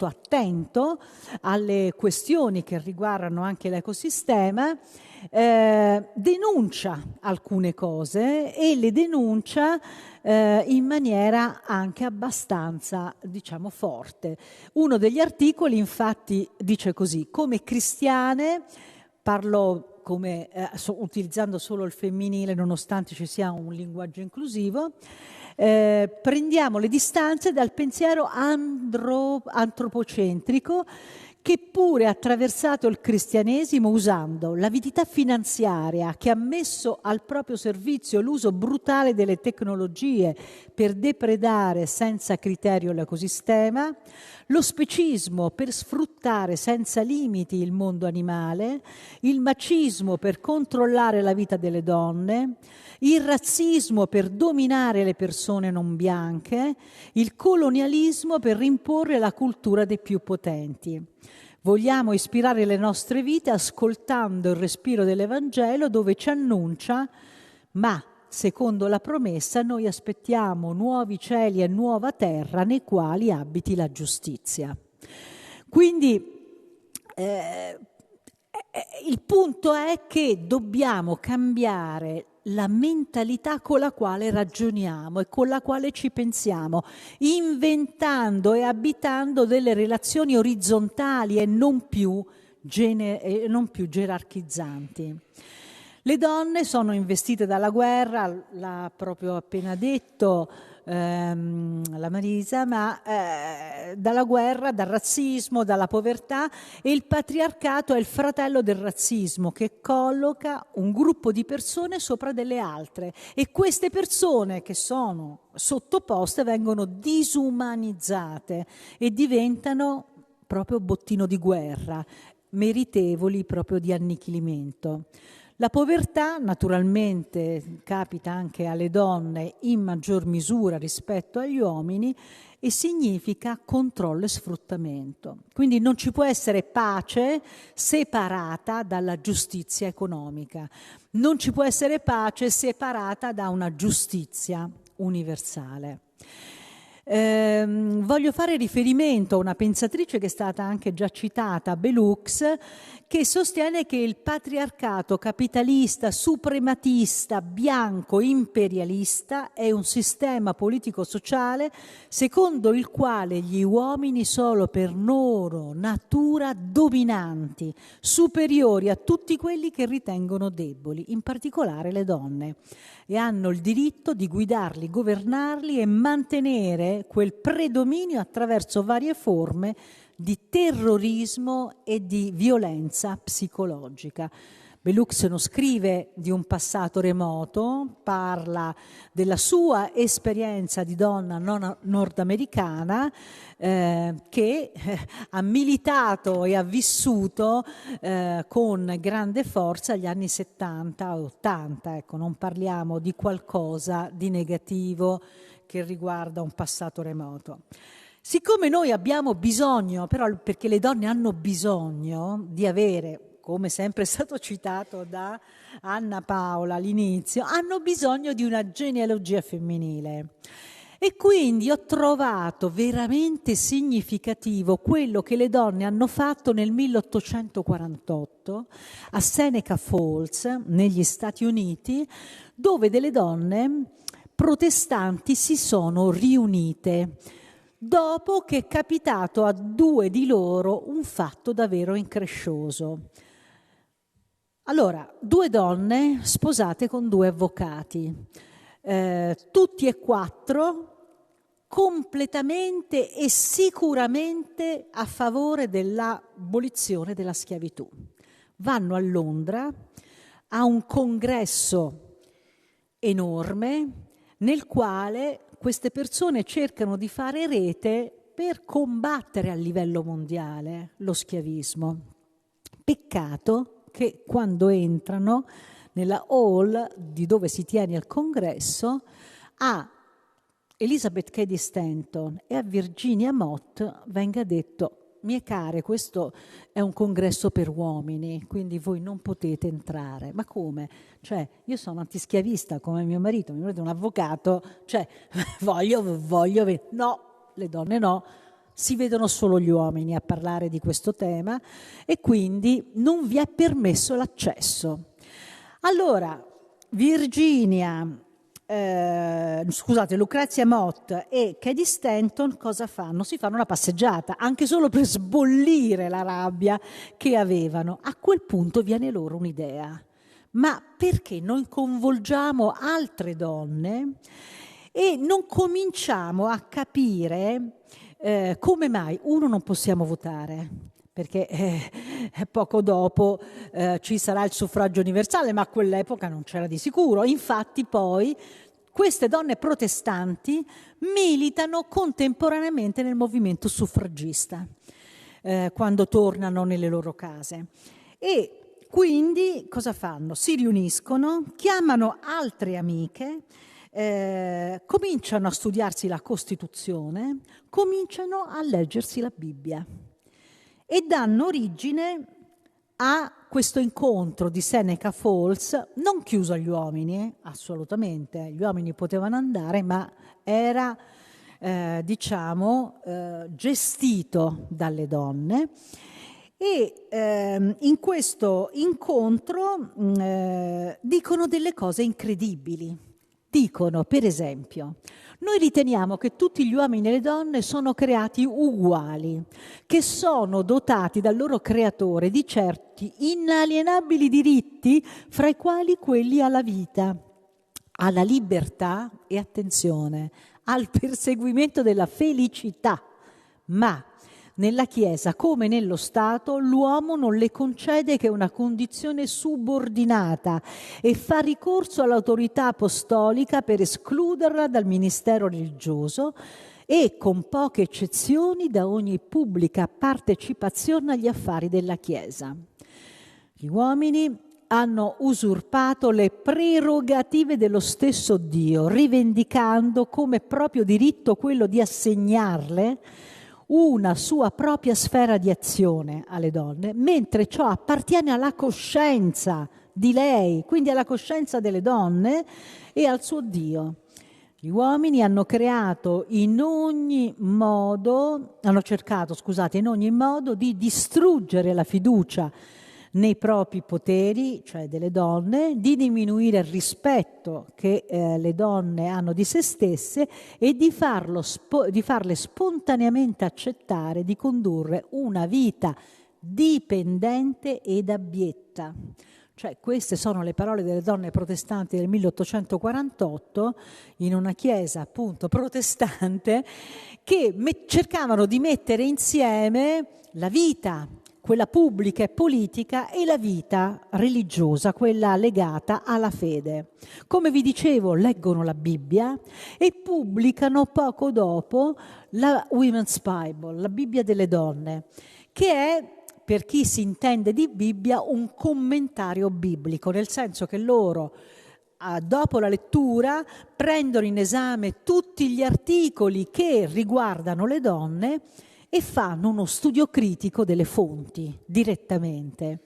attento alle questioni che riguardano anche l'ecosistema, denuncia alcune cose e le denuncia in maniera anche abbastanza, forte. Uno degli articoli infatti dice così: come cristiane, parlo come utilizzando solo il femminile nonostante ci sia un linguaggio inclusivo. Prendiamo le distanze dal pensiero antropocentrico che pure ha attraversato il cristianesimo usando l'avidità finanziaria che ha messo al proprio servizio l'uso brutale delle tecnologie per depredare senza criterio l'ecosistema, lo specismo per sfruttare senza limiti il mondo animale, il macismo per controllare la vita delle donne, il razzismo per dominare le persone non bianche, il colonialismo per imporre la cultura dei più potenti. Vogliamo ispirare le nostre vite ascoltando il respiro dell'Evangelo dove ci annuncia, ma secondo la promessa noi aspettiamo nuovi cieli e nuova terra nei quali abiti la giustizia. Quindi il punto è che dobbiamo cambiare la mentalità con la quale ragioniamo e con la quale ci pensiamo, inventando e abitando delle relazioni orizzontali e non più gerarchizzanti. Le donne sono investite dalla guerra, l'ha proprio appena detto la Marisa, ma dalla guerra, dal razzismo, dalla povertà, e il patriarcato è il fratello del razzismo che colloca un gruppo di persone sopra delle altre e queste persone che sono sottoposte vengono disumanizzate e diventano proprio bottino di guerra, meritevoli proprio di annichilimento. La povertà naturalmente capita anche alle donne in maggior misura rispetto agli uomini e significa controllo e sfruttamento. Quindi non ci può essere pace separata dalla giustizia economica, non ci può essere pace separata da una giustizia universale. Voglio fare riferimento a una pensatrice che è stata anche già citata, Belux, che sostiene che il patriarcato capitalista, suprematista, bianco, imperialista è un sistema politico-sociale secondo il quale gli uomini sono per loro natura dominanti, superiori a tutti quelli che ritengono deboli, in particolare le donne, e hanno il diritto di guidarli, governarli e mantenere quel predominio attraverso varie forme di terrorismo e di violenza psicologica. Belux non scrive di un passato remoto, parla della sua esperienza di donna nordamericana che ha militato e ha vissuto con grande forza gli anni 70 e 80. Ecco, non parliamo di qualcosa di negativo che riguarda un passato remoto. Siccome noi abbiamo bisogno, però perché le donne hanno bisogno di avere, come sempre è stato citato da Anna Paola all'inizio, hanno bisogno di una genealogia femminile. E quindi ho trovato veramente significativo quello che le donne hanno fatto nel 1848 a Seneca Falls, negli Stati Uniti, dove delle donne protestanti si sono riunite dopo che è capitato a 2 di loro un fatto davvero increscioso. Allora, 2 donne sposate con 2 avvocati, tutti e 4 completamente e sicuramente a favore dell'abolizione della schiavitù. Vanno a Londra a un congresso enorme nel quale queste persone cercano di fare rete per combattere a livello mondiale lo schiavismo. Peccato che quando entrano nella hall di dove si tiene il congresso, a Elizabeth Cady Stanton e a Virginia Mott venga detto: mie care, questo è un congresso per uomini, quindi voi non potete entrare. Ma come? Cioè, io sono antischiavista come mio marito è un avvocato, cioè, voglio no, le donne no, si vedono solo gli uomini a parlare di questo tema e quindi non vi è permesso l'accesso. Allora, Virginia Lucrezia Mott e Cady Stanton cosa fanno? Si fanno una passeggiata, anche solo per sbollire la rabbia che avevano. A quel punto viene loro un'idea. Ma perché non coinvolgiamo altre donne e non cominciamo a capire come mai, uno, non possiamo votare, perché poco dopo ci sarà il suffragio universale, ma a quell'epoca non c'era di sicuro. Infatti poi queste donne protestanti militano contemporaneamente nel movimento suffragista quando tornano nelle loro case. E quindi cosa fanno? Si riuniscono, chiamano altre amiche, cominciano a studiarsi la Costituzione, cominciano a leggersi la Bibbia e danno origine a questo incontro di Seneca Falls, non chiuso agli uomini, assolutamente, gli uomini potevano andare, ma era gestito dalle donne. E in questo incontro dicono delle cose incredibili. Dicono, per esempio, noi riteniamo che tutti gli uomini e le donne sono creati uguali, che sono dotati dal loro creatore di certi inalienabili diritti, fra i quali quelli alla vita, alla libertà e, attenzione, al perseguimento della felicità. Ma nella Chiesa, come nello Stato, l'uomo non le concede che una condizione subordinata e fa ricorso all'autorità apostolica per escluderla dal ministero religioso e, con poche eccezioni, da ogni pubblica partecipazione agli affari della Chiesa. Gli uomini hanno usurpato le prerogative dello stesso Dio, rivendicando come proprio diritto quello di assegnarle una sua propria sfera di azione alle donne, mentre ciò appartiene alla coscienza di lei, quindi alla coscienza delle donne e al suo Dio. Gli uomini hanno cercato in ogni modo di distruggere la fiducia nei propri poteri, cioè delle donne, di diminuire il rispetto che le donne hanno di se stesse e di farle spontaneamente accettare di condurre una vita dipendente ed abbietta. Cioè, queste sono le parole delle donne protestanti del 1848 in una chiesa appunto protestante che cercavano di mettere insieme la vita, quella pubblica e politica, e la vita religiosa, quella legata alla fede. Come vi dicevo, leggono la Bibbia e pubblicano poco dopo la Women's Bible, la Bibbia delle donne, che è, per chi si intende di Bibbia, un commentario biblico, nel senso che loro, dopo la lettura, prendono in esame tutti gli articoli che riguardano le donne e fanno uno studio critico delle fonti direttamente.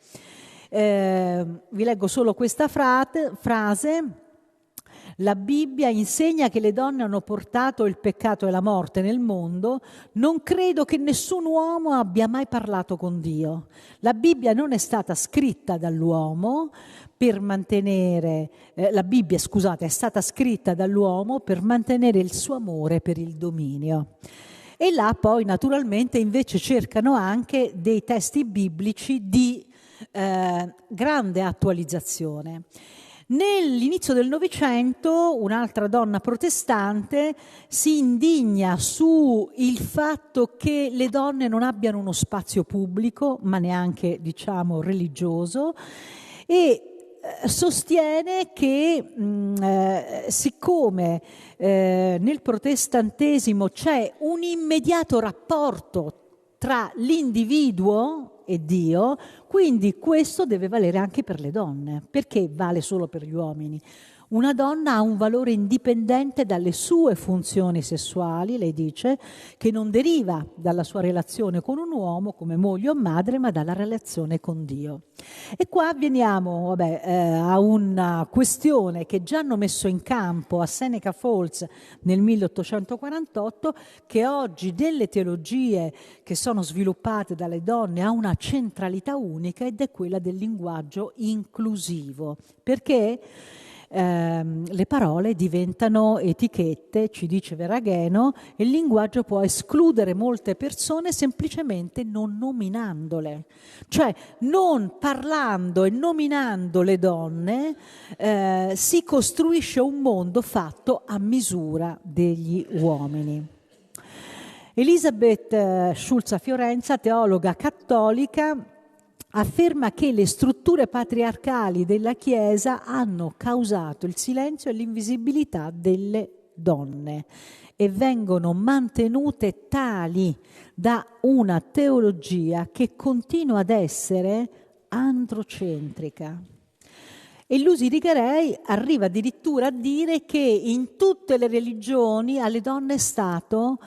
Vi leggo solo questa frase. La Bibbia insegna che le donne hanno portato il peccato e la morte nel mondo. Non credo che nessun uomo abbia mai parlato con Dio. La Bibbia non è stata scritta dall'uomo per mantenere, è stata scritta dall'uomo per mantenere il suo amore per il dominio. E là poi naturalmente invece cercano anche dei testi biblici di grande attualizzazione. Nell'inizio del Novecento un'altra donna protestante si indigna su il fatto che le donne non abbiano uno spazio pubblico, ma neanche, religioso, e sostiene che siccome nel protestantesimo c'è un immediato rapporto tra l'individuo e Dio, quindi questo deve valere anche per le donne. Perché vale solo per gli uomini? Una donna ha un valore indipendente dalle sue funzioni sessuali, lei dice, che non deriva dalla sua relazione con un uomo come moglie o madre, ma dalla relazione con Dio. E qua veniamo a una questione che già hanno messo in campo a Seneca Falls nel 1848, che oggi delle teologie che sono sviluppate dalle donne ha una centralità unica, ed è quella del linguaggio inclusivo. Perché le parole diventano etichette, ci dice Veragheno, e il linguaggio può escludere molte persone semplicemente non nominandole. Cioè, non parlando e nominando le donne si costruisce un mondo fatto a misura degli uomini. Elisabeth Schulz a Fiorenza, teologa cattolica, afferma che le strutture patriarcali della Chiesa hanno causato il silenzio e l'invisibilità delle donne e vengono mantenute tali da una teologia che continua ad essere androcentrica. E Lucy Righerei arriva addirittura a dire che in tutte le religioni alle donne è stato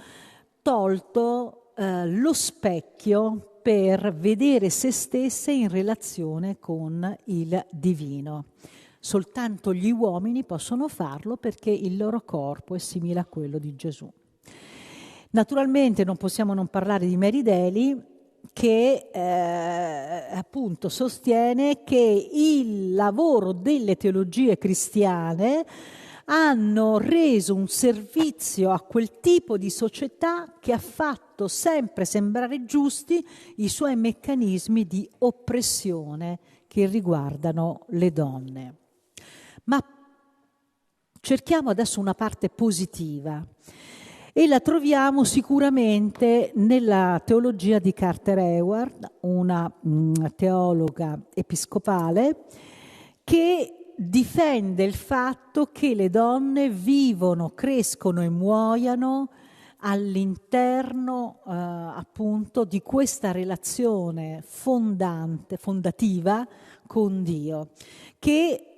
tolto lo specchio per vedere se stesse in relazione con il divino. Soltanto gli uomini possono farlo perché il loro corpo è simile a quello di Gesù. Naturalmente non possiamo non parlare di Mary Daly, che appunto sostiene che il lavoro delle teologie cristiane hanno reso un servizio a quel tipo di società che ha fatto sempre sembrare giusti i suoi meccanismi di oppressione che riguardano le donne. Ma cerchiamo adesso una parte positiva e la troviamo sicuramente nella teologia di Carter Hayward, una teologa episcopale che difende il fatto che le donne vivono, crescono e muoiano all'interno appunto di questa relazione fondativa con Dio, che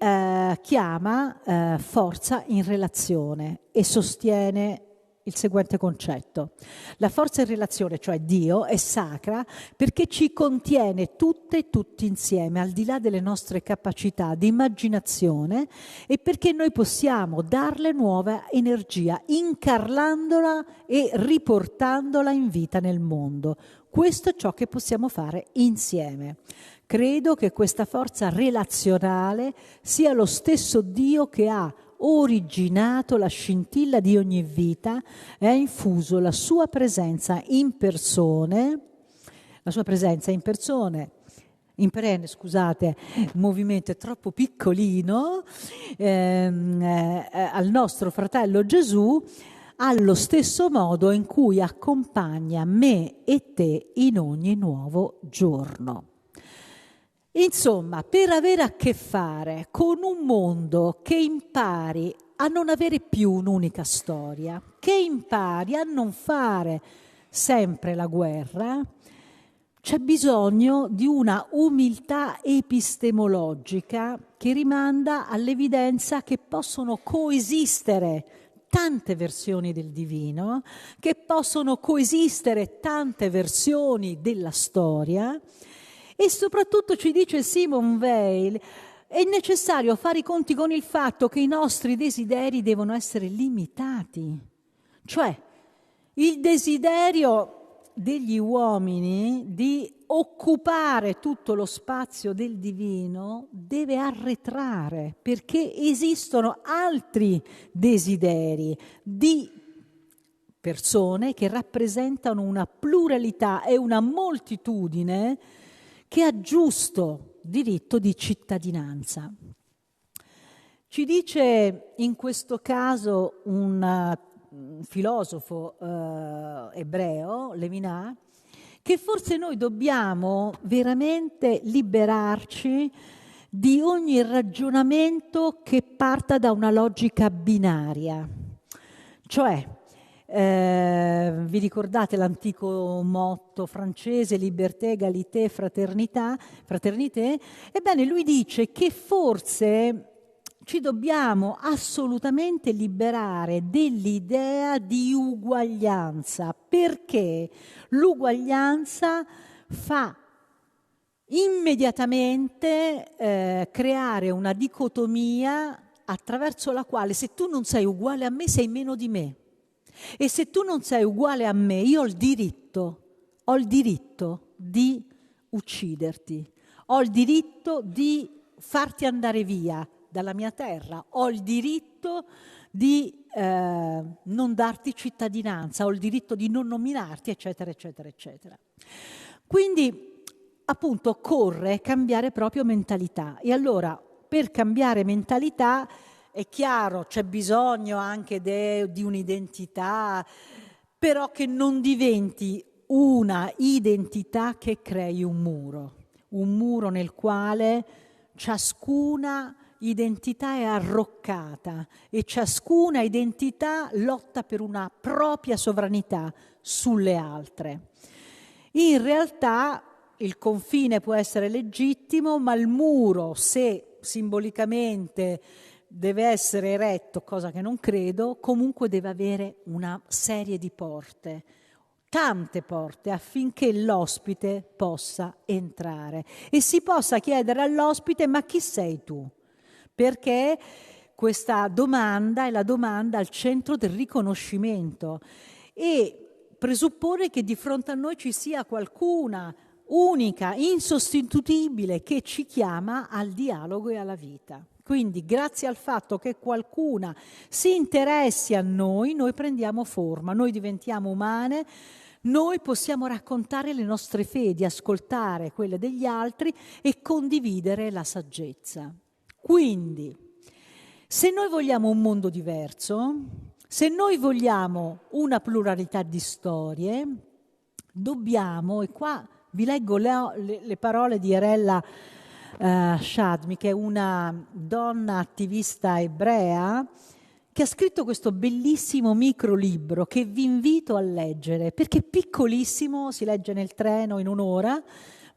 chiama forza in relazione e sostiene il seguente concetto. La forza in relazione, cioè Dio, è sacra perché ci contiene tutte e tutti insieme, al di là delle nostre capacità di immaginazione, e perché noi possiamo darle nuova energia, incarnandola e riportandola in vita nel mondo. Questo è ciò che possiamo fare insieme. Credo che questa forza relazionale sia lo stesso Dio che ha originato la scintilla di ogni vita e ha infuso la sua presenza in persone, in perenne, scusate, il movimento è troppo piccolino, al nostro fratello Gesù, allo stesso modo in cui accompagna me e te in ogni nuovo giorno. Insomma, per avere a che fare con un mondo che impari a non avere più un'unica storia, che impari a non fare sempre la guerra, c'è bisogno di una umiltà epistemologica che rimanda all'evidenza che possono coesistere tante versioni del divino, che possono coesistere tante versioni della storia. E soprattutto ci dice Simone Weil, è necessario fare i conti con il fatto che i nostri desideri devono essere limitati. Cioè, il desiderio degli uomini di occupare tutto lo spazio del divino deve arretrare, perché esistono altri desideri di persone che rappresentano una pluralità e una moltitudine che ha giusto diritto di cittadinanza. Ci dice in questo caso un filosofo ebreo, Levinas, che forse noi dobbiamo veramente liberarci di ogni ragionamento che parta da una logica binaria. Cioè, vi ricordate l'antico motto francese liberté, égalité, fraternité? Ebbene, lui dice che forse ci dobbiamo assolutamente liberare dell'idea di uguaglianza, perché l'uguaglianza fa immediatamente creare una dicotomia attraverso la quale se tu non sei uguale a me sei meno di me. E se tu non sei uguale a me, io ho il diritto di ucciderti, ho il diritto di farti andare via, dalla mia terra, ho il diritto di non darti cittadinanza, ho il diritto di non nominarti, eccetera, eccetera, eccetera. Quindi, appunto, occorre cambiare proprio mentalità. E allora, per cambiare mentalità, è chiaro, c'è bisogno anche di un'identità, però che non diventi una identità che crei un muro nel quale ciascuna identità è arroccata e ciascuna identità lotta per una propria sovranità sulle altre. In realtà il confine può essere legittimo, ma il muro, se simbolicamente deve essere eretto, cosa che non credo, comunque deve avere una serie di porte, tante porte, affinché l'ospite possa entrare e si possa chiedere all'ospite: ma chi sei tu? Perché questa domanda è la domanda al centro del riconoscimento e presuppone che di fronte a noi ci sia qualcuna unica, insostituibile, che ci chiama al dialogo e alla vita. Quindi, grazie al fatto che qualcuna si interessi a noi, noi prendiamo forma, noi diventiamo umane, noi possiamo raccontare le nostre fedi, ascoltare quelle degli altri e condividere la saggezza. Quindi, se noi vogliamo un mondo diverso, se noi vogliamo una pluralità di storie, dobbiamo, e qua vi leggo le parole di Erella Shadmi, che è una donna attivista ebrea, che ha scritto questo bellissimo microlibro che vi invito a leggere, perché è piccolissimo, si legge nel treno in un'ora,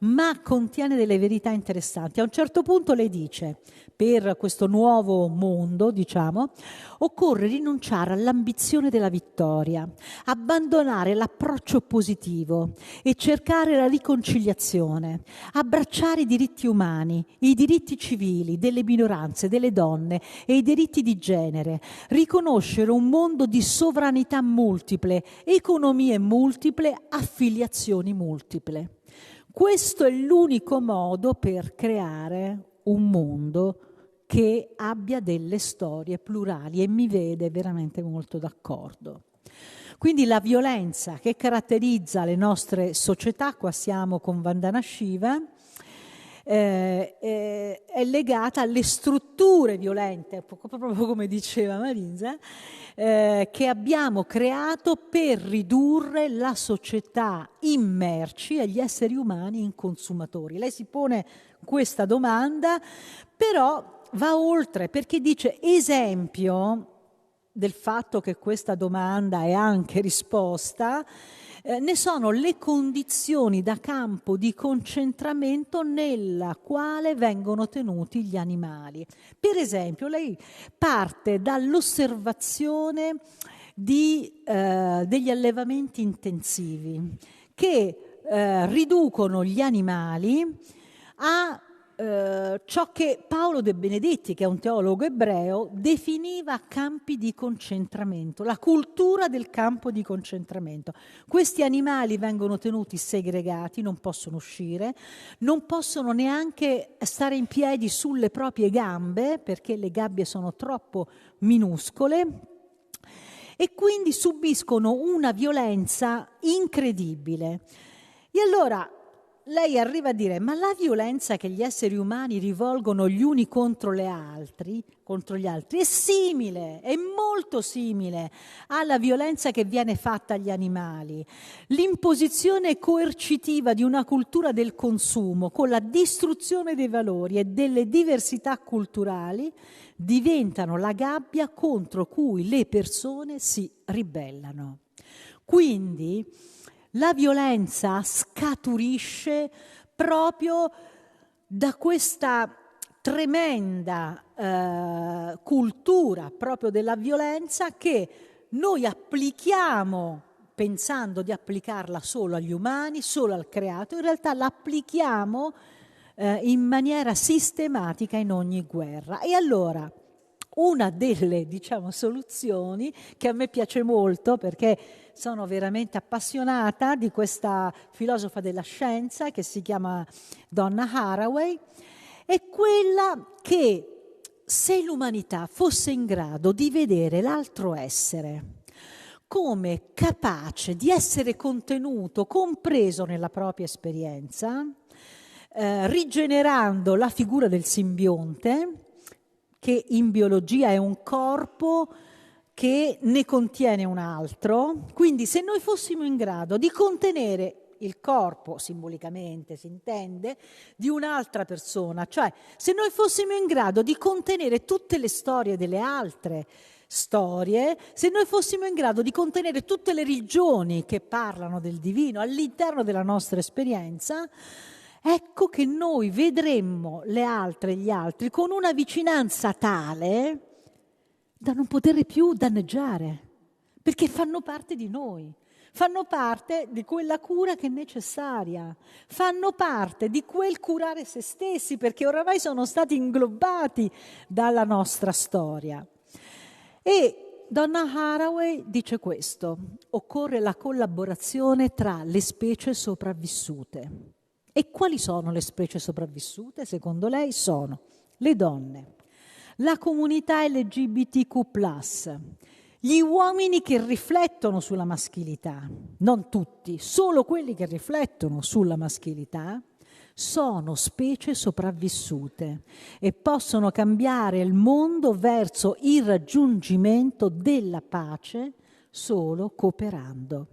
ma contiene delle verità interessanti. A un certo punto lei dice: per questo nuovo mondo, diciamo, occorre rinunciare all'ambizione della vittoria, abbandonare l'approccio positivo e cercare la riconciliazione, abbracciare i diritti umani, i diritti civili delle minoranze, delle donne e i diritti di genere, riconoscere un mondo di sovranità multiple, economie multiple, affiliazioni multiple. Questo è l'unico modo per creare un mondo che abbia delle storie plurali, e mi vede veramente molto d'accordo. Quindi la violenza che caratterizza le nostre società, qua siamo con Vandana Shiva, è legata alle strutture violente, proprio come diceva Marisa, che abbiamo creato per ridurre la società in merci e gli esseri umani in consumatori. Lei si pone questa domanda, però va oltre, perché dice: esempio del fatto che questa domanda è anche risposta, ne sono le condizioni da campo di concentramento nella quale vengono tenuti gli animali. Per esempio, lei parte dall'osservazione degli allevamenti intensivi che riducono gli animali a ciò che Paolo De Benedetti, che è un teologo ebreo, definiva campi di concentramento, la cultura del campo di concentramento. Questi animali vengono tenuti segregati, non possono uscire, non possono neanche stare in piedi sulle proprie gambe perché le gabbie sono troppo minuscole e quindi subiscono una violenza incredibile. E allora lei arriva a dire: ma la violenza che gli esseri umani rivolgono gli uni contro gli altri è simile, è molto simile alla violenza che viene fatta agli animali. L'imposizione coercitiva di una cultura del consumo con la distruzione dei valori e delle diversità culturali diventano la gabbia contro cui le persone si ribellano. Quindi la violenza scaturisce proprio da questa tremenda cultura proprio della violenza che noi applichiamo pensando di applicarla solo agli umani, solo al creato. In realtà l'applichiamo in maniera sistematica in ogni guerra. E allora una delle, soluzioni che a me piace molto, perché sono veramente appassionata di questa filosofa della scienza che si chiama Donna Haraway, è quella che se l'umanità fosse in grado di vedere l'altro essere come capace di essere contenuto, compreso nella propria esperienza, rigenerando la figura del simbionte, che in biologia è un corpo che ne contiene un altro. Quindi se noi fossimo in grado di contenere il corpo, simbolicamente si intende, di un'altra persona, cioè se noi fossimo in grado di contenere tutte le storie delle altre storie, se noi fossimo in grado di contenere tutte le religioni che parlano del divino all'interno della nostra esperienza, ecco che noi vedremmo le altre e gli altri con una vicinanza tale da non poterli più danneggiare, perché fanno parte di noi. Fanno parte di quella cura che è necessaria, fanno parte di quel curare se stessi, perché oramai sono stati inglobati dalla nostra storia. E Donna Haraway dice questo: occorre la collaborazione tra le specie sopravvissute. E quali sono le specie sopravvissute? Secondo lei sono le donne, la comunità LGBTQ+, gli uomini che riflettono sulla maschilità, non tutti, solo quelli che riflettono sulla maschilità, sono specie sopravvissute e possono cambiare il mondo verso il raggiungimento della pace solo cooperando.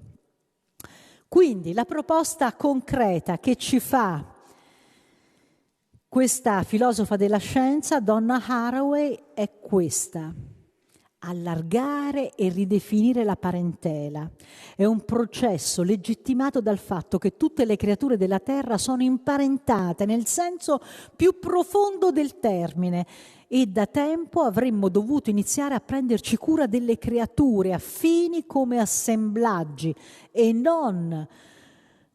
Quindi la proposta concreta che ci fa questa filosofa della scienza, Donna Haraway, è questa: allargare e ridefinire la parentela. È un processo legittimato dal fatto che tutte le creature della Terra sono imparentate nel senso più profondo del termine e da tempo avremmo dovuto iniziare a prenderci cura delle creature affini come assemblaggi e non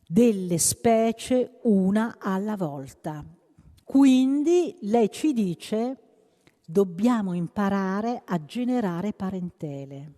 delle specie una alla volta. Quindi lei ci dice: dobbiamo imparare a generare parentele.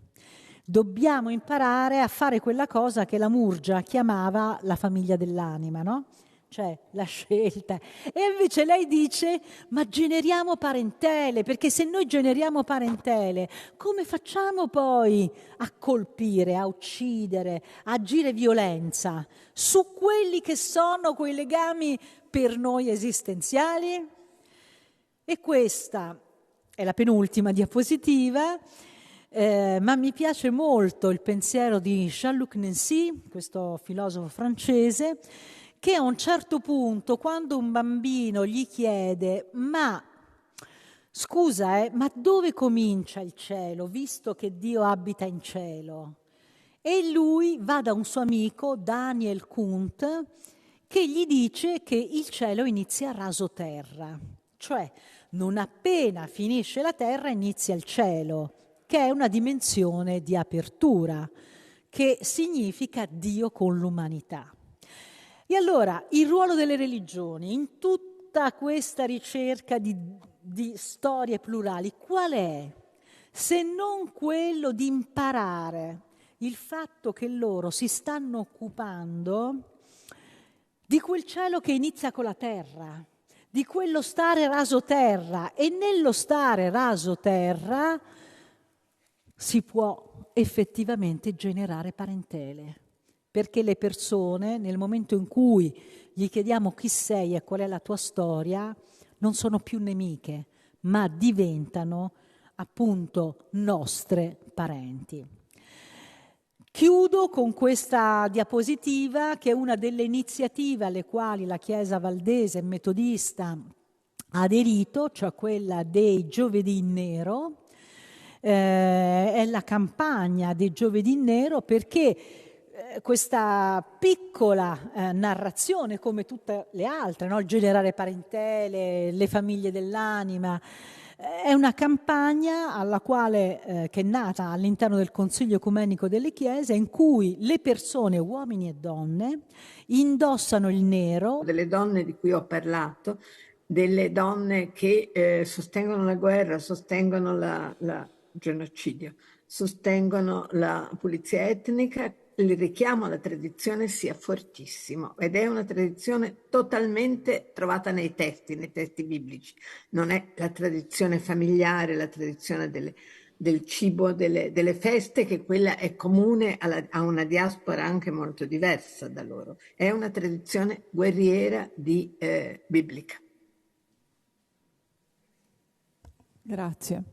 Dobbiamo imparare a fare quella cosa che la Murgia chiamava la famiglia dell'anima, no? Cioè la scelta. E invece lei dice: ma generiamo parentele, perché se noi generiamo parentele, come facciamo poi a colpire, a uccidere, a agire violenza su quelli che sono quei legami per noi esistenziali? E questa è la penultima diapositiva, ma mi piace molto il pensiero di Jean-Luc Nancy, questo filosofo francese, che a un certo punto, quando un bambino gli chiede: ma scusa, ma dove comincia il cielo, visto che Dio abita in cielo? E lui va da un suo amico, Daniel Kunt, che gli dice che il cielo inizia raso terra, cioè non appena finisce la terra inizia il cielo, che è una dimensione di apertura, che significa Dio con l'umanità. E allora il ruolo delle religioni in tutta questa ricerca di storie plurali qual è? Se non quello di imparare il fatto che loro si stanno occupando di quel cielo che inizia con la terra, di quello stare raso terra, e nello stare raso terra si può effettivamente generare parentele, perché le persone, nel momento in cui gli chiediamo chi sei e qual è la tua storia, non sono più nemiche, ma diventano appunto nostre parenti. Chiudo con questa diapositiva, che è una delle iniziative alle quali la Chiesa valdese metodista ha aderito, cioè quella dei Giovedì in Nero. È la campagna dei Giovedì in Nero, perché questa piccola narrazione, come tutte le altre, no? Il generare parentele, le famiglie dell'anima, è una campagna alla quale, che è nata all'interno del Consiglio Ecumenico delle Chiese, in cui le persone, uomini e donne, indossano il nero. Delle donne di cui ho parlato, delle donne che sostengono la guerra, sostengono la genocidio, sostengono la pulizia etnica, il richiamo alla tradizione sia fortissimo, ed è una tradizione totalmente trovata nei testi biblici. Non è la tradizione familiare, la tradizione del cibo, delle feste, che quella è comune a una diaspora anche molto diversa da loro. È una tradizione guerriera biblica. Grazie.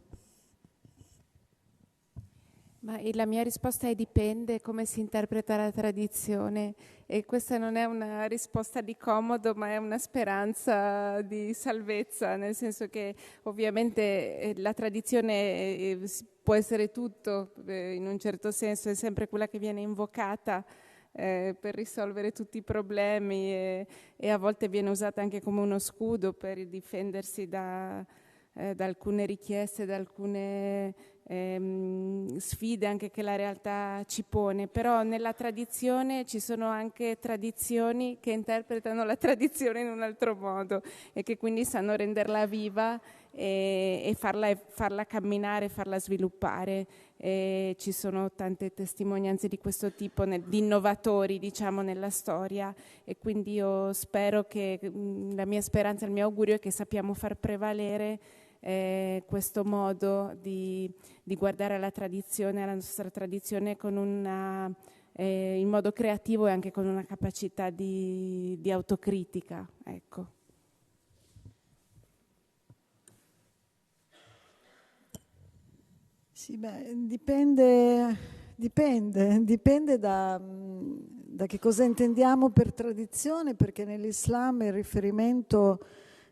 Ma la mia risposta è dipende come si interpreta la tradizione, e questa non è una risposta di comodo, ma è una speranza di salvezza, nel senso che ovviamente la tradizione può essere tutto, in un certo senso è sempre quella che viene invocata per risolvere tutti i problemi, e a volte viene usata anche come uno scudo per difendersi da alcune richieste, da alcune sfide anche che la realtà ci pone. Però nella tradizione ci sono anche tradizioni che interpretano la tradizione in un altro modo e che quindi sanno renderla viva e farla camminare, farla sviluppare. E ci sono tante testimonianze di questo tipo, di innovatori, diciamo, nella storia, e quindi io spero che la mia speranza, il mio augurio è che sappiamo far prevalere questo modo di guardare alla tradizione, alla nostra tradizione, con in modo creativo e anche con una capacità di autocritica. Ecco. Sì, beh, dipende da che cosa intendiamo per tradizione, perché nell'Islam il riferimento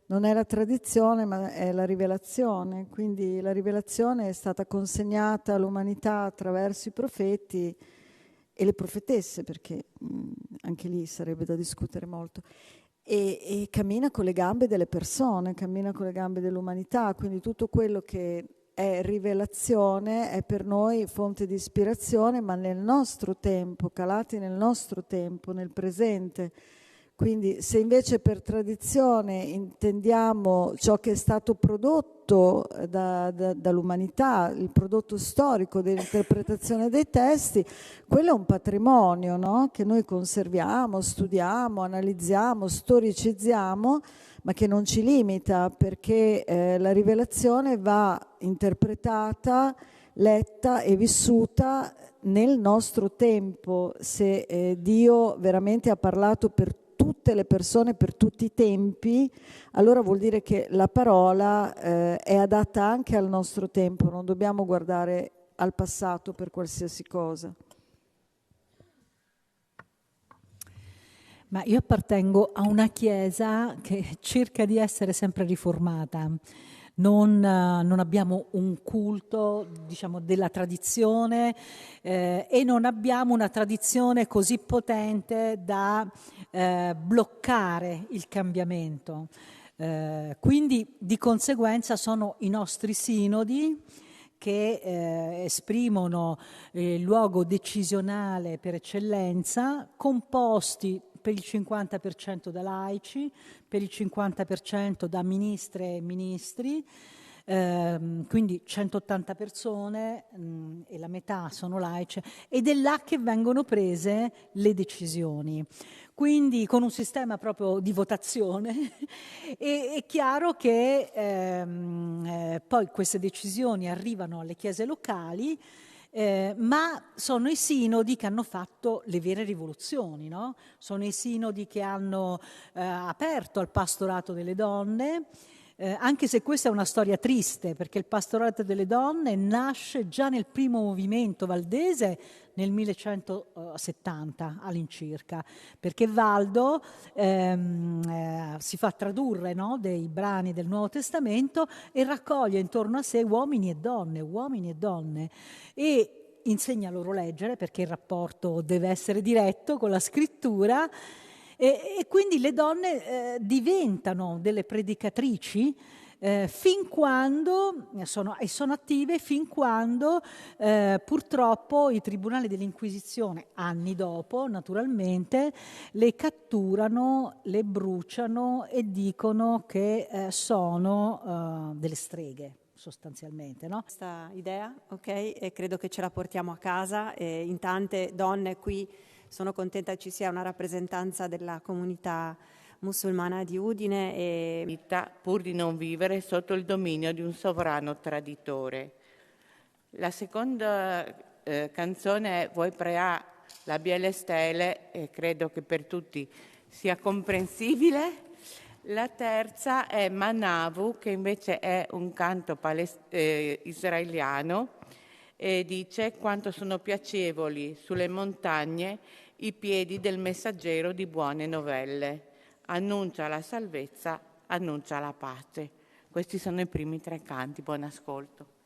non è la tradizione, ma è la rivelazione. Quindi la rivelazione è stata consegnata all'umanità attraverso i profeti e le profetesse, perché anche lì sarebbe da discutere molto. E cammina con le gambe delle persone, cammina con le gambe dell'umanità, quindi tutto quello che è rivelazione è per noi fonte di ispirazione, ma nel nostro tempo, calati nel nostro tempo, nel presente. Quindi se invece per tradizione intendiamo ciò che è stato prodotto dall'umanità, il prodotto storico dell'interpretazione dei testi, quello è un patrimonio, no? Che noi conserviamo, studiamo, analizziamo, storicizziamo, ma che non ci limita, perché la rivelazione va interpretata, letta e vissuta nel nostro tempo. Se Dio veramente ha parlato per tutte le persone, per tutti i tempi, allora vuol dire che la parola è adatta anche al nostro tempo, non dobbiamo guardare al passato per qualsiasi cosa. Ma io appartengo a una chiesa che cerca di essere sempre riformata. Non abbiamo un culto, diciamo, della tradizione e non abbiamo una tradizione così potente da bloccare il cambiamento. Quindi di conseguenza sono i nostri sinodi che esprimono il luogo decisionale per eccellenza, composti per il 50% da laici, per il 50% da ministre e ministri, quindi 180 persone e la metà sono laici, ed è là che vengono prese le decisioni. Quindi con un sistema proprio di votazione è chiaro che poi queste decisioni arrivano alle chiese locali, ma sono i sinodi che hanno fatto le vere rivoluzioni, no? Sono i sinodi che hanno aperto al pastorato delle donne, anche se questa è una storia triste, perché il pastorato delle donne nasce già nel primo movimento valdese nel 1170 all'incirca, perché Valdo si fa tradurre, no, dei brani del Nuovo Testamento e raccoglie intorno a sé uomini e donne, e insegna loro a leggere, perché il rapporto deve essere diretto con la scrittura, e quindi le donne diventano delle predicatrici fin quando sono attive, fin quando purtroppo i tribunali dell'Inquisizione, anni dopo naturalmente, le catturano, le bruciano e dicono che sono delle streghe. sostanzialmente, no? Questa idea, ok, e credo che ce la portiamo a casa e in tante donne qui. Sono contenta che ci sia una rappresentanza della comunità musulmana di Udine e vita pur di non vivere sotto il dominio di un sovrano traditore. La seconda canzone è Voi prea la biele stele e credo che per tutti sia comprensibile. La terza è Manavu, che invece è un canto israeliano e dice quanto sono piacevoli sulle montagne i piedi del messaggero di buone novelle. Annuncia la salvezza, annuncia la pace. Questi sono i primi 3 canti. Buon ascolto.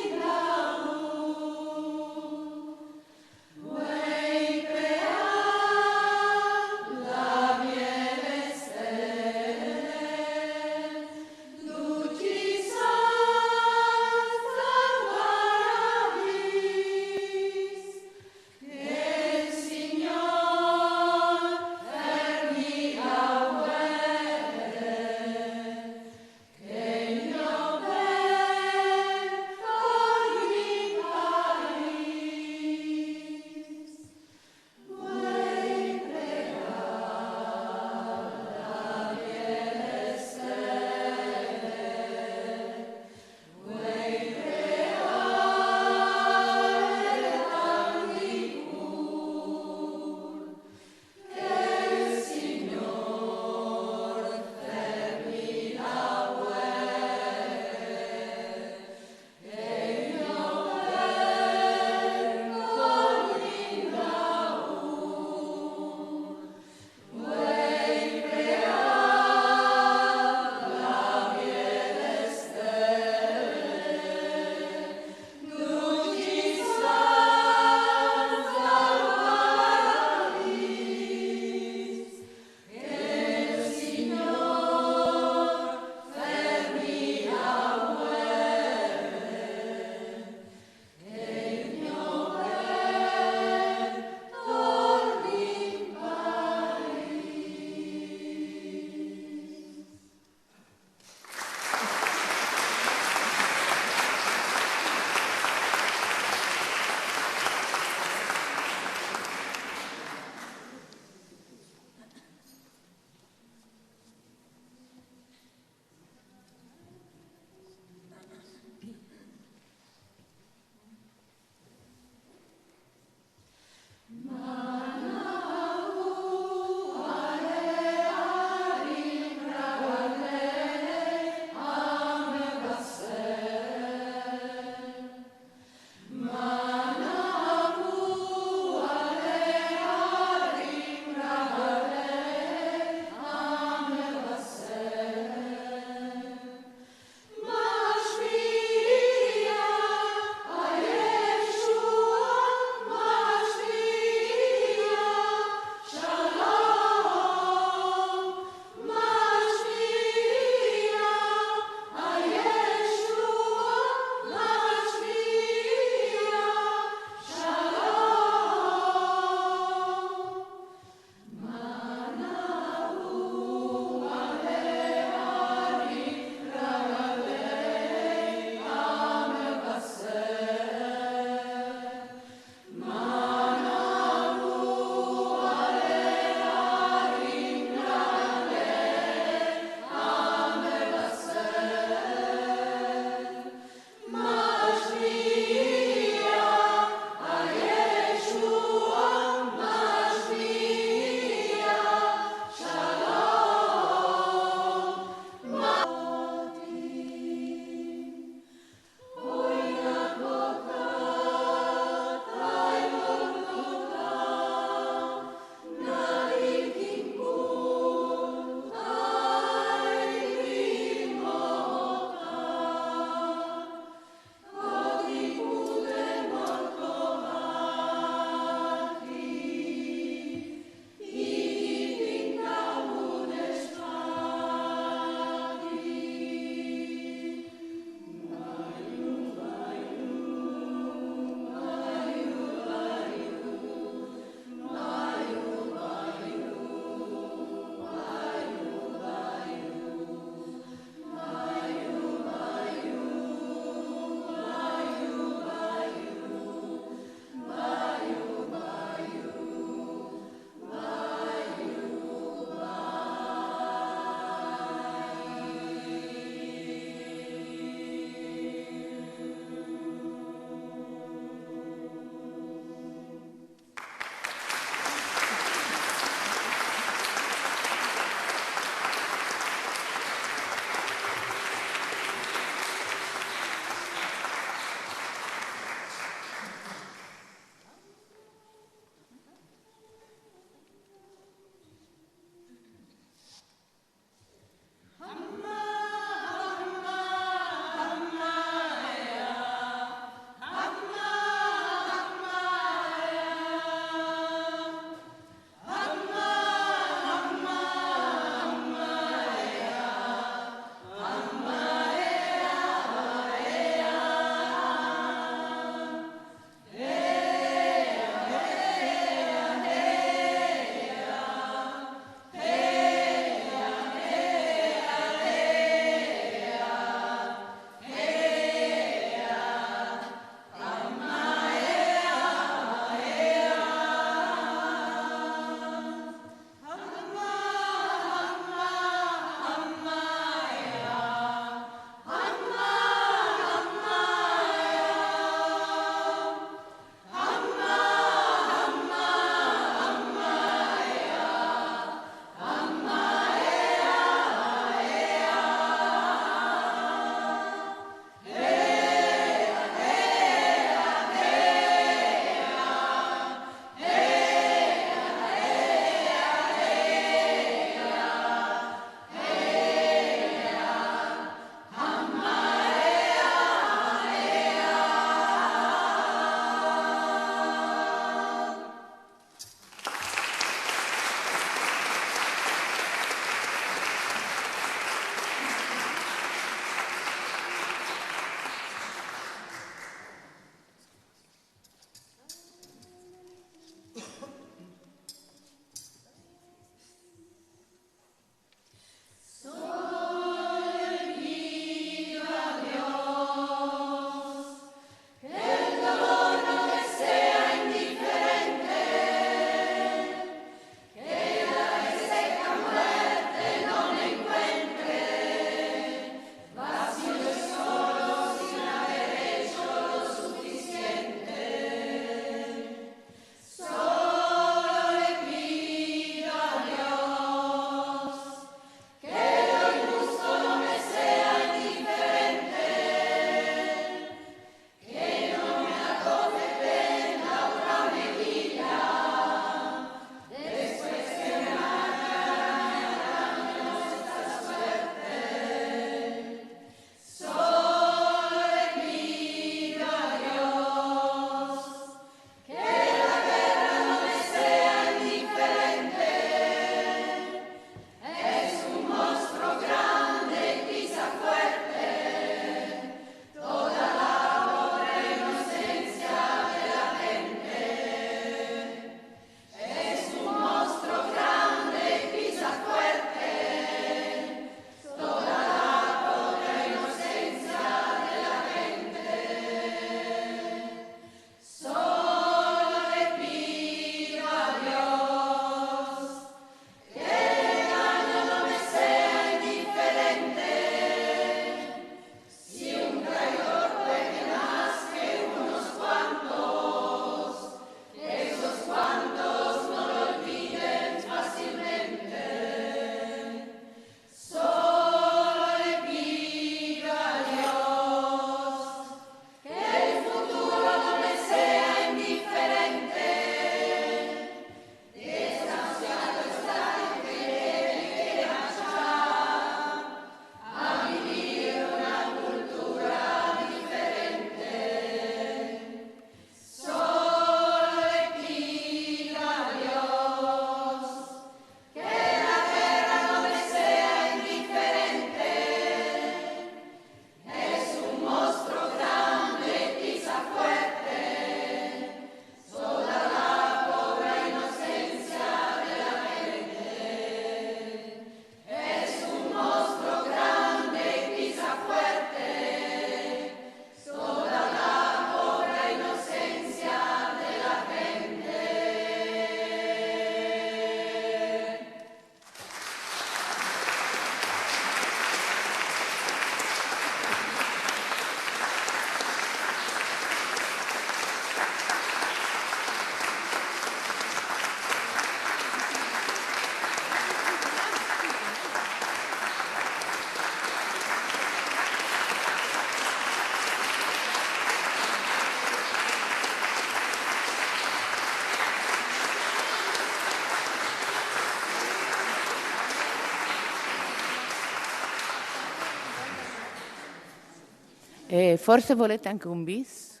Forse volete anche un bis?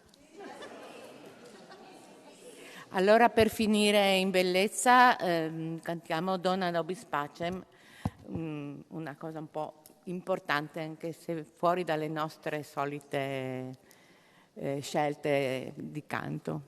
Allora, per finire in bellezza, cantiamo Dona nobis pacem, una cosa un po' importante anche se fuori dalle nostre solite scelte di canto.